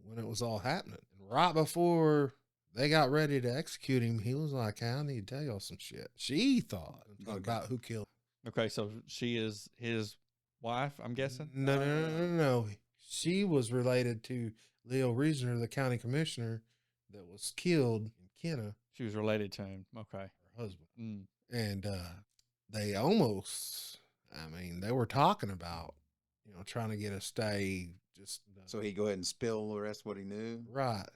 when it was all happening. And right before they got ready to execute him, he was like, "Hey, I need to tell y'all some shit." She thought Okay. about who killed. Okay, so she is his wife, I'm guessing. No. She was related to Leo Reasoner, the county commissioner that was killed in Kenna, She was related to him. Okay. her husband. Mm. And they almost, I mean, they were talking about, trying to get a stay. Just So he go ahead and spill the rest of what he knew. right.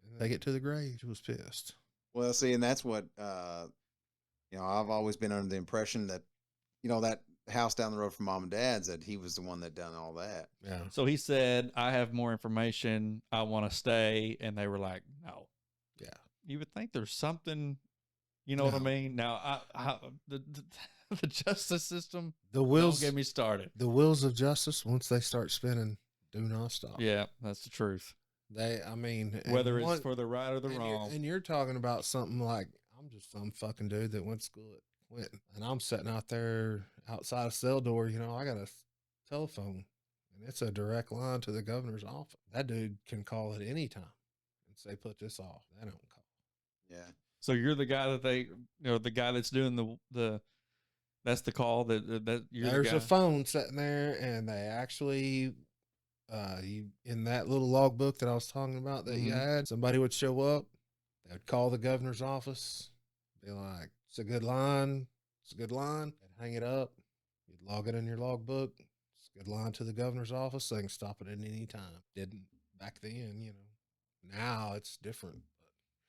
And they get to the grave. She was pissed. Well, see, and that's what I've always been under the impression that that house down the road from mom and dad's, that he was the one that done all that. Yeah. So he said, "I have more information. I want to stay," and they were like, "No." Yeah. You would think there's something. You know what I No. mean? Now, the justice system. The Don't wheels, get me started. the wheels of justice, once they start spinning, do not stop. Yeah, that's the truth. I mean, and Whether it's one- for the right or the and wrong. you're talking about something like, I'm just some fucking dude that went to school at Clinton, and I'm sitting out there outside a cell door. I got a telephone, and it's a direct line to the governor's office. That dude can call at any time and say, "Put this off." They don't call. Yeah. So you're the guy that the guy that's doing the that's the call that you're There's the a guy. phone sitting there, and they actually, in that little logbook that I was talking about that you Mhm. had, somebody would show up, they would call the governor's office, be like, "It's a good line. It's a good line." They'd hang it up. You'd log it in your logbook. It's a good line to the governor's office. They can stop it at any time. Didn't back then. Now it's different.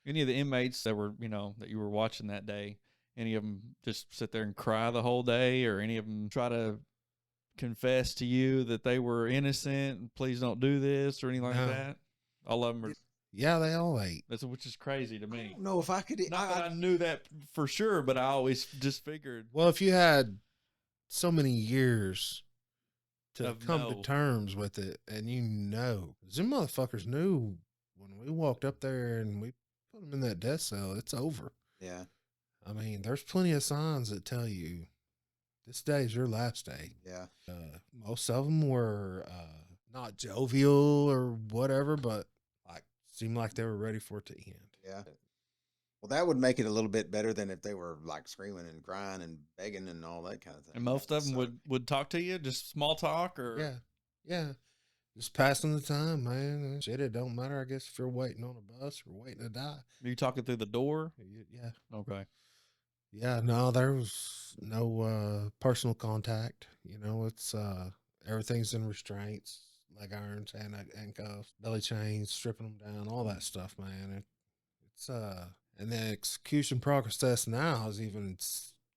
Any of the inmates that were that you were watching that day, any of them just sit there and cry the whole day, or any of them try to confess to you that they were innocent and please don't do this or anything like No. that? All of them are. Yeah, they all ate. That's which is crazy to I me. don't know if I could. Not that I knew that for sure, but I always just figured. Well, if you had so many years to Of come to no. terms with it, and them motherfuckers knew when we walked up there and we put them in that death cell, it's over. Yeah. I mean, there's plenty of signs that tell you this day is your last day. Yeah. Most of them were not jovial or whatever, but seemed like they were ready for it to end. Yeah. Well, that would make it a little bit better than if they were like screaming and crying and begging and all that kind of thing. And most That of them suck. would talk to you, just small talk, or Yeah. Just passing the time, man. Shit, it don't matter, I guess, if you're waiting on a bus or waiting to die. Are you talking through the door? Yeah. Okay. Yeah, no, there was no personal contact. It's everything's in restraints, leg irons, handcuffs, belly chains, stripping them down, all that stuff, man. It's and the execution process now is even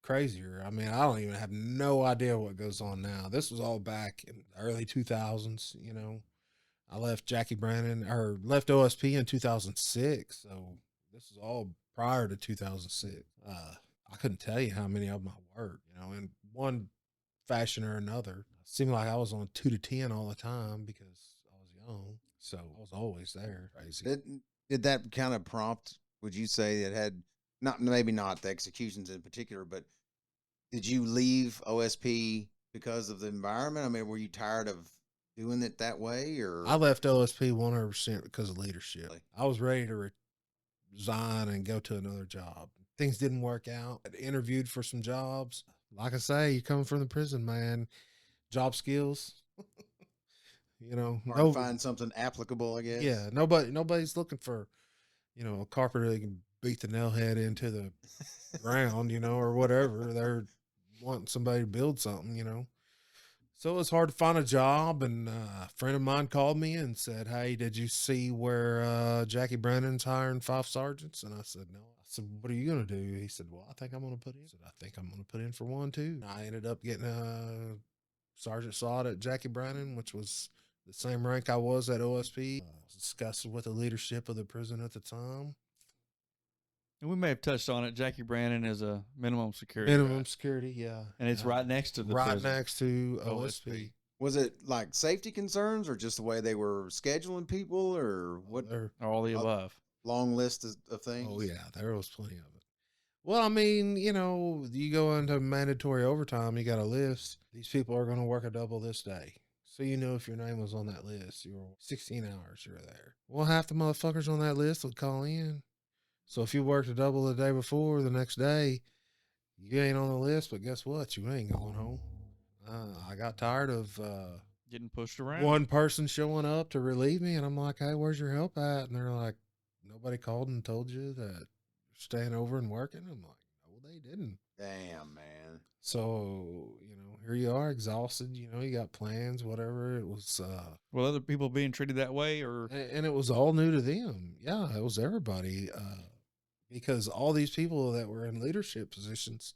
crazier. I mean, I don't even have no idea what goes on now. This was all back in the early 2000s. I left left OSP in 2006, so this is all prior to 2006. I couldn't tell you how many of them I worked, in one fashion or another. It seemed like I was on 2 to 10 all the time because I was young. So I was always there. Crazy. Did that kind of prompt, would you say it had maybe not the executions in particular, but Did you leave OSP because of the environment? I mean, were you tired of doing it that way, or I left OSP 100% because of leadership. Really? I was ready to resign and go to another job. Things didn't work out. I interviewed for some jobs. Like I say, you come from the prison, man. Job skills, you know, hard to find something applicable? I guess. yeah, nobody's looking for, you know, a carpenter that can beat the nail head into the ground, you know, or whatever. They're wanting somebody to build something, you know. So it was hard to find a job, and a friend of mine called me and said, "Hey, did you see where Jackie Brennan's hiring 5 sergeants?" And I said, "No." I said, "What are you going to do?" He said, "Well, I think I'm going to put in." I said, "I think I'm going to put in for one too." I ended up getting a sergeant slot at Jackie Brennan, which was the same rank I was at OSP. Discussed with the leadership of the prison at the time. And we may have touched on it. Jackie Brandon is a minimum security. Minimum right? security, yeah. And it's right next to the right prison. next to OSP. Was it like safety concerns, or just the way they were scheduling people, or what? There- All the above. Long list of things. Oh yeah, there was plenty of it. Well, I mean, you know, you go into mandatory overtime, you got a list. These people are going to work a double this day. So you know if your name was on that list, you were 16 hours, you were there. Well, half the motherfuckers on that list would call in. So if you worked a double the day before, the next day, you ain't on the list, but guess what? You ain't going home. I got tired of Getting pushed around. one person showing up to relieve me, and I'm like, "Hey, where's your help at?" And they're like, "Nobody called and told you that you're staying over and working." I'm like, "No, they didn't." Damn, man. So, you know, here you are exhausted, you know, you got plans, whatever. It was Well, other people being treated that way, or and it was all new to them. Yeah, it was everybody. Because all these people that were in leadership positions,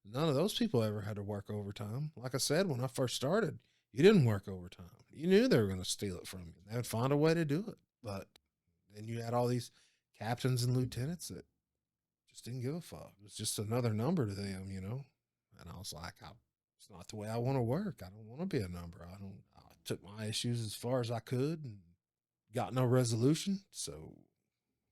none of those people ever had to work overtime. Like I said, when I first started, you didn't work overtime. You knew they were going to steal it from you. They would find a way to do it. But then you had all these captains and lieutenants that just didn't give a fuck. It was just another number to them, you know? And I was like, it's not the way I want to work. I don't want to be a number. I took my issues as far as I could and got no resolution. So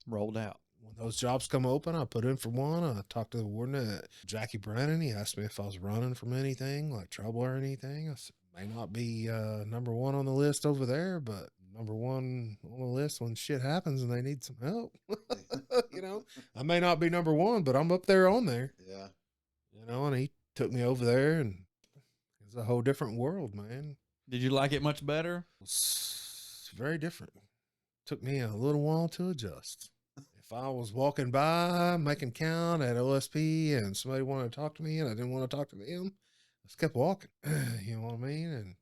rolled out. when those jobs come open, I put in for one. I talked to the warden at Jackie Brennan. He asked me if I was running from anything, like trouble or anything. I said, may not be number one on the list over there, but number one on the list when shit happens and they need some help. You know, I may not be number one, but I'm up there on there. Yeah. You know, and he took me over there, and it's a whole different world, man. Did you like it much better? It's very different. Took me a little while to adjust. If I was walking by making count at OSP and somebody wanted to talk to me and I didn't want to talk to them, I just kept walking. You know what I mean? And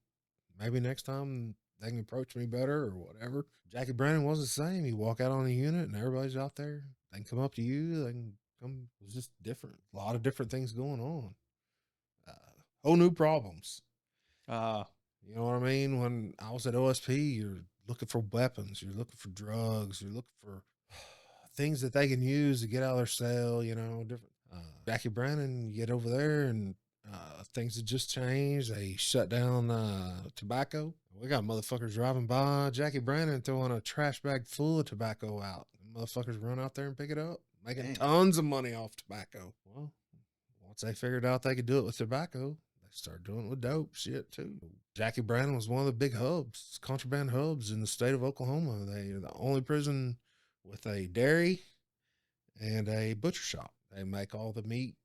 maybe next time they can approach me better or whatever. Jackie Brandon was the same. You walk out on a unit and everybody's out there. They can come up to you. They can come. It was just different. A lot of different things going on. Whole new problems. You know what I mean? When I was at OSP, you're looking for weapons. You're looking for drugs. You're looking for things that they can use to get out of their cell, you know, different. Jackie Brandon, you get over there and things have just changed. They shut down tobacco. We got motherfuckers driving by Jackie Brandon throwing a trash bag full of tobacco out. Motherfuckers run out there and pick it up, making tons of money off tobacco. Well, once they figured out they could do it with tobacco, they started doing it with dope shit too. Jackie Brandon was one of the big hubs, contraband hubs in the state of Oklahoma. They're the only prison with a dairy and a butcher shop. They make all the meat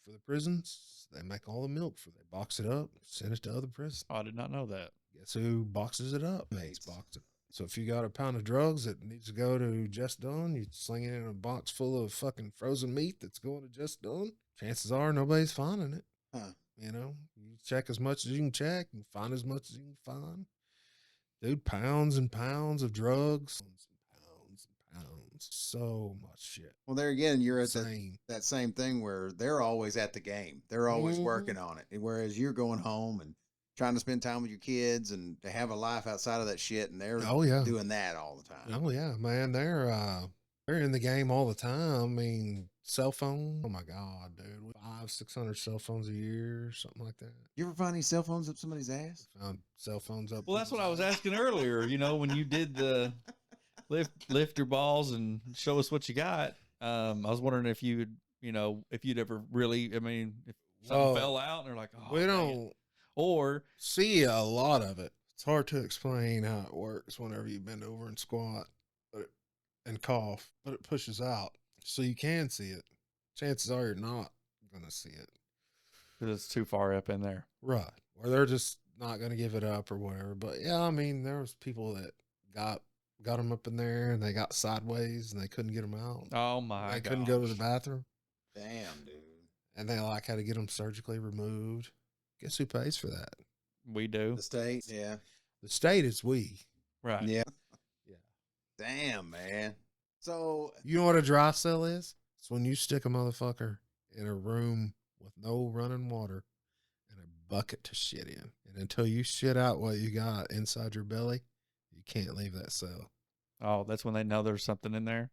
for the prisons. They make all the milk for. They box it up, send it to other prisons. Oh, I did not know that. Guess who boxes it up? Mates box it. So if you got a pound of drugs that needs to go to Just Done, you sling it in a box full of fucking frozen meat that's going to Just Done. Chances are nobody's finding it. Huh. You know, you check as much as you can check and find as much as you can find. Dude, pounds and pounds of drugs. So much shit. Well, there again, you're at that same thing where they're always at the game. They're always working on it. Whereas you're going home and trying to spend time with your kids and to have a life outside of that shit. And they're doing that all the time. Oh yeah, man. They're in the game all the time. I mean, cell phone. Oh my God, dude. 500-600 cell phones a year, something like that. You ever find any cell phones up somebody's ass? Found cell phones up. Well, that's what I was asking earlier. You know, when you did the lift your balls and show us what you got. I was wondering if you'd ever really, I mean, something Well, fell out, and they're like, oh, we dang it. don't Or see a lot of it. It's hard to explain how it works whenever you bend over and squat and cough, but it pushes out. So you can see it. Chances are you're not going to see it. 'cause it's too far up in there. Right. Or they're just not going to give it up or whatever. But yeah, I mean, there was people that got them up in there and they got sideways and they couldn't get them out. Oh my They god. couldn't go to the bathroom Damn, dude. and they like had to get them surgically removed. Guess who pays for that? We do. The state, yeah. The state is we. Right. Yeah. Yeah. Damn, man. So, You know what a dry cell is? It's when you stick a motherfucker in a room with no running water and a bucket to shit in. And until you shit out what you got inside your belly, you can't leave that cell. Oh, that's when they know there's something in there.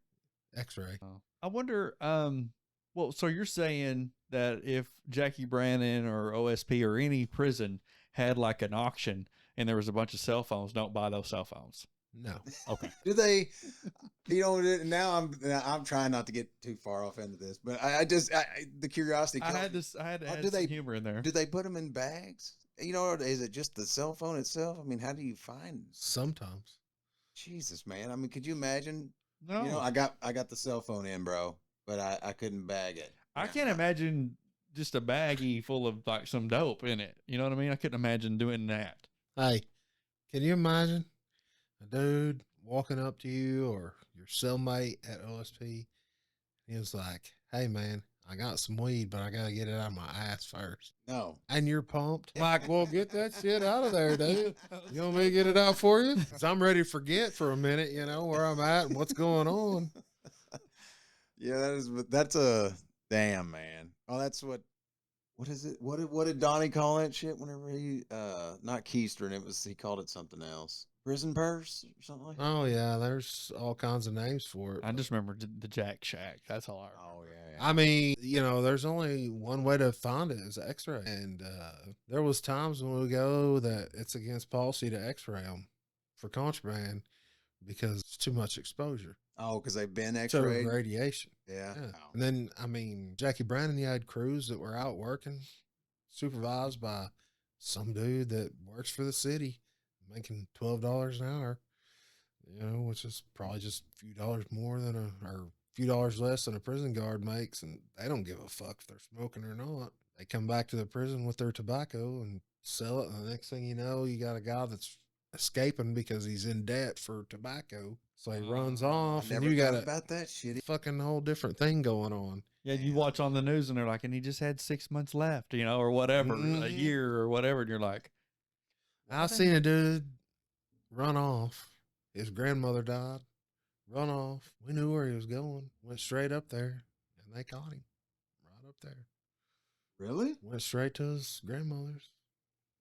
X-ray. Oh. I wonder, well, so you're saying that if Jackie Brannon or OSP or any prison had like an auction and there was a bunch of cell phones, don't buy those cell phones. No. Okay. do they, now I'm trying not to get too far off into this, but the curiosity. I had to add do some they- humor in there. Do they put them in bags? Or is it just the cell phone itself? I mean, how do you find? Sometimes. Jesus, man. I mean, could you imagine? No, I got the cell phone in, bro, but I couldn't bag it. I can't imagine just a baggie full of like some dope in it. You know what I mean? I couldn't imagine doing that. Hey, can you imagine a dude walking up to you or your cellmate at OSP? He was like, hey, man, I got some weed, but I got to get it out of my ass first. No. And you're pumped. Like, well, get that shit out of there, dude. You want me to get it out for you? 'Cause I'm ready to forget for a minute, where I'm at and what's going on. Yeah, that's a damn, man. Oh, that's what is it? What did Donnie call that shit whenever he not keystering, he called it something else. Prison purse or something like that? Oh, yeah, there's all kinds of names for it. I just remember the Jack Shack. That's all I remember. Oh yeah. I mean, there's only one way to find it is X-ray. And there was times when we go that it's against policy to X-ray them for contraband because it's too much exposure Oh, because they've been to X-rayed. radiation. Yeah. Yeah. Oh. And then, I mean, Jackie Brannon, you had crews that were out working, supervised by some dude that works for the city, making $12 an hour, which is probably just a few dollars more than or a few dollars less than a prison guard makes. And they don't give a fuck if they're smoking or not. They come back to the prison with their tobacco and sell it. And the next thing you know, you got a guy that's escaping because he's in debt for tobacco. So he runs I off, and never you got thought a about that shit. fucking whole different thing going on. Yeah, you watch on the news and they're like, and he just had 6 months left, or whatever, a Mhm. year or whatever. And you're like, I seen a dude run off. His grandmother died. Run off. We knew where he was going. Went straight up there, and they caught him right up there. Really? Went straight to his grandmother's.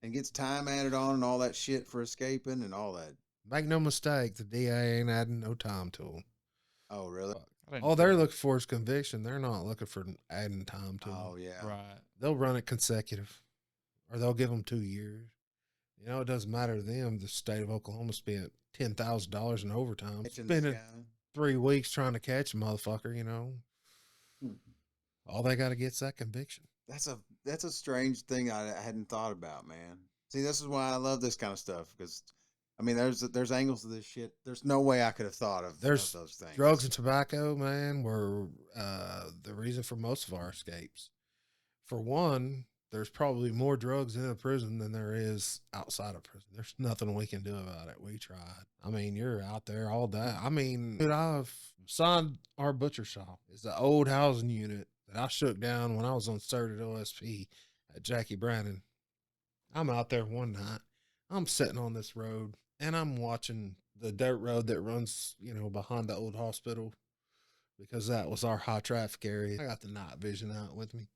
And gets time added on and all that shit for escaping and all that. Make no mistake, the DA ain't adding no time to him. Oh, really? I didn't All they're care. looking for is conviction. They're not looking for adding time to Oh, him. yeah. Right. They'll run it consecutive, or they'll give them 2 years. It doesn't matter to them. The state of Oklahoma spent $10,000 in overtime, Catching this spending guy. 3 weeks trying to catch a motherfucker. Hmm. All they got to get's that conviction. That's a strange thing I hadn't thought about, man. See, this is why I love this kind of stuff because, I mean, there's angles to this shit. There's no way I could have thought of There's those things. Drugs and tobacco, man, were the reason for most of our escapes. For one, there's probably more drugs in a prison than there is outside of prison. There's nothing we can do about it. We tried. I mean, you're out there all day. I mean, dude, I've signed our butcher shop. It's the old housing unit that I shook down when I was on CERT at OSP at Jackie Brannon. I'm out there one night. I'm sitting on this road and I'm watching the dirt road that runs, behind the old hospital because that was our high traffic area. I got the night vision out with me.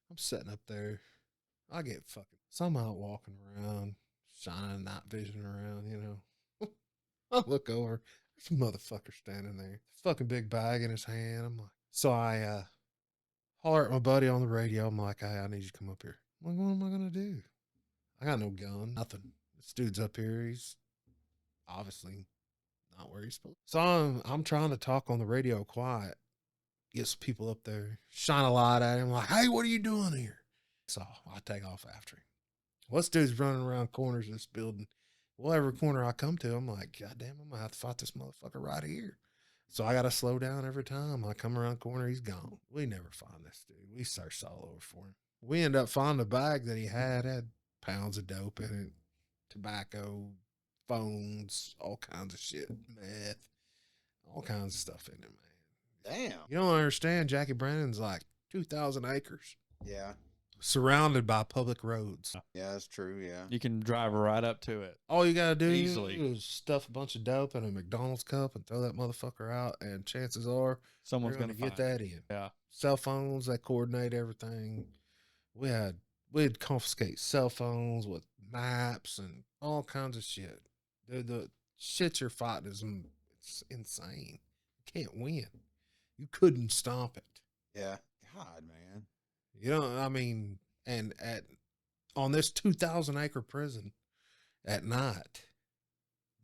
I'm sitting up there. I get so I'm out walking around, shining night vision around, I look over. There's a motherfucker standing there. Fucking big bag in his hand. I'm like, so I holler at my buddy on the radio. I'm like, hey, I need you to come up here. I'm like, what am I going to do? I got no gun, nothing. This dude's up here. He's obviously not where he's supposed to. So I'm trying to talk on the radio quiet. Get some people up there, shine a light at him, like, hey, what are you doing here? So I take off after him. Well, this dude's running around corners of this building. Well, every corner I come to, I'm like, God damn, I'm gonna have to fight this motherfucker right here. So I gotta slow down every time. I come around corner, he's gone. We never find this dude. We searched all over for him. We end up finding a bag that he had pounds of dope in it, tobacco, phones, all kinds of shit, meth, all kinds of stuff in it, man. Damn. You don't understand, Jackie Brandon's like 2,000 acres Yeah. surrounded by public roads. Yeah, that's true. Yeah. You can drive right up to it. All you gotta do Easily. is stuff a bunch of dope in a McDonald's cup and throw that motherfucker out, and chances are Someone's you're going gonna to get that in. Yeah. Cell phones that coordinate everything. We'd confiscate cell phones with maps and all kinds of shit. The shit you're fighting is it's insane. You can't win. You couldn't stomp it. Yeah. God, man. You know, I mean, and on this 2,000 acre prison at night,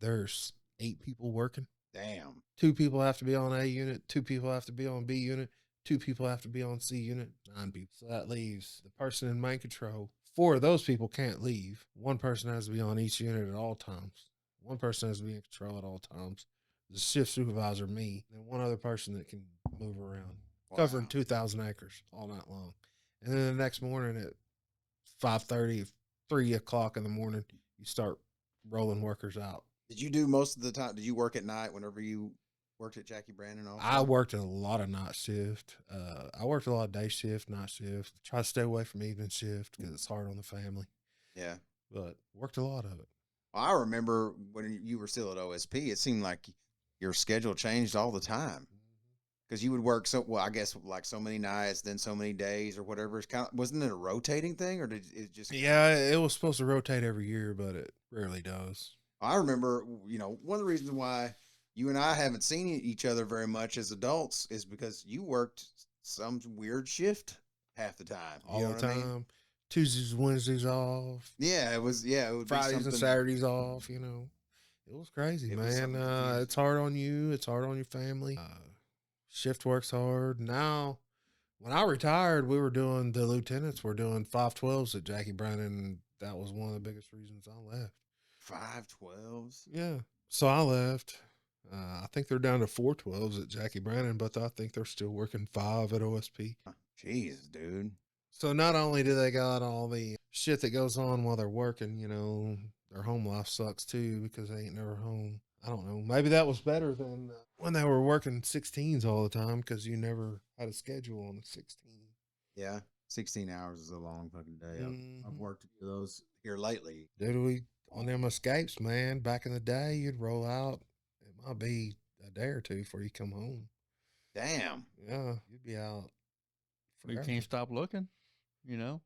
there's 8 people working. Damn. 2 people have to be on A unit, 2 people have to be on B unit, 2 people have to be on C unit, 9 people. So that leaves the person in main control. 4 of those people can't leave. 1 person has to be on each unit at all times. 1 person has to be in control at all times. The shift supervisor, me, and 1 other person that can move around, covering 2,000 acres all night long. And then the next morning at 5:30, 3 o'clock in the morning, you start rolling workers out. Did you do most of the time? Did you work at night whenever you worked at Jackie Brandon? Also? I worked a lot of night shift. I worked a lot of day shift, night shift. Try to stay away from evening shift because it's hard on the family. Yeah. But worked a lot of it. I remember when you were still at OSP, it seemed like your schedule changed all the time. Because you would work I guess like so many nights, then so many days or whatever. It's wasn't it a rotating thing, or did it just? Yeah, it was supposed to rotate every year, but it rarely does. I remember, one of the reasons why you and I haven't seen each other very much as adults is because you worked some weird shift half the time. All the time. I mean? Tuesdays, Wednesdays off. Yeah, it was. Yeah, it would Fridays and Saturdays off. It was crazy, man. It's hard on you. It's hard on your family. Shift works hard. Now, when I retired, we were doing the lieutenants were doing 512s at Jackie Brandon. That was one of the biggest reasons I left. 512s? Yeah. So I left. I think they're down to 412s at Jackie Brandon, but I think they're still working 5 at OSP. Jeez, dude. So not only do they got all the shit that goes on while they're working, their home life sucks too because they ain't never home. I don't know. Maybe that was better than when they were working 16s all the time because you never had a schedule on the 16. Yeah, 16 hours is a long fucking day. I've worked those here lately. Dude, on them escapes, man, back in the day, you'd roll out. It might be a day or 2 before you come home. Damn. Yeah, you'd be out. You can't stop looking, Damn,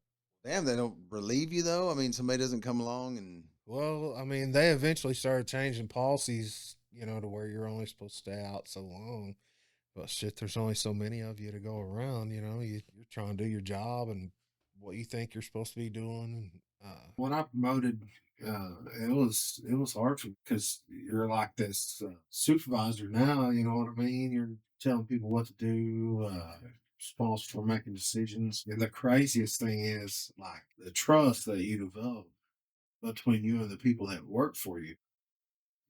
they don't relieve you, though? I mean, somebody doesn't come along and... Well, I mean, they eventually started changing policies, to where you're only supposed to stay out so long. But shit, there's only so many of you to go around, you're trying to do your job and what you think you're supposed to be doing. When I promoted, it was hard because you're like this supervisor now, you know what I mean? You're telling people what to do, responsible for making decisions. And the craziest thing is like the trust that you develop between you and the people that work for you.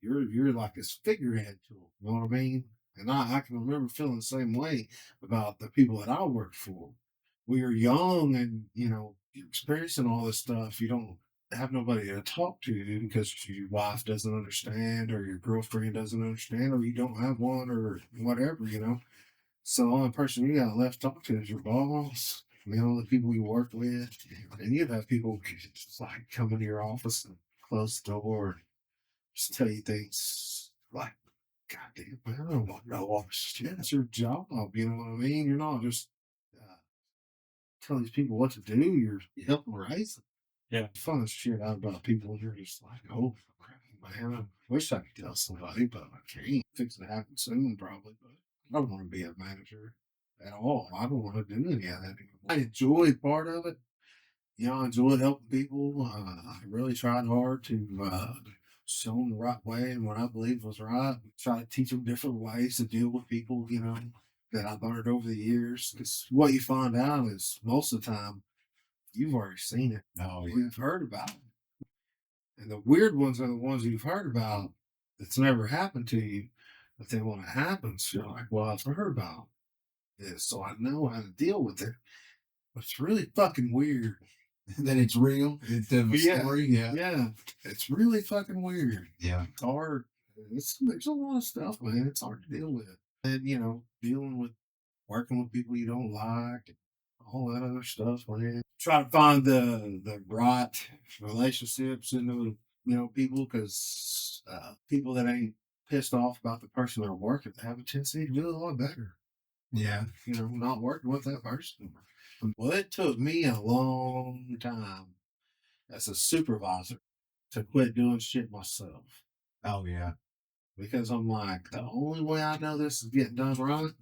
You're like this figurehead to them, you know what I mean? And I can remember feeling the same way about the people that I worked for. We were young and, you're experiencing all this stuff. You don't have nobody to talk to because your wife doesn't understand or your girlfriend doesn't understand or you don't have one or whatever, So the only person you got left to talk to is your boss, the people you work with. And you'd have people just like come into your office and close the door and just tell you things like, God damn, man, I don't want no office shit. That's your job. You know what I mean? You're not just telling these people what to do. You're helping raise them. Yeah. Fun shit out about people. You're just like, oh, crap, man. I wish I could tell somebody, but I can't. Fix it to happen soon, probably. But I don't want to be a manager at all. I don't want to do any of that anymore. I enjoy part of it. I enjoyed helping people. I really tried hard to show them the right way and what I believe was right. Try to teach them different ways to deal with people, that I learned over the years. Because what you find out is most of the time, you've already seen it. Oh, yeah. You've heard about it. And the weird ones are the ones you've heard about that's never happened to you. But then when it happens, you're like, well, I've heard about this, so I know how to deal with it. But it's really fucking weird. That it's real. It's a story. Yeah. Yeah. It's really fucking weird. Yeah. It's hard. There's a lot of stuff, man. It's hard to deal with. And, you know, dealing with working with people you don't like, all that other stuff, man. Try to find the right relationships in the, you know, people, because people that ain't pissed off about the person they're working have a tendency to do a lot better. Yeah. You know, not working with that person. Well, it took me a long time as a supervisor to quit doing shit myself. Oh, yeah. Because I'm like, the only way I know this is getting done right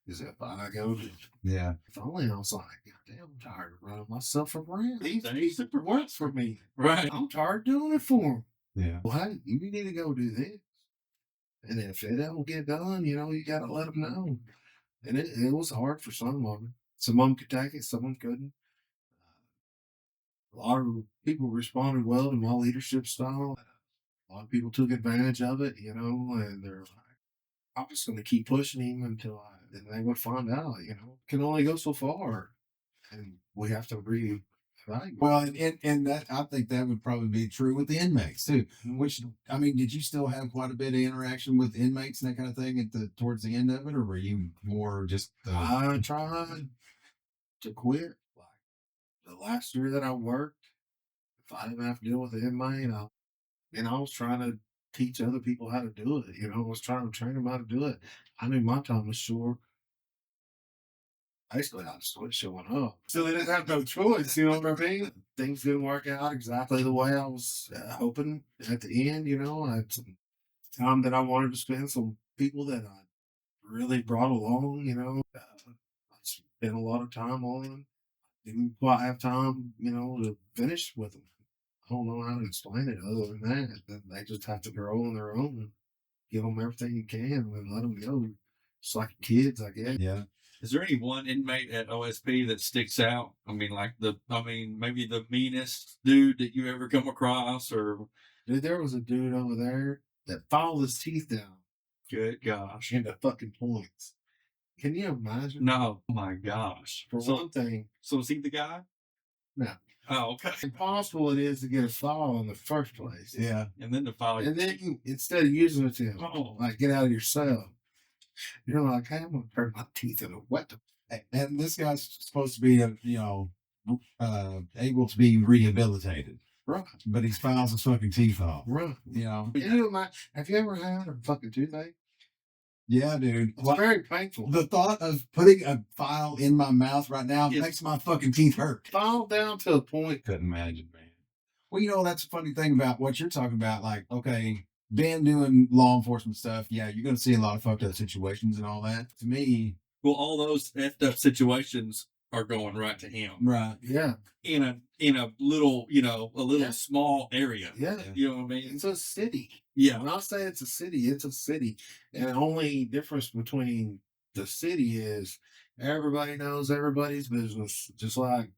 is if I go do it. Yeah. If only I was like, God damn, I'm tired of running myself around. These Thanks. people work for me. Right. I'm tired of doing it for them. Yeah. Well, hey, you need to go do this. And if it don't get done, you know, you got to let them know. And it was hard for some of them. Some of them could take it, some of them couldn't. A lot of people responded well to my leadership style. A lot of people took advantage of it, you know, and they're like, I'm just going to keep pushing him until then they would find out, you know, can only go so far. And we have to reevaluate. Well, and that I think that would probably be true with the inmates too. Which, I mean, did you still have quite a bit of interaction with inmates and that kind of thing towards the end of it, or were you more just? I tried to quit. Like the last year that I worked, if I didn't have to deal with the inmate, I was trying to teach other people how to do it. You know, I was trying to train them how to do it. I knew my time was short. Basically, I just quit showing up. So they didn't have no choice, you know what I mean? Things didn't work out exactly the way I was hoping at the end, you know. I had some time that I wanted to spend, some people that I really brought along, you know. I spent a lot of time on. Didn't quite have time, you know, to finish with them. I don't know how to explain it other than that. That they just have to grow on their own. Give them everything you can and let them go. It's like kids, I guess. Yeah. Is there any one inmate at OSP that sticks out? I mean, maybe the meanest dude that you ever come across, or Dude, there was a dude over there that filed his teeth down good gosh, into fucking points. Can you imagine? no, oh my gosh. For one thing, So is he the guy? no. Oh, okay. Impossible it is to get a file in the first place. Yeah. And then the file. And then instead of using it to Oh. like get out of your cell, you're like, hey, I'm gonna turn my teeth into wet. And this guy's supposed to be, able to be rehabilitated, Right. but he files his fucking teeth off. Right. You know. You know, have you ever had a fucking toothache? Yeah, dude. It's very painful. The thought of putting a file in my mouth right now Yes. makes my fucking teeth hurt. File down to a point. Couldn't imagine, man. Well, you know, that's a funny thing about what you're talking about. Like, okay, Ben doing law enforcement stuff. Yeah, you're going to see a lot of fucked up situations and all that. To me, Well, all those effed up situations are going right to him. right. Yeah. In a little, Yeah. small area. Yeah. You know what I mean? It's a city. Yeah. When I say it's a city, it's a city. And the only difference between the city is everybody knows everybody's business, just like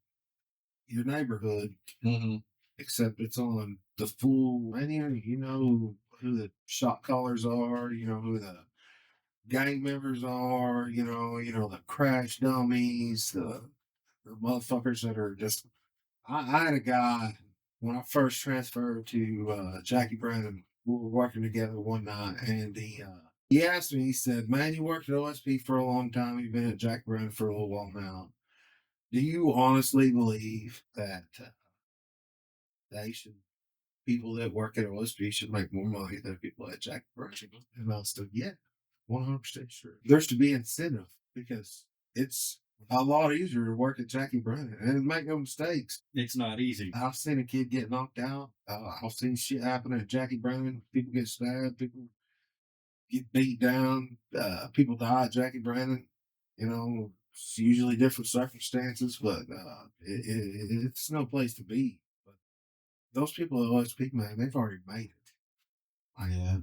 your neighborhood, Mm-hmm. except it's on the full menu. You know who the shot callers are, you know who the gang members are, you know the crash dummies, the motherfuckers that are just. I had a guy when I first transferred to Jackie Brandon. We were working together one night, and he asked me. He said, "Man, you worked at OSP for a long time. You've been at Jackie Brandon for a little while now. Do you honestly believe that people that work at OSP should make more money than people at Jackie Brandon?" And I said, "Yeah, 100% sure. There's to be incentive because it's a lot easier to work at Jackie Brandon and make no mistakes. It's not easy. I've seen a kid get knocked out. I've seen shit happen at Jackie Brandon. People get stabbed. People get beat down. People die at Jackie Brandon. You know, it's usually different circumstances, but it's no place to be. But those people at OSP, man, they've already made it. Yeah.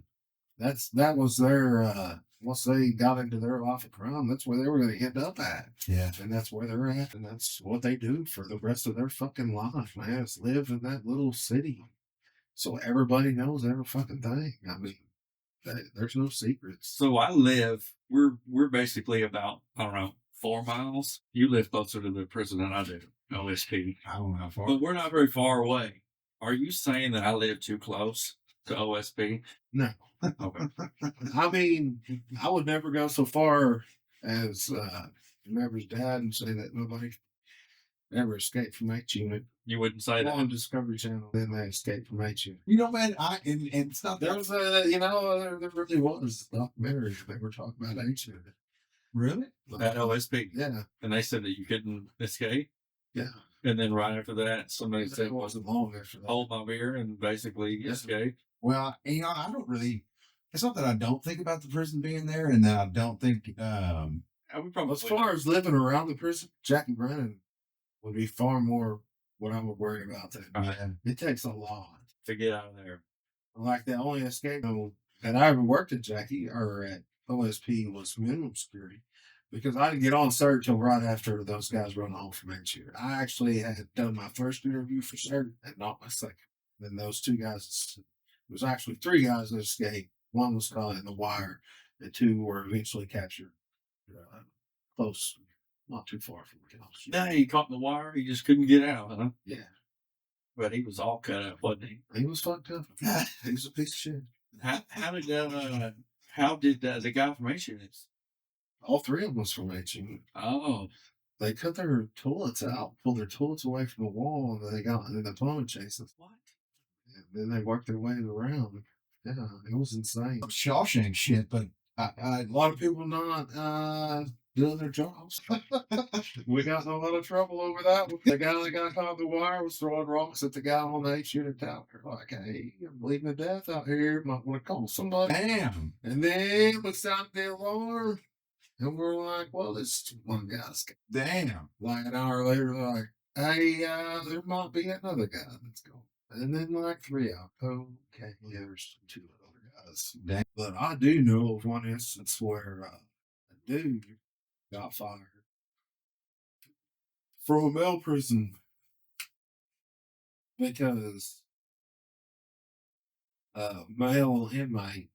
That was their once they got into their life of crime, that's where they were going to end up at. Yeah. And that's where they're at. And that's what they do for the rest of their fucking life, man. Is live in that little city. So everybody knows every fucking thing. I mean, there's no secrets. So we're basically about, I don't know, 4 miles. You live closer to the prison than I do, OSP. I don't know how far. But we're not very far away. Are you saying that I live too close to OSP? No. Okay. I mean, I would never go so far as Remember's dad and say that nobody ever escaped from H unit. You wouldn't say that? On Discovery Channel, then they escaped from H unit. You know, man, and it's not There was a, there really was a documentary they were talking about H unit. really. At OSP? Yeah. And they said that you couldn't escape? Yeah. And then right after that, somebody said, It wasn't long after that. hold my beer and basically Yeah. escape. Well, you know, I don't really. It's not that I don't think about the prison being there, and that I don't think. And we probably As far as living around the prison, Jackie Brennan would be far more what I would worry about than it takes a lot. to get out of there. Like the only escape that I ever worked at Jackie or at OSP was minimum security because I didn't get on CERT till right after those guys run home from H unit. I actually had done my first interview for CERT and not my second. Then those two guys, it was actually 3 guys that escaped. One was caught in the wire, and 2 were eventually captured close, not too far from the house. Now he caught in the wire. He just couldn't get out, huh? Yeah, But he was all cut up, wasn't he? he was fucked up. He was a piece of shit. How did the guy from H units? All 3 of them was from H unit. Oh, They cut their toilets out, pulled their toilets away from the wall, and they got in the plumbing chases. what? And then they worked their way around. Yeah, it was insane. Shawshank shit, but A lot of people not doing their jobs. We got in a lot of trouble over that. The guy that got caught on the wire was throwing rocks at the guy on the H unit tower. Like, hey, I'm bleeding to death out here. Might want to call somebody. damn. And then we sounded the alarm. And we're like, well, this one guy's Damn. like an hour later, like, hey, there might be another guy that's going. And then like 3 out. Okay, yeah, there's 2 other guys. Damn. But I do know of one instance where a dude got fired from a male prison because male inmate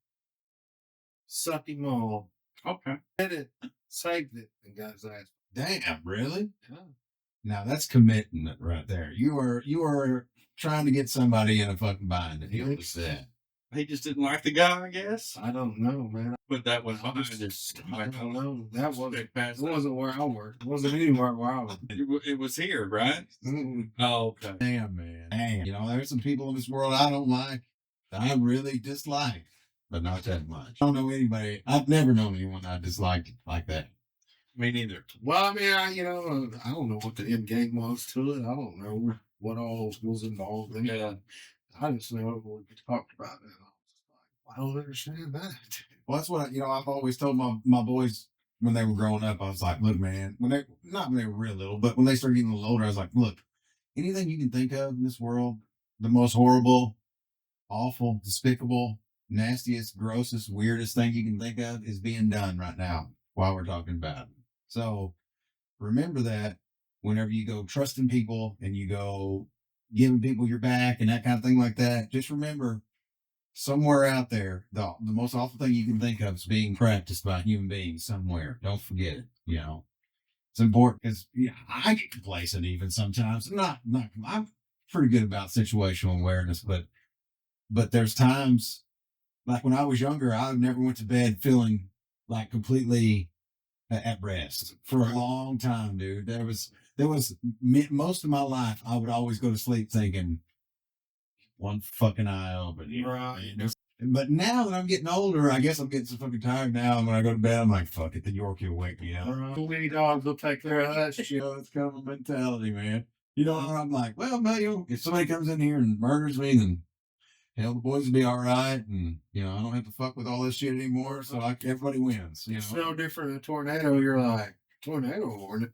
sucked him off, Okay. hit it, saved it, and got his ass. Damn. Really? Yeah. Now that's committing it right there. You are trying to get somebody in a fucking bind, and he was that. He just didn't like the guy, I guess. I don't know, man. But that went behind us. I don't know. That wasn't. It passed It wasn't where I worked. It wasn't anywhere where I worked. It was here, right? Mm-mm. Oh, okay. Damn, man. Damn. You know, there's some people in this world I don't like that I really dislike, but not that much. I don't know anybody. I've never known anyone I disliked like that. Me neither. Well, I mean, I don't know what the end game was to it. I don't know what all was involved in it. Yeah. I just know what we talked about it. I was like, I don't understand that. Well, that's what I've always told my boys when they were growing up. I was like, look, man, when they were real little, but when they started getting a little older, I was like, look, anything you can think of in this world, the most horrible, awful, despicable, nastiest, grossest, weirdest thing you can think of is being done right now while we're talking about it. So remember that whenever you go trusting people and you go giving people your back and that kind of thing like that, just remember somewhere out there, the most awful thing you can think of is being practiced by human beings somewhere. Don't forget it. You know, it's important because I get complacent even sometimes. I'm pretty good about situational awareness, but there's times like when I was younger, I never went to bed feeling like completely at rest for a long time, dude. There was most of my life, I would always go to sleep thinking, one fucking eye open. Right. But now that I'm getting older, I guess I'm getting so fucking tired now. And when I go to bed, I'm like, fuck it, the Yorkie will wake me up. Too many dogs will take care of that shit. You know, it's kind of a mentality, man. You know, I'm like, well, man, if somebody comes in here and murders me, then hell, the boys will be all right. And, you know, I don't have to fuck with all this shit anymore. So everybody wins. You It's know? no different than a tornado. You're like, tornado warning.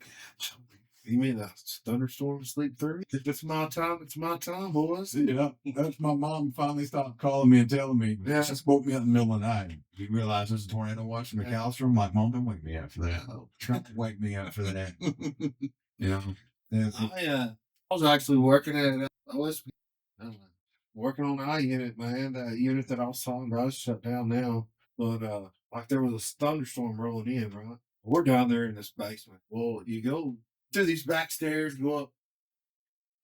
You mean a thunderstorm to sleep through? If it's my time, it's my time, boys. Yeah, that's my mom finally stopped calling me and telling me. Yeah. She woke me up in the middle of the night. You realize there's a tornado watching McAllister? I'm like, Mom, don't wake me up for that. Try to wake me up for that. You know? Yeah. I was actually working at OSP. Working on the I unit, man. That unit that I was talking about is shut down now. But like there was a thunderstorm rolling in, right? We're down there in this basement. Well, you go through these back stairs, go up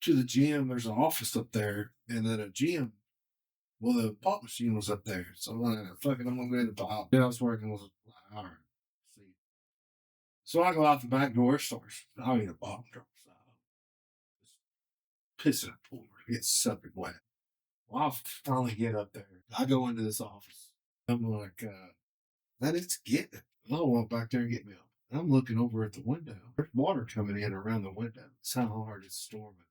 to the gym. There's an office up there, and then a gym. Well, the pop machine was up there. So I'm gonna go to the pop. Yeah, I was working with all right. See. So I go out the back door, starts I mean a bottom drops out. Pissing up over. It's soaking wet. Well, I finally get up there. I go into this office. I'm like, man, it's getting it. I'll walk back there and get me up. I'm looking over at the window. There's water coming in around the window. It's how hard it's storming.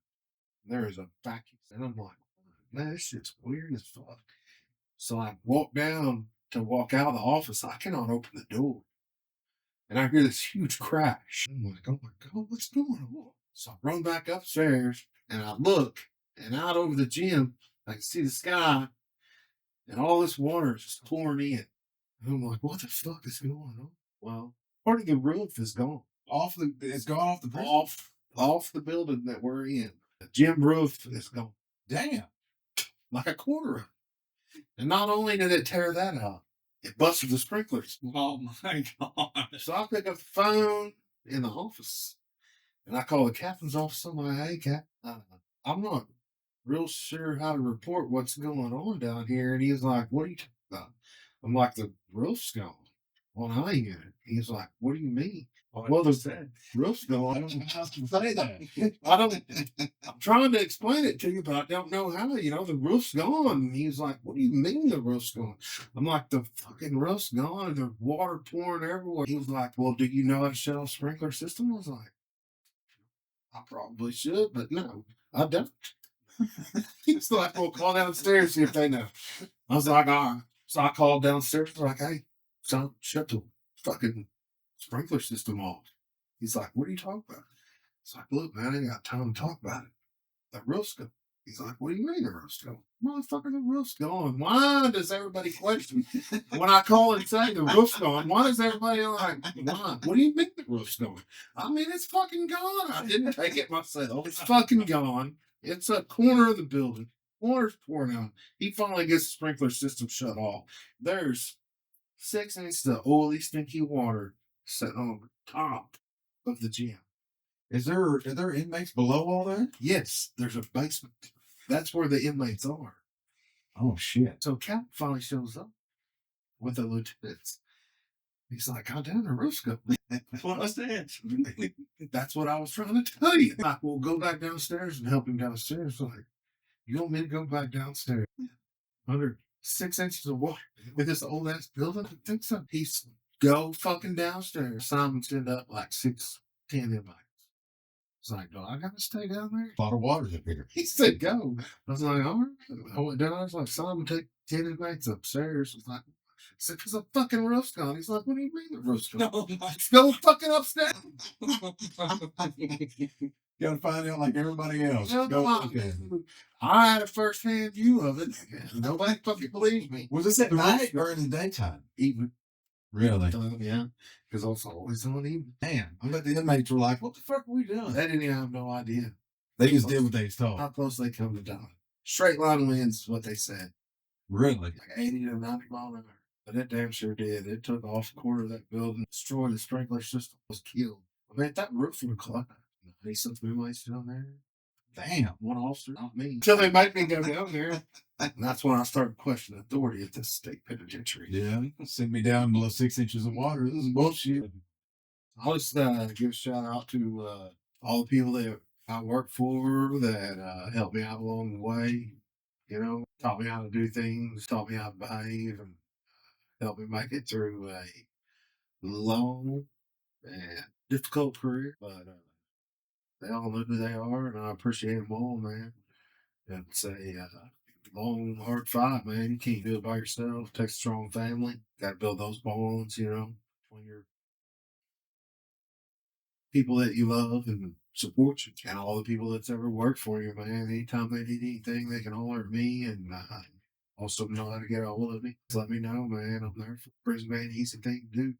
There is a vacuum. And I'm like, man, this shit's weird as fuck. So I walk down to walk out of the office. I cannot open the door. And I hear this huge crash. I'm like, oh my God, what's going on? So I run back upstairs and I look, and out over the gym, I can see the sky, and all this water is just pouring in. And I'm like, what the fuck is going on? Well, part of the roof is gone. It's gone off the prison? Off the building that we're in. The gym roof is gone. Damn. Like a quarter of it. And not only did it tear that out, it busted the sprinklers. Oh my God. So I pick up the phone in the office, and I call the captain's office. I'm like, hey, Cap, I'm not real sure how to report what's going on down here. And he's like, what are you talking about? I'm like, the roof's gone on I unit. He's like, what do you mean? Well, the roof's gone. I don't know how to say that. I'm trying to explain it to you, but I don't know how. You know, the roof's gone. And he's like, what do you mean the roof's gone? I'm like, the fucking roof's gone. There's water pouring everywhere. He was like, well, do you know how to shut off sprinkler system? I was like, I probably should, but no, I don't. He's like, well, call downstairs, see if they know. I was like, all right. So I called downstairs, like, hey, son, shut the fucking sprinkler system off. He's like, what are you talking about? It's like, look, man, I ain't got time to talk about it. The roof's gone. He's like, what do you mean the roof's gone? Motherfucker, the roof's gone. Why does everybody question when I call and say the roof's gone? Why does everybody like, why? What do you mean the roof's gone? I mean, it's fucking gone. I didn't take it myself. It's fucking gone. It's a corner of the building. Water's pouring out. He finally gets the sprinkler system shut off. There's 6 inches of oily, stinky water sitting on the top of the gym. Are there inmates below all that? Yes, there's a basement. That's where the inmates are. Oh, shit. So Cap finally shows up with the lieutenants. He's like, God damn, the roof's gone. What was that? That's what I was trying to tell you. Like, we'll go back downstairs and help him downstairs. Like, you want me to go back downstairs? Under 6 inches of water with this old ass building? I think so. He's go fucking downstairs. Simon sent up like 6, 10 inmates. It's like, do I gotta stay down there? A lot of water's up here. He said, go. I was like, all right. I went down. I was like, Simon, take 10 inmates upstairs. I was like, I said, because the fucking roof's gone. He's like, what do you mean the roof's gone? No, my Go fucking upstairs. You gotta find out like everybody else. No, Go no, look at it. I had a first-hand view of it. Nobody fucking believes me. Was this at night or in the daytime? Even, Really? yeah, because I was always on evening. Damn. I bet the inmates were like, what the fuck are we doing? They didn't even have no idea They just did what they was how told. close they come to dying. Straight line winds is what they said. Really? Like 80 to 90 mile an hour. But it damn sure did. It took off a quarter of that building, destroyed the sprinkler system, was killed. I mean, that roof would collapse. They sent me waste down there. Damn. One officer, not me. Until they made me go down there. And that's when I started questioning authority at this state penitentiary. Yeah. Send me down below 6 inches of water. This is bullshit. I'll just give a shout out to all the people that I work for that helped me out along the way. You know, taught me how to do things, taught me how to behave, and helped me make it through a long and difficult career. But they all know who they are, and I appreciate them all, man. And it's a long, hard fight, man. You can't do it by yourself. It takes a strong family. Got to build those bonds, you know, when you're people that you love and support you, and all the people that's ever worked for you, man. Anytime they need anything, they can holler at me, and also know how to get a hold of me. Just let me know, man. I'm there for prison, man. Easy thing to do,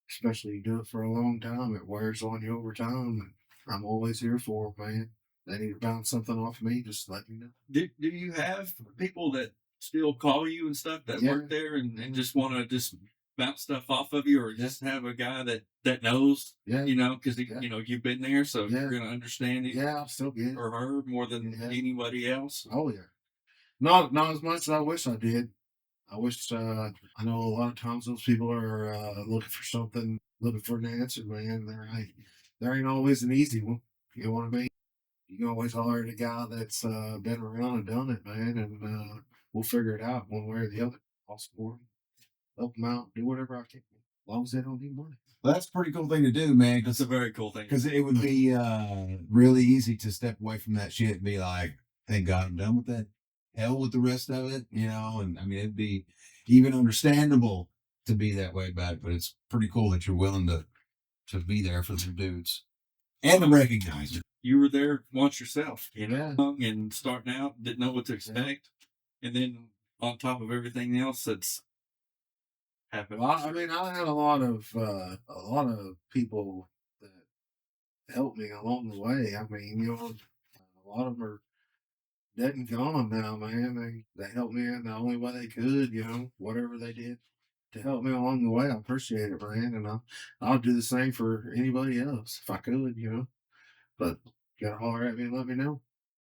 especially you do it for a long time. It wears on you over time, and I'm always here for them, man. They need to bounce something off me, just let me know. Do you have people that still call you and stuff that Yeah. work there and just want to just bounce stuff off of you, or just have a guy that knows, Yeah. because Yeah. you've been there, so Yeah. you're gonna understand it Yeah, I'll still get it. or her more than Yeah. anybody else. Oh yeah. Not as much as I wish I did. I wish I know a lot of times those people are looking for something, looking for an answer, man. There ain't always an easy one. You know what I mean? You can always holler at a guy that's been around and done it, man, and we'll figure it out one way or the other. I'll support them, help them out, do whatever I can, as long as they don't need money. Well, that's a pretty cool thing to do, man. That's a very cool thing. Because it would be really easy to step away from that shit and be like, thank God I'm done with that. Hell with the rest of it, and I mean, it'd be even understandable to be that way about it, but it's pretty cool that you're willing to be there for the dudes and to recognize it. You were there once yourself, Yeah. young and starting out, didn't know what to expect, and then on top of everything else that's happened. Well, I mean, I had a lot of people that helped me along the way. I mean, a lot of them are dead and gone now, man. They helped me in the only way they could, whatever they did to help me along the way. I appreciate it, man, and I'll do the same for anybody else if I could, But you gotta holler at me and let me know.